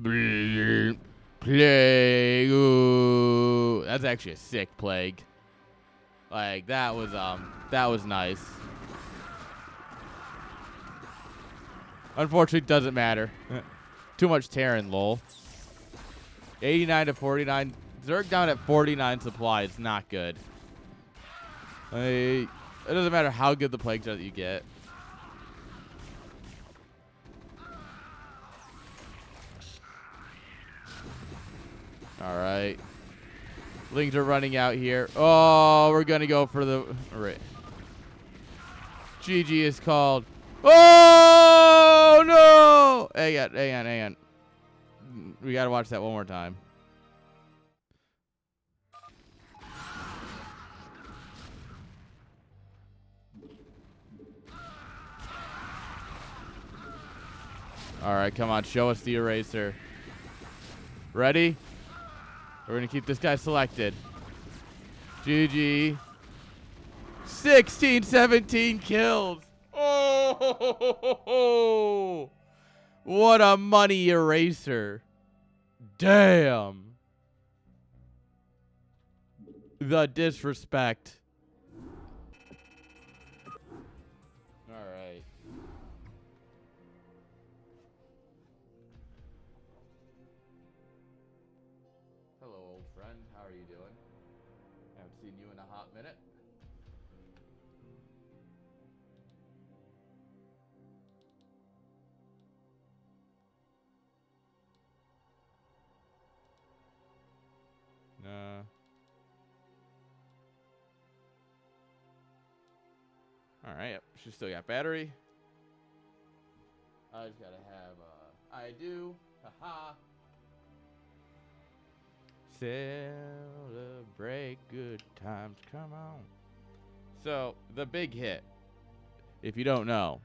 Plague. Ooh. That's actually a sick plague. Like that was nice. Unfortunately, it doesn't matter. Too much Terran, lol. 89 to 49. Zerg down at 49 supply is not good. It doesn't matter how good the plagues are that you get. All right. Lings are running out here. Oh, we're going to go for the... All right. GG is called. Oh, no! Hang on. We got to watch that one more time. All right, come on. Show us the eraser. Ready? We're going to keep this guy selected. GG. 16, 17 kills. Oh, what a money eraser. Damn. The disrespect. All right. Hello, old friend. How are you doing? Haven't seen you in a hot minute. Nah. All right. Yep. She still got battery. I just gotta have. I do. Haha. Celebrate good times. Come on. So the big hit, if you don't know,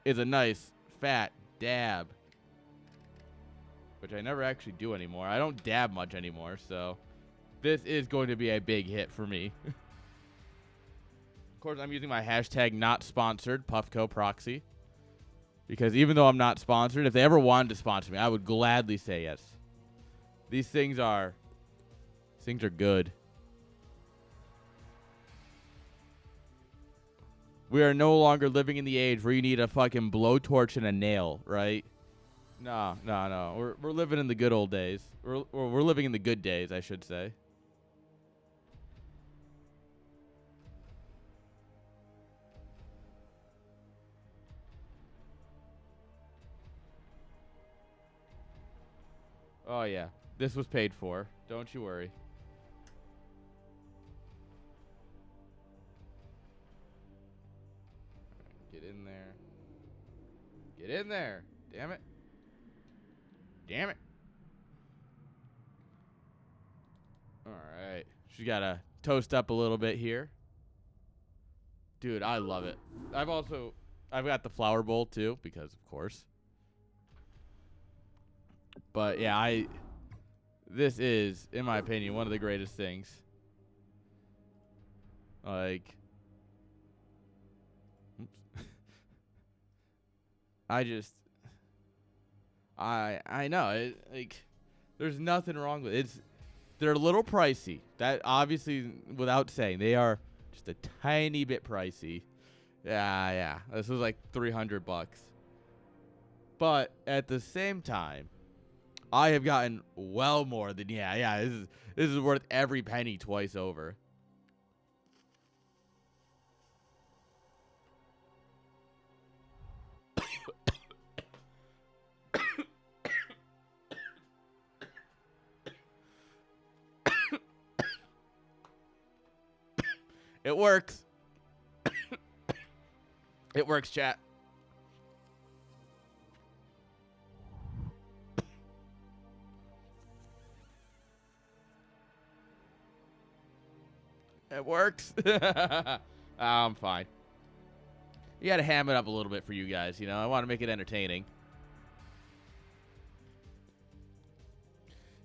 is a nice fat dab, which I never actually do anymore. I don't dab much anymore, so this is going to be a big hit for me. Of course, I'm using my hashtag not sponsored, Puffco Proxy, because even though I'm not sponsored, if they ever wanted to sponsor me, I would gladly say yes. These things are good. We are no longer living in the age where you need a fucking blowtorch and a nail, right? No. We're living in the good old days. We're living in the good days, I should say. Oh yeah, this was paid for. Don't you worry. Get in there. Get in there. Damn it. Damn it. All right. She got to toast up a little bit here. Dude, I love it. I've got the flower bowl too, because of course. But yeah, this is, in my opinion, one of the greatest things. Like, oops. I know, there's nothing wrong with it. They're a little pricey. That obviously, without saying, they are just a tiny bit pricey. Yeah. This was like $300. But at the same time, I have gotten well more than this is worth every penny twice over. It works. It works, chat. It works. I'm fine. You got to ham it up a little bit for you guys, you know. I want to make it entertaining.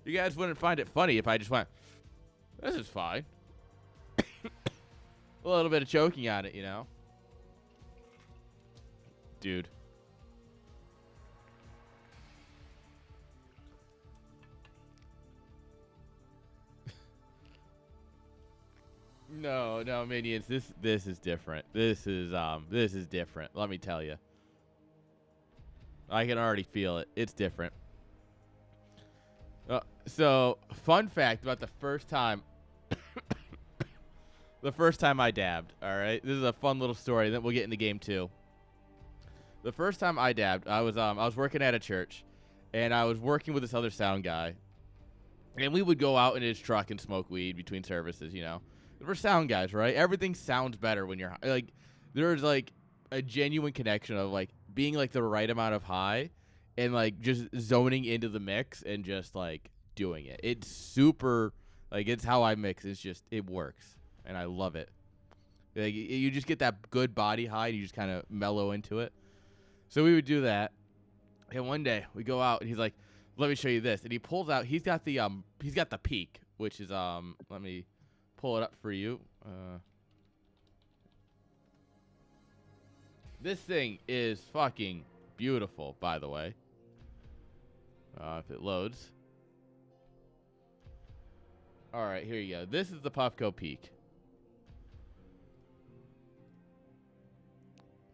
You guys wouldn't find it funny if I just went, this is fine. A little bit of choking on it, you know. Dude. No, minions. This is different. This is different. Let me tell you. I can already feel it. It's different. So, fun fact about the first time I dabbed, all right? This is a fun little story, then we'll get into game 2. The first time I dabbed, I was working at a church, and I was working with this other sound guy. And we would go out in his truck and smoke weed between services, you know. We're sound guys, right? Everything sounds better when you're like, there's like a genuine connection of like being like the right amount of high and like just zoning into the mix and just like doing it. It's super, like, it's how I mix. It's just, it works. And I love it. Like, you just get that good body high and you just kind of mellow into it. So we would do that. And one day we go out and he's like, let me show you this. And he pulls out, he's got the Peak, which is, let me pull it up for you. This thing is fucking beautiful, by the way. If it loads. All right, here you go. This is the Puffco Peak.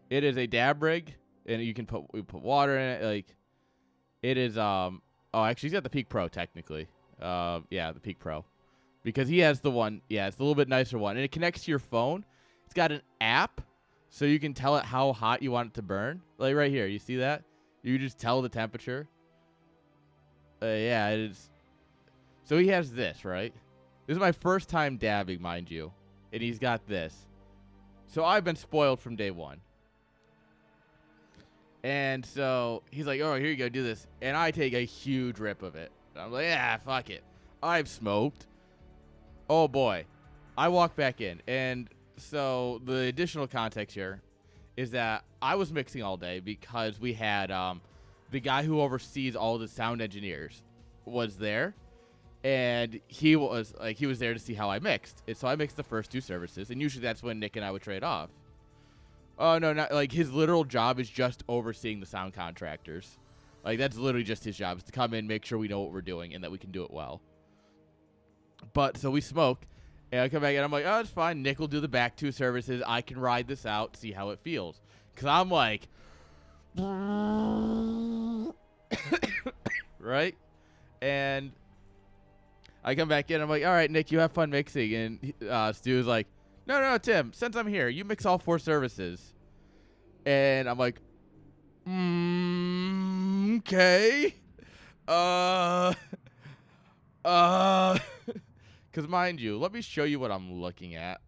It is a dab rig, and you can put water in it. Like, it is oh, actually, he's got the Peak Pro technically. Yeah, the Peak Pro, because he has the one. Yeah, it's a little bit nicer one, and it connects to your phone. It's got an app, so you can tell it how hot you want it to burn. Like right here, you see that? You just tell the temperature. Yeah, it is. So he has this, right? This is my first time dabbing, mind you, and he's got this. So I've been spoiled from day one. And so he's like, oh, here you go, do this. And I take a huge rip of it. I'm like, yeah, fuck it. I've smoked. Oh, boy. I walk back in. And so the additional context here is that I was mixing all day because we had the guy who oversees all the sound engineers was there. And he was there to see how I mixed. And so I mixed the first 2 services. And usually that's when Nick and I would trade off. Oh, no, not like his literal job is just overseeing the sound contractors. Like, that's literally just his job, is to come in, make sure we know what we're doing and that we can do it well. But so we smoke, and I come back and I'm like, oh, it's fine. Nick will do the back 2 services. I can ride this out, see how it feels. Because I'm like, right? And I come back in. I'm like, all right, Nick, you have fun mixing. And Stu's like, no, Tim, since I'm here, you mix all 4 services. And I'm like, okay. Because mind you, let me show you what I'm looking at.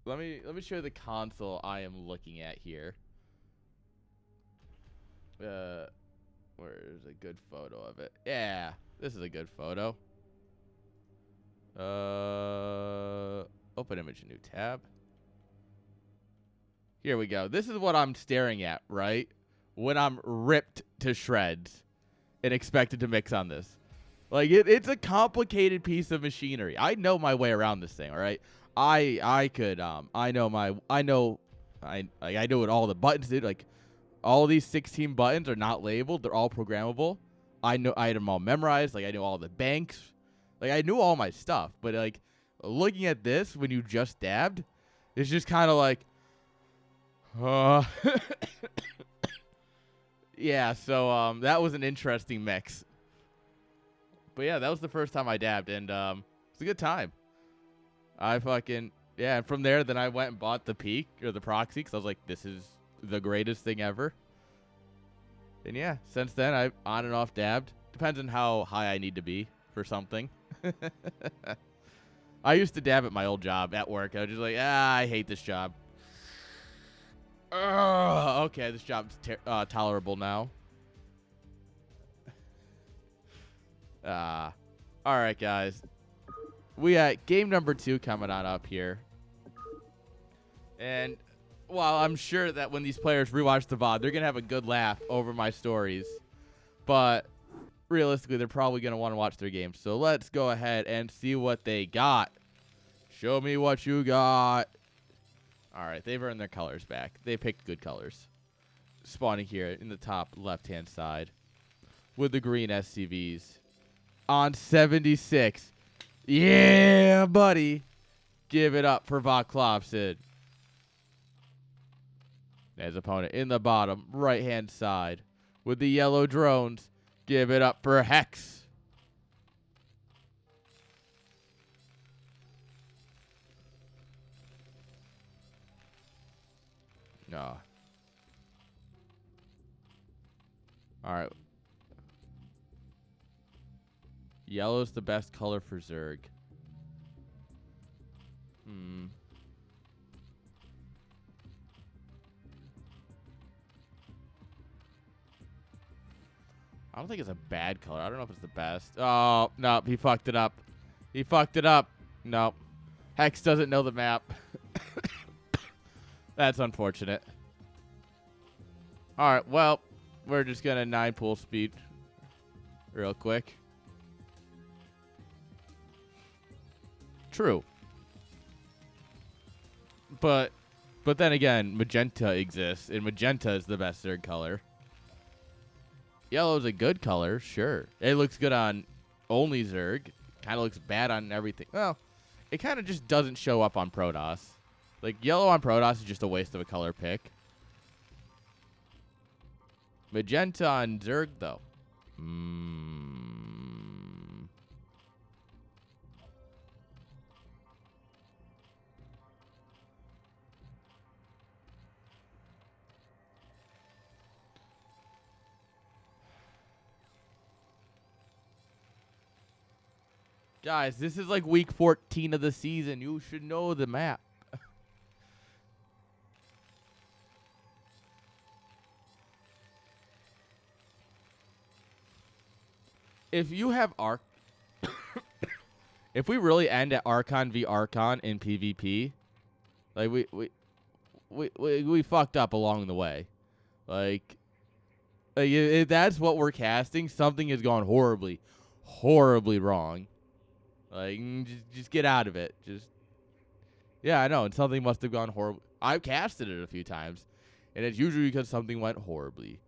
Let me show you the console I am looking at here. Where's a good photo of it? Yeah, this is a good photo. Open image, new tab. Here we go. This is what I'm staring at, right? When I'm ripped to shreds and expected to mix on this. Like, it's a complicated piece of machinery. I know my way around this thing, all right? I know what all the buttons did. Like, all these 16 buttons are not labeled. They're all programmable. I had them all memorized. Like, I knew all the banks. Like, I knew all my stuff. But, like, looking at this when you just dabbed, it's just kind of like, yeah, so that was an interesting mix. But yeah, that was the first time I dabbed, and it's a good time. I fucking, yeah, and from there, then I went and bought the Peak, or the Proxy, because I was like, this is the greatest thing ever. And yeah, since then, I've on and off dabbed. Depends on how high I need to be for something. I used to dab at my old job at work. I was just like, I hate this job. Okay, this job's tolerable now. All right, guys. we got game number 2 coming on up here. And while I'm sure that when these players rewatch the VOD, they're going to have a good laugh over my stories. But realistically, they're probably going to want to watch their games. So let's go ahead and see what they got. Show me what you got. All right, they've earned their colors back. They picked good colors. Spawning here in the top left-hand side with the green SCVs. On 76. Yeah, buddy. Give it up for Voklovsid. His opponent in the bottom right-hand side with the yellow drones. Give it up for Hex. No. All right. Yellow's the best color for Zerg. I don't think it's a bad color. I don't know if it's the best. Oh, no. He fucked it up. He fucked it up. Nope. Hex doesn't know the map. That's unfortunate. All right. Well, we're just going to 9 pool speed real quick. True. But then again, magenta exists, and magenta is the best Zerg color. Yellow is a good color, sure. It looks good on only Zerg. Kind of looks bad on everything. Well, it kind of just doesn't show up on Protoss. Like, yellow on Protoss is just a waste of a color pick. Magenta on Zerg, though. Guys, this is like week 14 of the season. You should know the map. If you have if we really end at Archon v Archon in PvP, like we fucked up along the way. Like if that's what we're casting, something has gone horribly wrong. Like, just get out of it. Yeah, I know. And something must have gone horribly. I've casted it a few times, and it's usually because something went horribly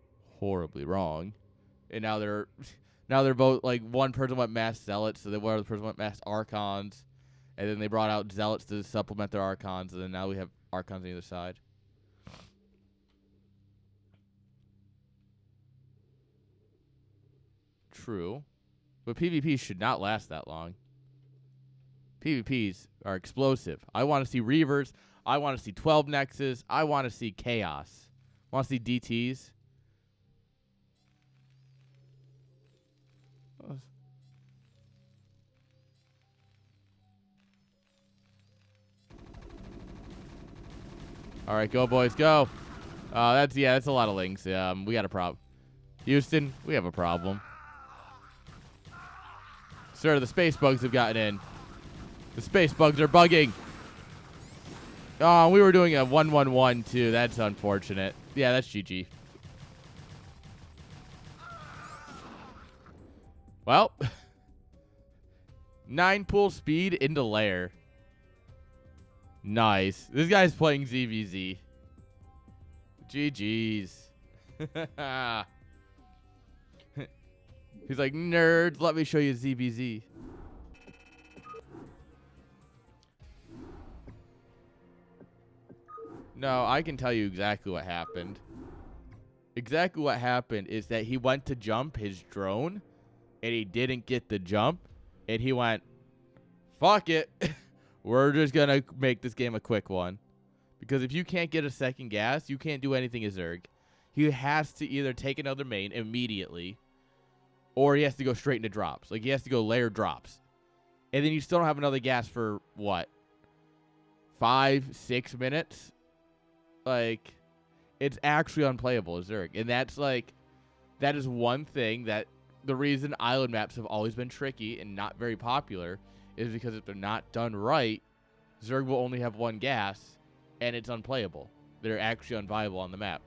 wrong. And now they're both, like, one person went mass zealots, so the other person went mass archons, and then they brought out zealots to supplement their archons, and then now we have archons on either side. True, but PvP should not last that long. PvPs are explosive. I want to see Reavers. I want to see 12 Nexus. I want to see Chaos. I want to see DTs. All right, go, boys, go. That's a lot of links. We got a problem. Houston, we have a problem. Sir, the space bugs have gotten in. The space bugs are bugging. Oh, we were doing a 1-1-1 too. That's unfortunate. Yeah, that's GG. Well, 9 pool speed into lair. Nice. This guy's playing ZVZ. GG's. He's like, nerds, let me show you ZVZ. No, I can tell you exactly what happened. Exactly what happened is that he went to jump his drone, and he didn't get the jump, and he went, fuck it. We're just going to make this game a quick one. Because if you can't get a second gas, you can't do anything as Zerg. He has to either take another main immediately, or he has to go straight into drops. Like, he has to go layer drops. And then you still don't have another gas for, what, 5-6 minutes? Like, it's actually unplayable as Zerg. And that's, like, that is one thing that the reason island maps have always been tricky and not very popular is because if they're not done right, Zerg will only have one gas, and it's unplayable. They're actually unviable on the map.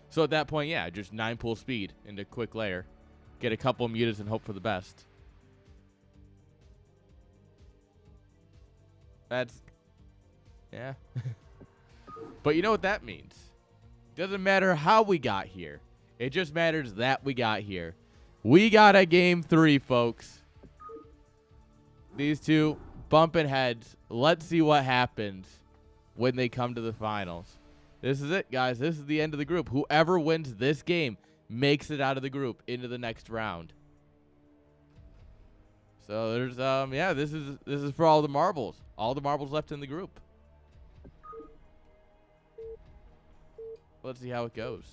So at that point, yeah, just 9 pool speed into quick layer. Get a couple of mutas and hope for the best. That's... yeah. But you know what that means. Doesn't matter how we got here. It just matters that we got here. We got a game 3, folks. These two bumping heads. Let's see what happens when they come to the finals. This is it, guys. This is the end of the group. Whoever wins this game makes it out of the group into the next round. So there's yeah, this is for all the marbles. All the marbles left in the group. Let's see how it goes.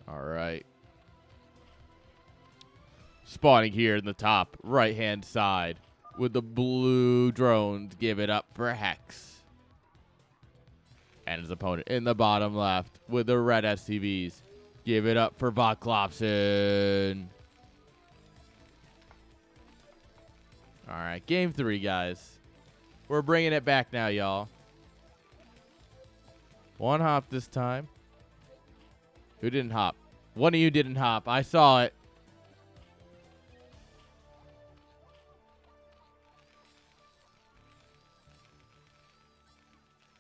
All right. Spawning here in the top right-hand side with the blue drones. Give it up for Hex. And his opponent in the bottom left with the red SCVs. Give it up for Voklopson. All right, game 3, guys. We're bringing it back now, y'all. One hop this time. Who didn't hop? One of you didn't hop. I saw it.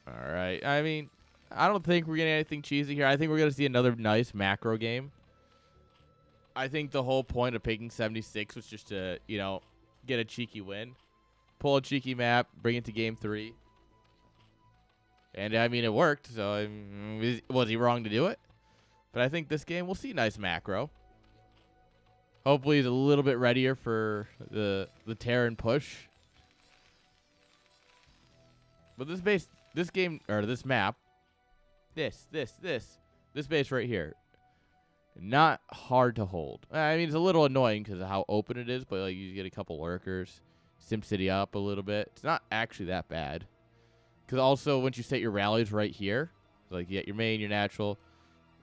All right. I mean, I don't think we're getting anything cheesy here. I think we're going to see another nice macro game. I think the whole point of picking 76 was just to, you know, get a cheeky win. Pull a cheeky map, bring it to game 3. And, I mean, it worked. So, was he wrong to do it? But I think this game, we'll see nice macro. Hopefully he's a little bit readier for the Terran push. But this base... this game, or this map, this base right here, not hard to hold. I mean, it's a little annoying because of how open it is, but like you get a couple lurkers, SimCity up a little bit. It's not actually that bad. Because also, once you set your rallies right here, like you get your main, your natural,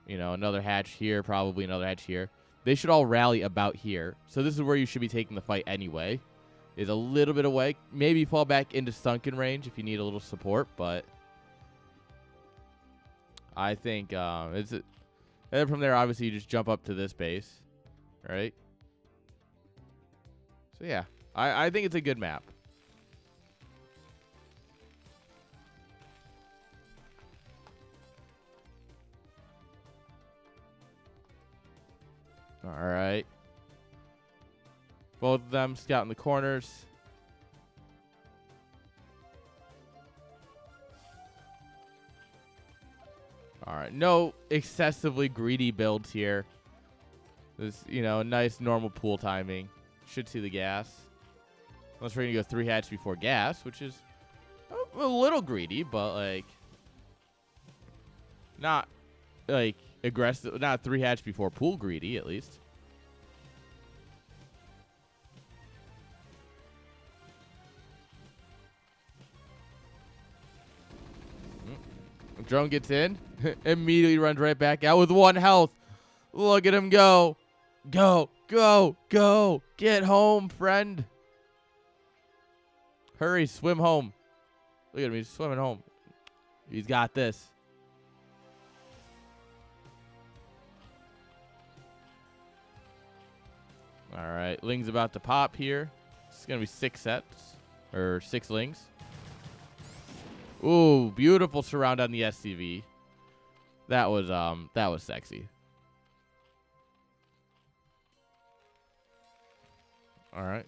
you know, another hatch here, probably another hatch here. They should all rally about here. So this is where you should be taking the fight anyway. Is a little bit away. Maybe fall back into sunken range if you need a little support, but I think and then from there, obviously, you just jump up to this base, right? So yeah, I think it's a good map. All right. Both of them scouting the corners. All right. No excessively greedy builds here. This, you know, nice normal pool timing. Should see the gas. Unless we're going to go 3 hatch before gas, which is a little greedy, but, like, not, like, aggressive. Not 3 hatch before pool greedy, at least. Drone gets in, immediately runs right back out with 1 health. Look at him go. Go, go, go. Get home, friend. Hurry, swim home. Look at him, he's swimming home. He's got this. All right, Ling's about to pop here. It's going to be 6 sets, or 6 Lings. Ooh, beautiful surround on the SCV. That was sexy. All right.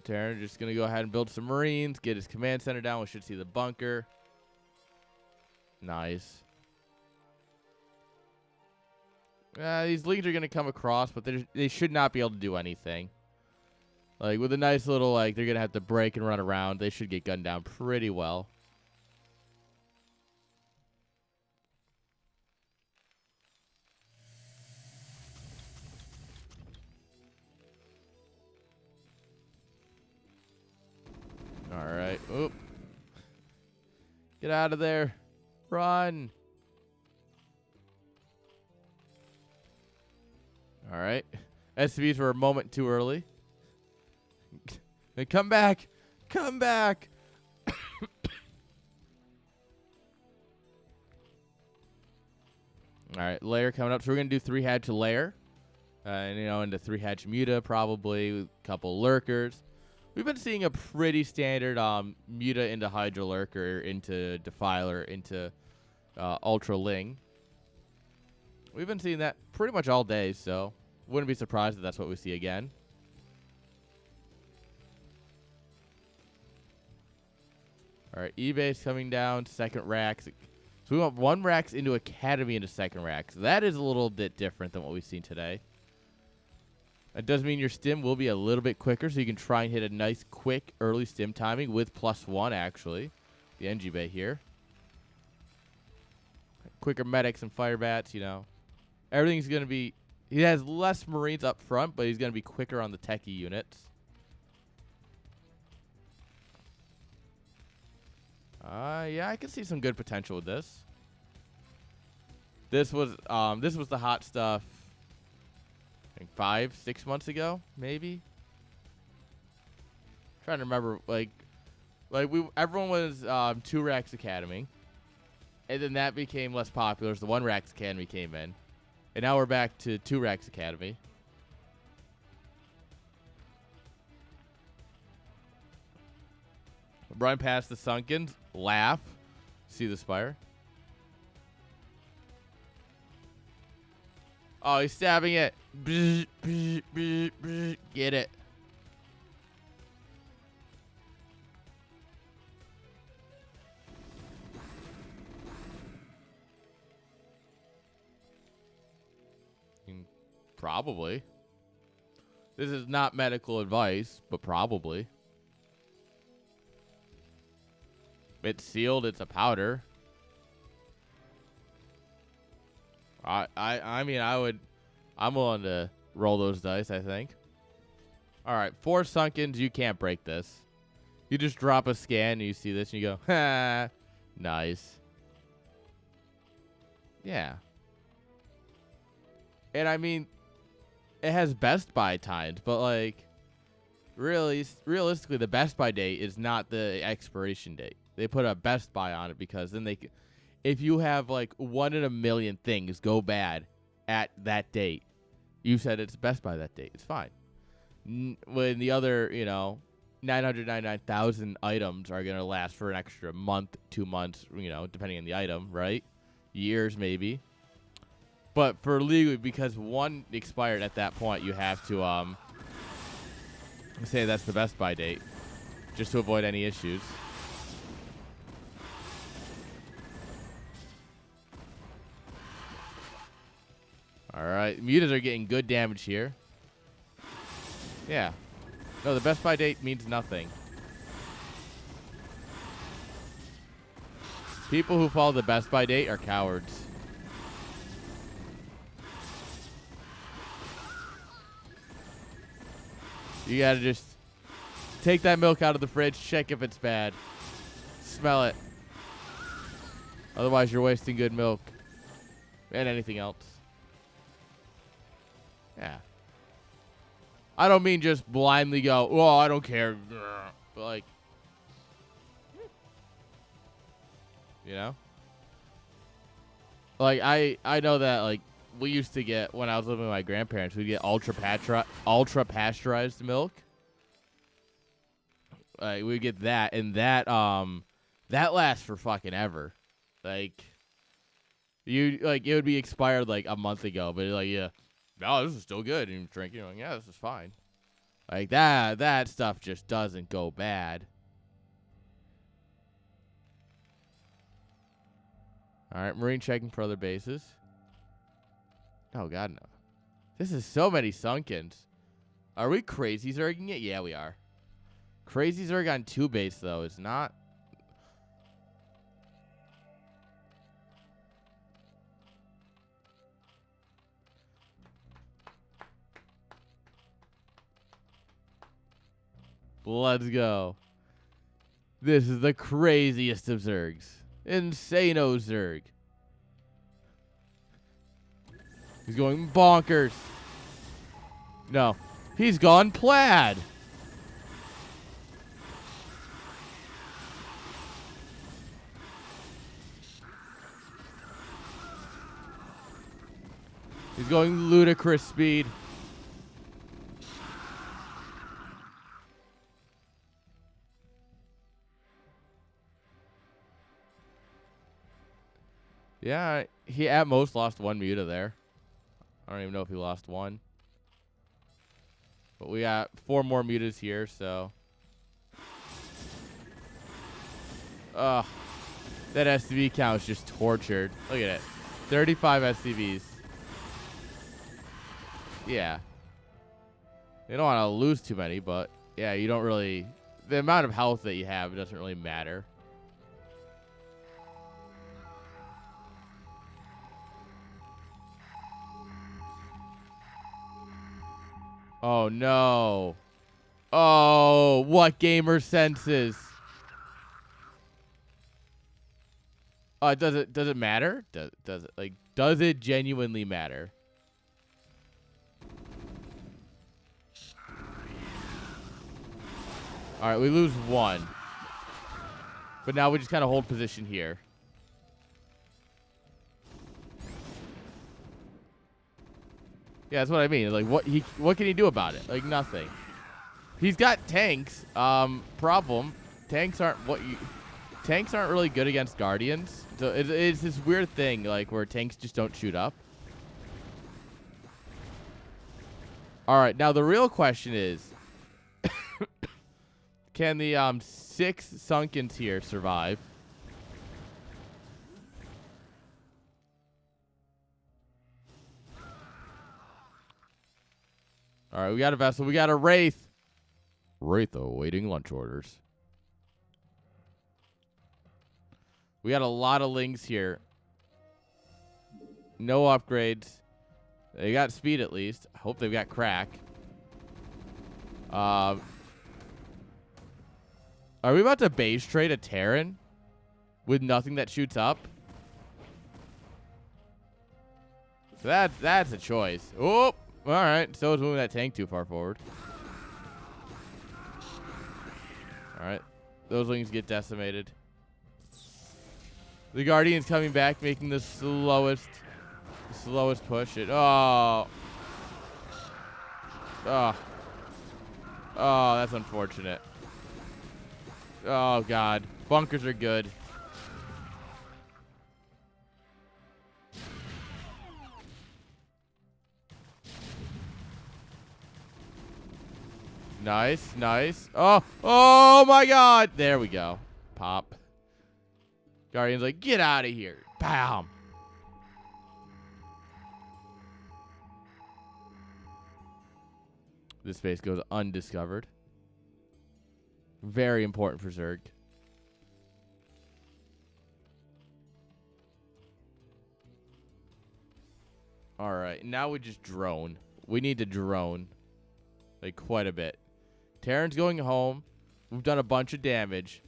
Terran just going to go ahead and build some Marines, get his command center down. We should see the bunker. Nice. These Lings are going to come across, but they should not be able to do anything. Like, with a nice little, like, they're going to have to break and run around. They should get gunned down pretty well. Oop. Get out of there. Run. All right. SCVs were a moment too early. Come back. Come back. All right, layer coming up. So we're going to do 3-hatch layer. And, into 3-hatch muta probably with a couple lurkers. We've been seeing a pretty standard muta into Hydra lurker, into Defiler, into Ultra Ling. We've been seeing that pretty much all day, so wouldn't be surprised if that's what we see again. All right, eBay's coming down, second racks. So we want 1 racks into Academy into second racks. That is a little bit different than what we've seen today. That does mean your stim will be a little bit quicker, so you can try and hit a nice, quick, early stim timing with +1, actually. The NG Bay here. Quicker medics and fire bats, Everything's going to be... He has less Marines up front, but he's going to be quicker on the techie units. Yeah, I can see some good potential with this. This was the hot stuff, I think 5-6 months ago, maybe. Trying to remember, everyone was 2 Racks Academy, and then that became less popular. So the 1 Racks Academy came in, and now we're back to 2 Racks Academy. Run past the Sunkens, laugh, see the Spire. Oh, he's stabbing it. Get it. Probably. This is not medical advice, but probably. It's sealed. It's a powder. I mean, I'm willing to roll those dice, I think. All right, 4 Sunkens. You can't break this. You just drop a scan and you see this and you go, ha, nice. Yeah. And I mean, it has Best Buy times, but realistically, the Best Buy date is not the expiration date. They put a Best Buy on it because then if you have 1 in a million things go bad at that date, you said it's Best Buy that date. It's fine. When the other, 999,000 items are going to last for an extra month, 2 months, depending on the item, right? Years, maybe. But for legally, because 1 expired at that point, you have to say that's the Best Buy date, just to avoid any issues. All right, mutas are getting good damage here. Yeah. No, the Best Buy date means nothing. People who follow the Best Buy date are cowards. You gotta just take that milk out of the fridge, check if it's bad. Smell it. Otherwise, you're wasting good milk. And anything else. Yeah. I don't mean just blindly go, oh, I don't care. But I know that we used to get, when I was living with my grandparents, we'd get ultra pasteurized milk. We'd get that, and that lasts for fucking ever. It would be expired a month ago, but yeah, no, this is still good. And you drink, yeah, this is fine. That stuff just doesn't go bad. All right, Marine checking for other bases. Oh, God, no. This is so many Sunkens. Are we crazy zerging it? Yeah, we are. Crazy zerg on 2 base, though, is not... Let's go. This is the craziest of Zergs. Insano Zerg. He's going bonkers. No. He's gone plaid. He's going ludicrous speed. Yeah, he at most lost one muta there. I don't even know if he lost one. But we got 4 more mutas here, so. Ugh. That SCV count is just tortured. Look at it. 35 SCVs. Yeah. You don't want to lose too many, but yeah, you don't really. The amount of health that you have, it doesn't really matter. Oh, no. Oh, what gamer senses? Does it matter? Does it genuinely matter? All right, we lose 1. But now we just kind of hold position here. Yeah, that's what I mean. Like, what can he do about it? Like, nothing. He's got tanks. Problem. Tanks aren't really good against Guardians. So it's this weird thing, like, where tanks just don't shoot up. All right, now the real question is, can the 6 Sunkens here survive? All right, we got a vessel. We got a Wraith. Wraith awaiting lunch orders. We got a lot of Lings here. No upgrades. They got speed at least. I hope they've got crack. Are we about to base trade a Terran with nothing that shoots up? So that's a choice. Oh, all right. So is moving that tank too far forward. All right. Those Lings get decimated. The Guardian's coming back, making the slowest push. Oh, that's unfortunate. Oh, God. Bunkers are good. Nice, nice. Oh my God. There we go. Pop. Guardian's like, get out of here. Bam. This space goes undiscovered. Very important for Zerg. All right, now we just drone. We need to drone, like, quite a bit. Terran's going home. We've done a bunch of damage,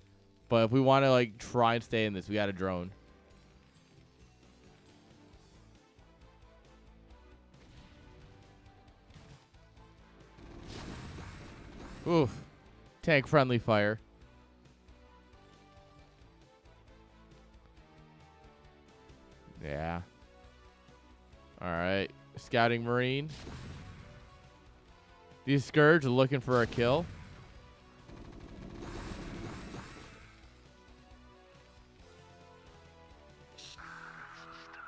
but if we want to, like, try and stay in this, we got to drone. Oof. Tank friendly fire. Yeah. All right. Scouting Marine. These Scourge are looking for a kill.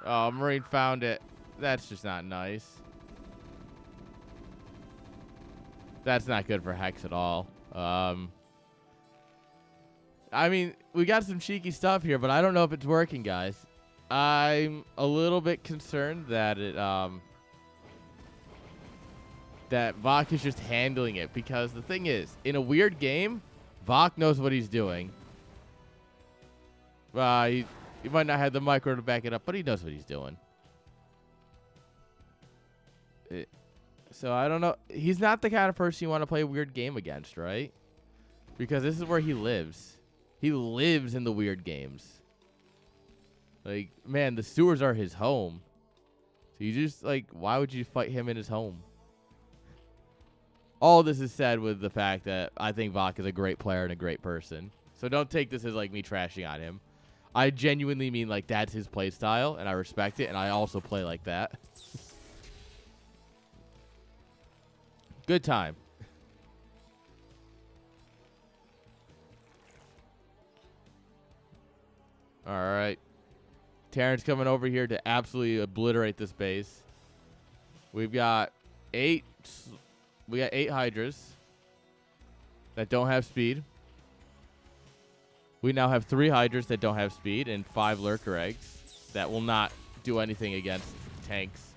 Oh, Marine found it. That's just not nice. That's not good for Hex at all. I mean, we got some cheeky stuff here, but I don't know if it's working, guys. I'm a little bit concerned that that Vok is just handling it, because the thing is, in a weird game, Vok knows what he's doing. He might not have the micro to back it up, but he knows what he's doing. So I don't know. He's not the kind of person you want to play a weird game against, right? Because this is where he lives. He lives in the weird games. Like, man, the sewers are his home. So you just, like, why would you fight him in his home? All this is said with the fact that I think Vok is a great player and a great person. So don't take this as, like, me trashing on him. I genuinely mean, like, that's his play style, and I respect it, and I also play like that. Good time. All right. Terrence coming over here to absolutely obliterate this base. We've got 8 Hydras that don't have speed. We now have 3 Hydras that don't have speed and 5 Lurker Eggs that will not do anything against tanks.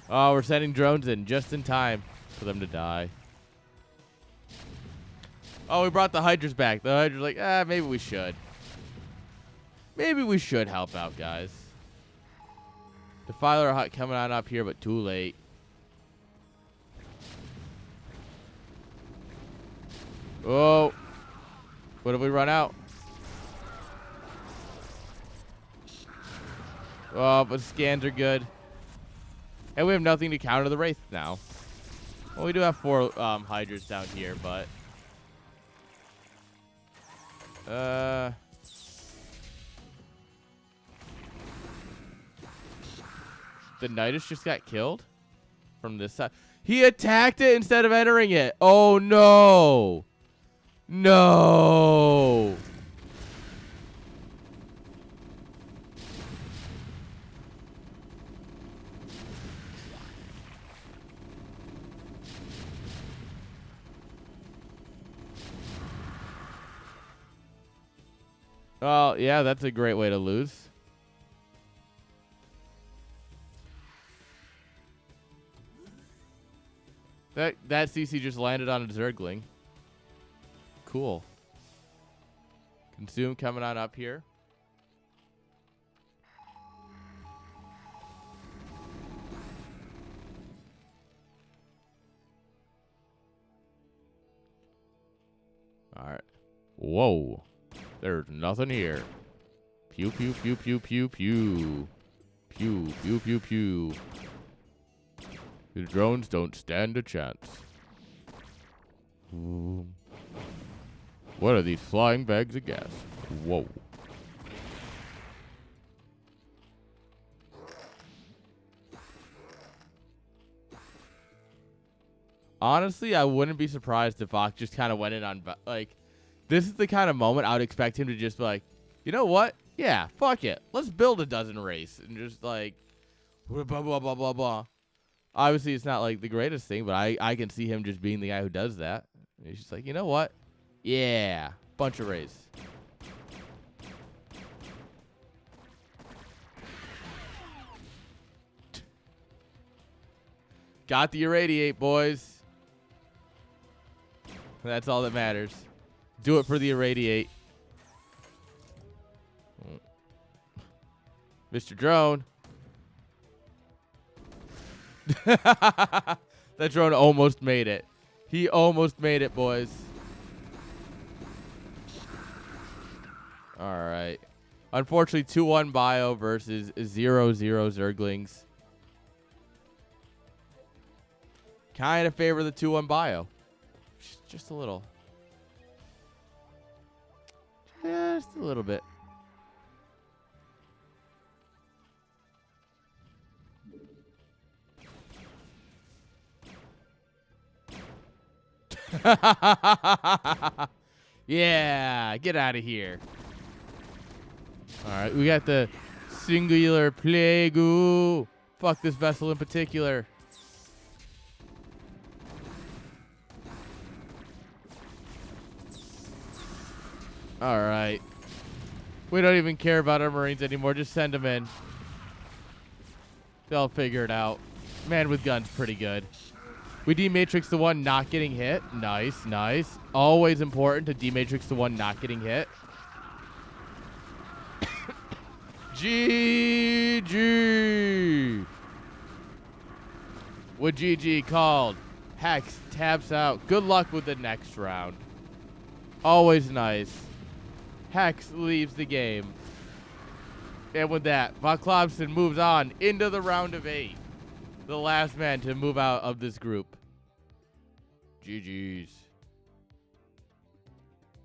Oh, we're sending drones in just in time for them to die. Oh, we brought the Hydras back. The Hydras like, maybe we should. Maybe we should help out, guys. Defiler Hut coming on up here, but too late. Oh. What have we run out? Oh, but scans are good. And we have nothing to counter the Wraith now. Well, we do have 4 Hydras down here, but... The Nidus just got killed from this side. He attacked it instead of entering it. Oh, no. No. Oh, yeah, that's a great way to lose. That CC just landed on a Zergling. Cool. Consume coming on up here. All right. Whoa. There's nothing here. Pew, pew, pew, pew, pew, pew. Pew, pew, pew, pew. The drones don't stand a chance. What are these flying bags of gas? Whoa. Honestly, I wouldn't be surprised if Vok just kind of went in on, like, this is the kind of moment I would expect him to just be like, you know what? Yeah, fuck it. Let's build a dozen race. And just like, blah, blah, blah, blah, blah, blah. Obviously, it's not like the greatest thing, but I can see him just being the guy who does that. And he's just like, you know what? Yeah, bunch of race. Got the irradiate, boys. That's all that matters. Do it for the irradiate. Mr. Drone. That drone almost made it. He almost made it, boys. All right. Unfortunately, 2-1 Bio versus 0-0 Zerglings. Kind of favor the 2-1 Bio. Just a little. Just a little bit. Yeah, get out of here. All right, we got the singular plague. Fuck this vessel in particular. All right. We don't even care about our Marines anymore. Just send them in. They'll figure it out. Man with gun's pretty good. We dematrix the one not getting hit. Nice, nice. Always important to dematrix the one not getting hit. GG. What GG called? Hex taps out. Good luck with the next round. Always nice. Hex leaves the game. And with that, Von Klobson moves on into the round of 8. The last man to move out of this group. GG's.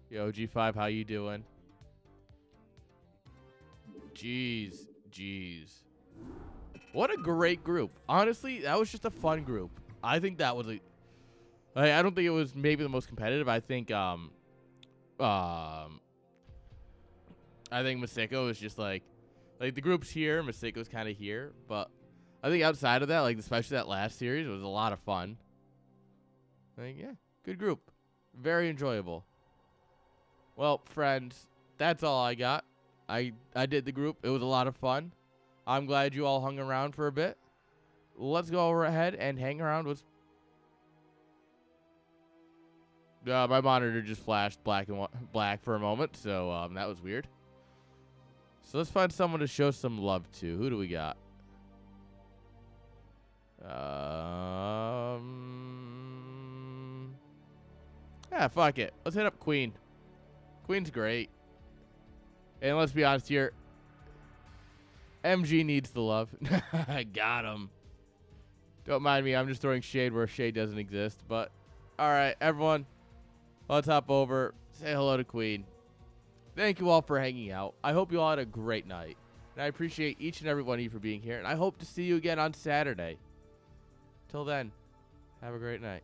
Yo, G5, how you doing? Jeez. What a great group. Honestly, that was just a fun group. I think that was I don't think it was maybe the most competitive. I think Maseko is just like the group's here, Maseko's kind of here, but I think outside of that, like especially that last series, it was a lot of fun. Yeah, good group. Very enjoyable. Well, friends, that's all I got. I did the group. It was a lot of fun. I'm glad you all hung around for a bit. Let's go ahead and hang around with... my monitor just flashed black for a moment, so that was weird. So let's find someone to show some love to. Who do we got? Fuck it. Let's hit up Queen. Queen's great. And let's be honest here. MG needs the love. I got him. Don't mind me. I'm just throwing shade where shade doesn't exist. But, all right, everyone. Let's hop over. Say hello to Queen. Thank you all for hanging out. I hope you all had a great night. And I appreciate each and every one of you for being here. And I hope to see you again on Saturday. Till then, have a great night.